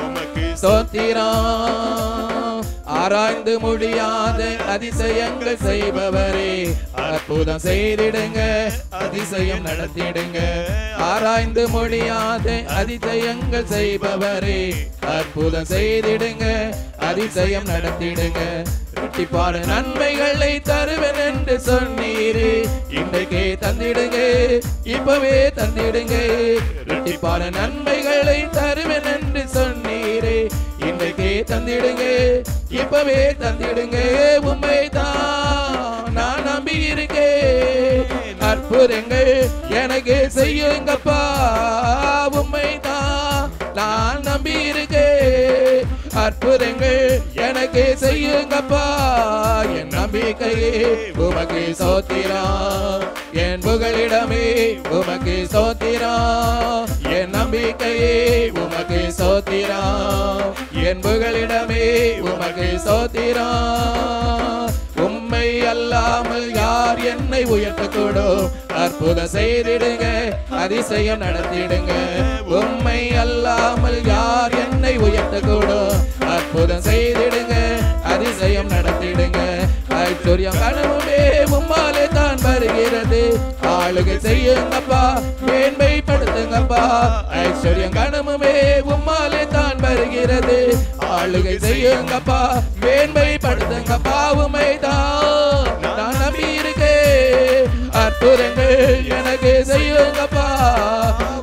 உமக்கு ஸ்தோத்திரம். ஆராய்ந்து முடியாத அதிசயங்கள் செய்பவரே, அற்புதம் செய்திடுங்க, அதிசயம் நடத்திடுங்க. ஆராய்ந்து முடியாத அதிசயங்கள் செய்பவரே, அற்புதம் செய்திடுங்க, அதிசயம் நடத்திடுங்க. இரட்டிப்பான நன்மைகளை தருவேன் என்று சொன்னீரே, இன்றைக்கே தந்திடுங்க, இப்பவே தந்திடுங்க. இரட்டிப்பான நன்மைகளை தருவேன் என்று சொன்னீரே, இன்றைக்கே தந்திடுங்க, இப்பவே தந்திடுங்க. உம்மை தான் நான் நம்பி இருக்கேன், அற்புதங்கள் எனக்கு செய்யுங்கப்பா. உம்மை தான் நான் நம்பி இருக்கேன், அற்புதங்கள் எனக்கு செய்யுங்கப்பா. என் நம்பிக்கையே உமக்கு ஸ்தோத்திரம், என் புகலிடமே உமக்கு ஸ்தோத்திரம். என் நம்பிக்கையே உமக்கு ஸ்தோத்திரம், என் புகலிடமே உமக்கு ஸ்தோத்திரம். உம்மை அல்லாமல் யார் என்னை உயர்த்தக்கூடும், அற்புதம் செய்திடுங்க, அதிசயம் நடத்திடுங்க. உம்மை அல்லாமல் யார் என்னை உயர்த்தக்கூடும், அற்புதம் செய்திடுங்க, அதிசயம் நடத்திடுங்க. ஐஸ்வர்யம் கனவுமே உம்மாலே தான் வருகிறது, ஆளுகை செய்யுங்கப்பா, மேன்மைப்படுத்துங்கப்பா. ஐஸ்வர்யம் கனமுமே உம்மாலே தான் வருகிறது. ஆளுகை செய்யுங்கப்பா, மேன்மைப்படுத்துங்கப்பா. உம்மைதான் நான் நம்பி இருக்கேன். அற்புதங்கள் எனக்கு செய்யுங்கப்பா,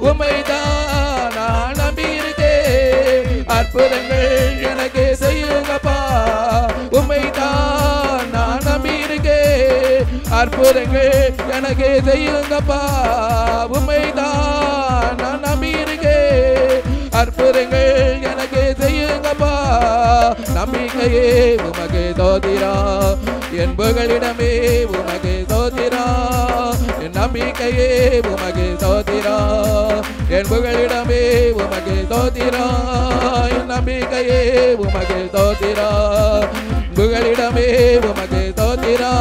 உம்மைதான் நான் நம்பி இருக்கேன். அற்புதங்கள் எனக்கு செய்யுங்கப்பா, உம்மைதான் நான் நம்பி இருக்கேன். அற்புதங்கள் எனக்கு செய்யுங்கப்பா, உம்மைதான் நான் நம்பி இருக்கேன். அற்புதங்கள் எனக்கு செய்யுங்கப்பா. நம்பிக்கையே உமக்கு தோதிரா, என் புகழிடமே உமக்கு தோதிரா. என் நம்பிக்கையே உமக்கு தோதிரா, என் புகழிடமே உமக்கு தோதிரா. என் நம்பிக்கையே உமக்கு தோதிரா, புகழிடமே உமக்கு தோதிரா.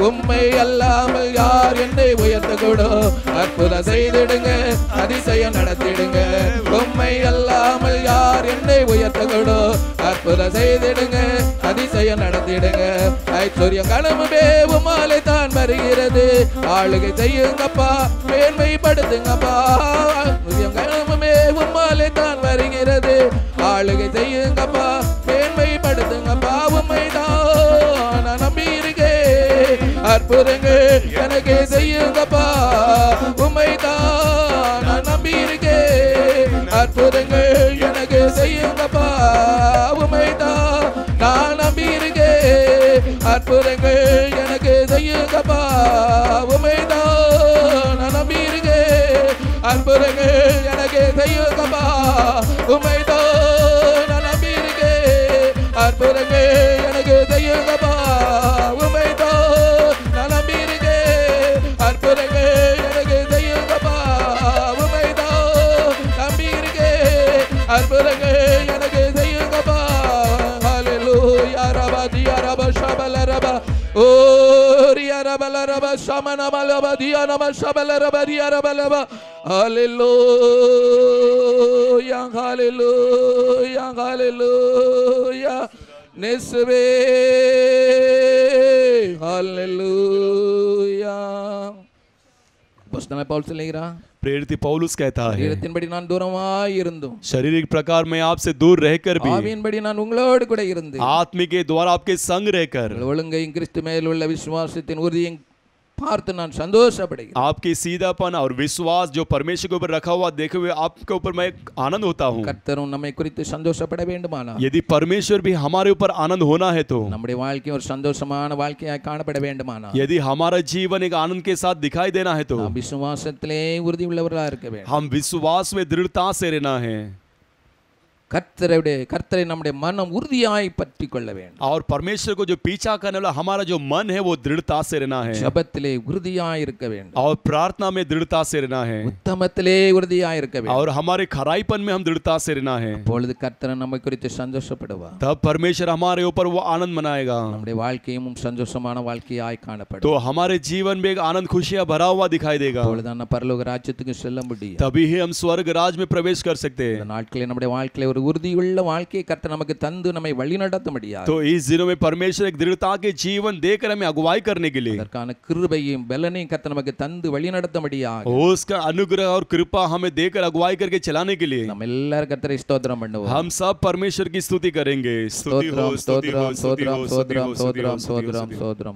உம்மை அல்லாமல் யார் என்னை உயர்த்தக்கூடும்? அற்புதம் செய்திடுங்க, அதிசயம் நடத்திடுங்க. உம்மை அல்லாமல் யார் என்னை உயர்த்தக்கூடும்? அற்புதம் செய்திடுங்க, அதிசயம் நடத்திடுங்க. ஐஸ்வர்யம் கனமுமே உம்மாலே தான் வருகிறது. ஆளுகை செய்யுங்கப்பா, மேன்மைப்படுத்துங்கப்பா. ஐஸ்வர்யம் கனமுமே உம்மாலே தான் வருகிறது. ஆளுகை செய்யுங்கப்பா, மேன்மைப்படுத்துங்கப்பா. உம்மைதான் நான் நம்பி இருக்கேன். அற்புதங்கள் எனக்கு செய்யுங்கப்பா, உம்மைதான் நான் நம்பி இருக்கேன். அற்புதங்கள் எனக்கு செய்யுங்கப்பா, உம்மைதான் நான் நம்பி இருக்கேன். அற்புதங்கள் எனக்கு செய்யுங்கப்பா, உம்மைதான் நான் நம்பி இருக்கேன். அற்புதங்கள் எனக்கு செய்யுங்கப்பா, உம்மைதான் நான் நம்பி இருக்கேன். அற்புதங்கள் எனக்கு செய்யுங்கப்பா, உம்மைதான் நான் நம்பி இருக்கேன். அற்புதங்கள் எனக்கு செய்யுங்கப்பா, உம்மைதான் நம்பி இருக்கேன். அற்புதங்கள் எனக்கு செய்யுங்கப்பா. ஹல்லேலூயா ரபதியா ரப ஷபல ரப ஓ ரியா ரபல ரப ஷமன மலப தியா நம ஷபல ரப ரியா ரபலப. ஹல்லேலூயா ஹல்லேலூயா ஹல்லேலூயா நேசுவே ஹல்லேலூயா. அப்போஸ்தலனாகிய பவுல் சொல்லுகிறார், प्रेरित पौलुस कहता है, சரீரத்தின்படி நான் தூரமாய் இருந்தும் शारीरिक प्रकार में आपसे दूर रहकर भी ஆவியின்படி நான் உங்களோடு கூட இருந்து आत्मिक के द्वारा आपके संग रहकर ஒழுங்கையும் கிறிஸ்து மேல் உள்ள விசுவாசத்தின் உறுதியும் பார்த்து நான் சந்தோஷப்படுகிறேன். आपकी सीधापन और विश्वास जो परमेश्वर के ऊपर रखा हुआ देखे हुए आपके ऊपर मैं आनंद होता हूँ. கர்த்தரும் நம்மை குறித்து சந்தோஷப்பட வேண்டுமானால் यदि परमेश्वर भी हमारे ऊपर आनंद होना है तो நம்முடைய வாழ்க்கை ஒரு சந்தோஷமான வாழ்க்கையாய் காணப்பட வேண்டுமானால் यदि हमारा जीवन एक आनंद के साथ दिखाई देना है तो நாம் விசுவாசத்திலே உறுதி உள்ளவர்களாக இருக்க வேண்டும். हम विश्वास में दृढ़ता से रहना है கர்த்தரை நம்முடைய மனம் உறுதியாய் பற்றி கொள்ள வேண்டும். और परमेश्वर को जो पीछा करने वाला हमारा जो मन है वो दृढ़ता से रहना है ஜெபத்திலே உறுதியாய் இருக்க வேண்டும். और प्रार्थना में दृढ़ता से रहना है உத்தமத்திலே உறுதியாய் இருக்க வேண்டும். और हमारे खराईपन में हम दृढ़ता से रहना है. அப்பொழுது கர்த்தர் நம்மை குறித்து சந்தோஷப்படுவார். तब परमेश्वर हमारे ऊपर वो आनंद मनाएगा. நம்முடைய வாழ்க்கையும் சந்தோஷமான வாழ்க்கையாய் காணப்படும். तो हमारे जीवन में एक आनंद खुशियां भरा हुआ दिखाई देगा. அப்பொழுது பரலோக ராஜ்யத்துக்கு செல்ல முடியும். तभी ही हम स्वर्ग राज में प्रवेश कर सकते हैं. இந்த நாட்களில் நம்முடைய வாழ்க்கையில ஒரு உறுதியுள்ள வாழ்க்கையை கர்த்தர் நமக்கு தந்து நம்மை வழிநடத்த முடியாது. तो इस दिनों में परमेश्वर एक दृढ़ता के जीवन देकर हमें अगुवाई करने के लिए அதற்கான கிருபையும் பலனையும் கர்த்தர் நமக்கு தந்து வழிநடத்த முடியாது. उसका अनुग्रह और कृपा हमें देकर अगुवाई करके चलाने के लिए நம்ம எல்லாரும் கர்த்தரை ஸ்தோத்திரம் பண்ணுவோம். हम सब परमेश्वर की स्तुति करेंगे. स्तुति हो स्तुति हो स्तुति हो स्तुति हो स्तुति हो.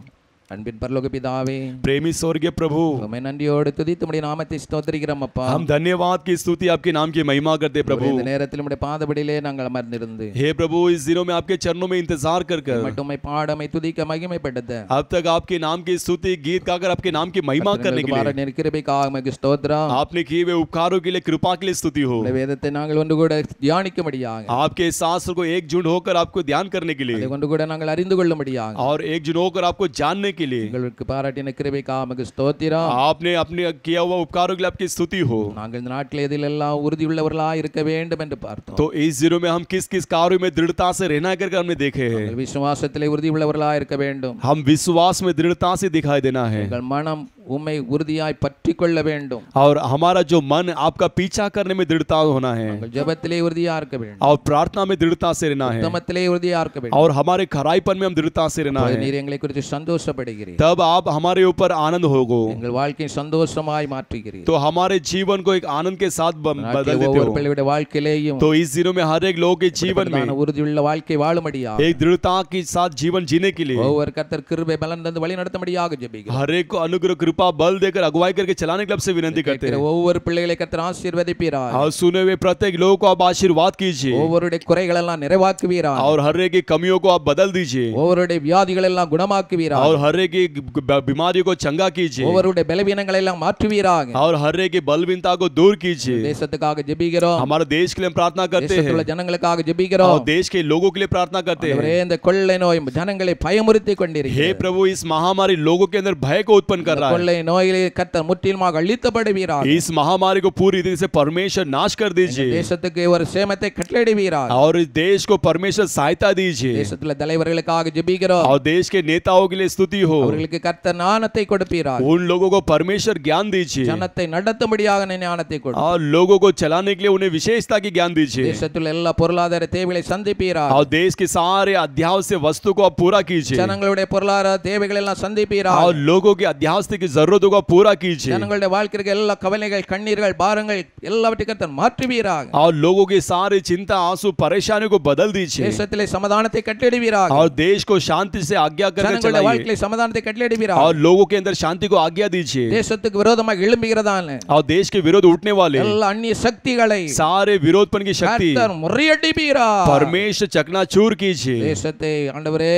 அன்பின் பரலோக பிதாவே, प्रेमी स्वर्गीय प्रभु, உம்மை நன்றியோடு துதித்து உம்முடைய நாமத்தை ஸ்தோத்திரிக்கிறோம் அப்பா. हम धन्यवाद की स्तुति आपके नाम की महिमा करते प्रभु. இந்த நேரத்தில் உம்முடைய பாதபடியிலே நாங்கள் அமர்ந்திருந்து हे प्रभु इस दिनों में आपके चरणों में इंतजार कर மட்டும் உம்மை பாடமை துதிக்க மகிமைப்படுத்த अब तक आपके नाम की स्तुति गीत गाकर आपके नाम की महिमा करने के लिए கிருபைக்காக உமக்கு ஸ்தோத்திரம். आपने किए हुए उपकारों के लिए कृपा के लिए स्तुति हो. உம்முடைய வேதத்தை நாங்கள் ஒன்று கூட தியானிக்கும்படியாக, आपके शास्त्र को एकजुट होकर आपको ध्यान करने के लिए அதை கொண்டு கூட நாங்கள் அறிந்து கொள்ளும்படியாக, और एकजुट होकर आपको जानने के लिए எங்களுக்கு பாராட்டின கிருபைக்காக உமக்கு ஸ்தோத்திரம். आपने अपने किया हुआ उपकारों के लिए आपकी स्तुति हो. நாங்கள் இந்த நாட்டில் எதிலெல்லாம் உறுதியுள்ளவர்களாக இருக்க வேண்டும் என்று பார்த்தோம். तो इस दिनों में हम किस किस कार्यों में दृढ़ता से रहना करके हमने देखे हैं. விசுவாசத்திலே உறுதியுள்ளவர்களாக இருக்க வேண்டும். हम विश्वास में दृढ़ता से दिखाई देना है. எங்கள் மனம் உம்மை உறுதியாய் பற்றிக் கொள்ள வேண்டும். और हमारा जो मन आपका पीछा करने में दृढ़ता होना है நாங்கள் ஜெபத்திலே உறுதியா இருக்க வேண்டும். और प्रार्थना में दृढ़ता से रहना है உத்தமத்திலே உறுதியா இருக்க வேண்டும். और हमारे खराईपन में हम दृढ़ता से रहना है. நீர் எங்களை குறித்து சந்தோஷப்படுகிறீர். तब आप हमारे ऊपर आनंद होगो. எங்கள் வாழ்க்கையை சந்தோஷமாய் மாற்றுகிறீர். तो हमारे जीवन को एक आनंद के साथ बदल देते ஒவ்வொரு हो. பிள்ளையுடைய வாழ்க்கையிலேயும் तो इस दिनों में हर एक लोगों के जीवन में உறுதியுள்ள வாழ்க்கை வாழும்படியாக एक दृढ़ता के साथ जीवन जीने के लिए ஒவ்வொரு கர்த்தர் கிருபை பலன் தந்து வழி நடத்தும்படியாக ஜெபிக்கிறோம். हर एक को अनुग्रह कृपा बल देकर अगुवाई करके चलाने के लिए आपसे विनती करते हैं. ஒவ்வொரு பிள்ளைகளை கர்த்தர் ஆசீர்வதிப்பீராக. और सुने हुए प्रत्येक लोगों को आप आशीर्वाद कीजिए. ஒவ்வொருடைய குறைகள் எல்லாம் நிறைவாக்குவீராக. और हर एक की कमियों को आप बदल दीजिए. ஒவ்வொருடைய வியாதிகள் எல்லாம் குணமாக்குவீராக. और हर एक की बीमारियों को चंगा कीजिए. ஒவ்வொருடைய பலவீனங்களை எல்லாம் மாற்றுவீராக. और हर एक की बलहीनता को दूर कीजिए. தேசத்துக்காக ஜெபிக்கிறோம். हमारे देश के लिए हम प्रार्थना करते हैं. தேசத்துள்ள ஜனங்களுக்காக ஜெபிக்கிறோம். और देश के लोगों के लिए प्रार्थना करते हैं. இந்த கொள்ளை நோய் ஜனங்களை பயமுறுத்தி கொண்டிருக்கிறது. हे प्रभु, इस महामारी लोगों के अंदर भय को उत्पन्न कर रहा है. கொள்ளை நோயிலே கர்த்தர் முற்றிலுமாக அழித்தப்படுவீராக. इस महामारी को पूरी तरह से परमेश्वर नाश कर दीजिए. தேசத்துக்கு ஒரு சேமத்தை கட்டளையிடுவீராக. और इस देश को परमेश्वर सहायता दीजिए. தேசத்துள்ள தலைவர்களுக்காக ஜெபிக்கிறோம். और देश के नेताओं के लिए स्तुति हो. அவர்களுக்கு கர்த்தர் ஞானத்தை கொடுப்பீராக. उन लोगों को परमेश्वर ज्ञान दीजिए. ஜனத்தை நடத்தும்படியாக ஞானத்தை கொடு. और लोगों को चलाने के लिए उन्हें विशेषता की ज्ञान दीजिए. தேசத்துள்ள எல்லா பொருளாதார தேவைகளை சந்திப்பீராக. और देश के सारे अध्यावश्यक वस्तु को आप पूरा कीजिए. ஜனங்களுடைய பொருளாதார தேவைகளை எல்லாம் சந்திப்பீராக. और लोगों की अध्यावश्यक की जरूरतों को पूरा कीजिए. ஜனங்களுடைய வாழ்க்கைக்கு எல்லா கவலைகள் கண்ணீர்கள் பாரங்கள் எல்லாவற்றையும் கர்த்தர் மாற்றுவீராக. और लोगों की सारी चिंता आंसू परेशानियों को बदल दीजिए. தேசத்திலே சமாதானத்தை கட்டளையிடுவீராக. और देश को शांति से आज्ञा करके ஜனங்களுடைய चलाइए. வாழ்க்கையிலே சமாதானத்தை கட்டளையிடுவீராக. और लोगों के अंदर शांति को आज्ञा दीजिए. தேசத்துக்கு விரோதமாக எழும்புகிறதான और देश के विरोध उठने वाले எல்லா அந்நிய சக்திகளை सारे विरोधपन की शक्ति கர்த்தர் முறியடிப்பீராக. परमेश्वर चकनाचूर कीजिए. தேசத்தை ஆண்டவரே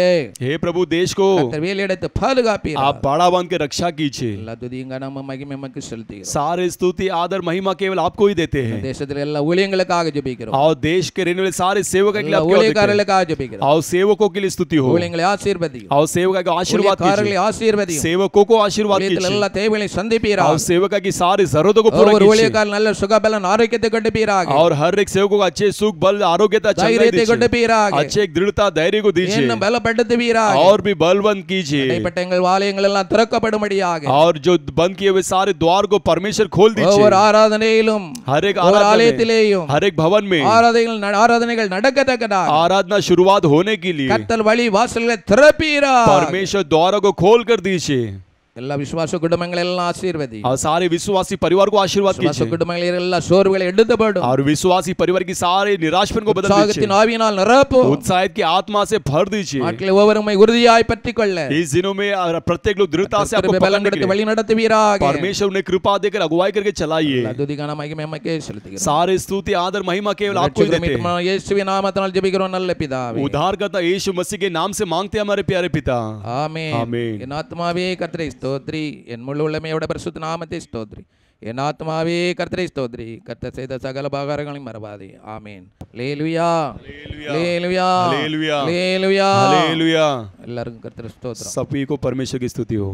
हे प्रभु, देश को கர்த்தர் வேலியெடுத்து பாதுகாப்பீராக. आप बाड़ा बांध के रक्षा कीजिए. எல்லா துதியும் கனமும் மகிமையும் உமக்கு செலுத்துகிறோம். सारे स्तुति आदर महिमा केवल आपको ही देते हैं. தேசத்திலே எல்லா ஊழியங்களுக்காக ஜெபிக்கிறோம். और देश के रहने वाले सारे सेवकों के लिए आपको देते हैं. ஊழியக்காரர்களுக்காக ஜெபிக்கிறோம். और सेवकों के लिए स्तुति हो. ஊழியங்களை ஆசீர்வதியும். और सेवका का आशीर्वाद ஊழியக்காரர்களை कीजिए. ஆசீர்வதியும். सेवकों को आशीर्वाद ஊழியத்தில் कीजिए. எல்லா தேவைகளை சந்திப்பீராக. और सेवका की सारी जरूरतों को पूरा ஒவ்வொரு कीजिए. ஊழியக்காரர் நல்ல சுகபலன் ஆரோக்கியத்தை கொடுப்பீராக. और हर एक सेवकों को अच्छे सुख बल आरोग्यता चंगाई தைரியத்தை दीजिए. கொடுப்பீராக. अच्छे एक दृढ़ता धैर्य को दीजिए. இன்னும் பலப்படுத்துவீராக. और भी बलवंत कीजिए. இடைப்பட்ட எங்கள் ஆலயங்கள் எல்லாம் திறக்கப்படும்படியாக. और जो बंद किए हुए सारे द्वार को परमेश्वर खोल दीजिए. ஒவ்வொரு ஆராதனையிலும் हर एक ஒவ்வொரு आराधना में, ஆலயத்திலேயும் हर एक भवन में ஆராதனைகள் நடக்கத்தக்கதாக आराधना शुरुआत होने के लिए கர்த்தர் வழி வாசல்களை திறப்பீராக. परमेश्वर द्वारों को खोल कर दीजिए. எல்லா விசுவாச குடும்பங்கள் எல்லாம் ஆசீர்வதி. और सारे विश्वासी परिवार को आशीर्वाद விசுவாச कीजिए. குடும்பங்கள் எல்லா சோர்வுகளை எடுத்துப்படும். और विश्वासी परिवार की सारे निराशपन को बदल உற்சாகத்தின் दीजिए. ஆவியினால் நிரப்பும். उत्साहित की आत्मा से भर दीजिए. நாட்களில் ஒவ்வொருமை உறுதியாய் பற்றிக்கொள்ள इस दिनों में प्रत्येक लोग दृढ़ता से आपको பலன் पकड़ने के கொடுத்து लिए வழி நடத்துவீராக. परमेश्वर उन्हें कृपा देकर अगुवाई करके चलाइए. எல்லா துதிக்கான மகிமை உமக்கே செலுத்துகிறோம். सारे स्तुति आदर महिमा केवल आपको ही देते हैं. இயேசுவின் நாமத்தினால் ஜெபிக்கிறோம் நல்ல பிதாவே. उद्धारकर्ता यीशु मसीह के नाम से मांगते हैं हमारे प्यारे पिता. ஆமென். ஆமென். என் ஆத்மாவே கர்த்தரை ஸ்தோத்ரி, என் முழு உள்ளமையோட பரிசுத்த நாமத்தை ஸ்தோத்ரி. என் ஆத்மாவே கர்த்தரை ஸ்தோத்ரி, கர்த்தர் செய்த சகல உபகாரங்களையும் மறவாதே. ஆமென். அல்லேலூயா, அல்லேலூயா, हालेलुया, அல்லேலூயா. हालेलुया. எல்லாருக்கும் கர்த்தர் ஸ்தோத்திரம். सभी को परमेश्वर की स्तुति हो.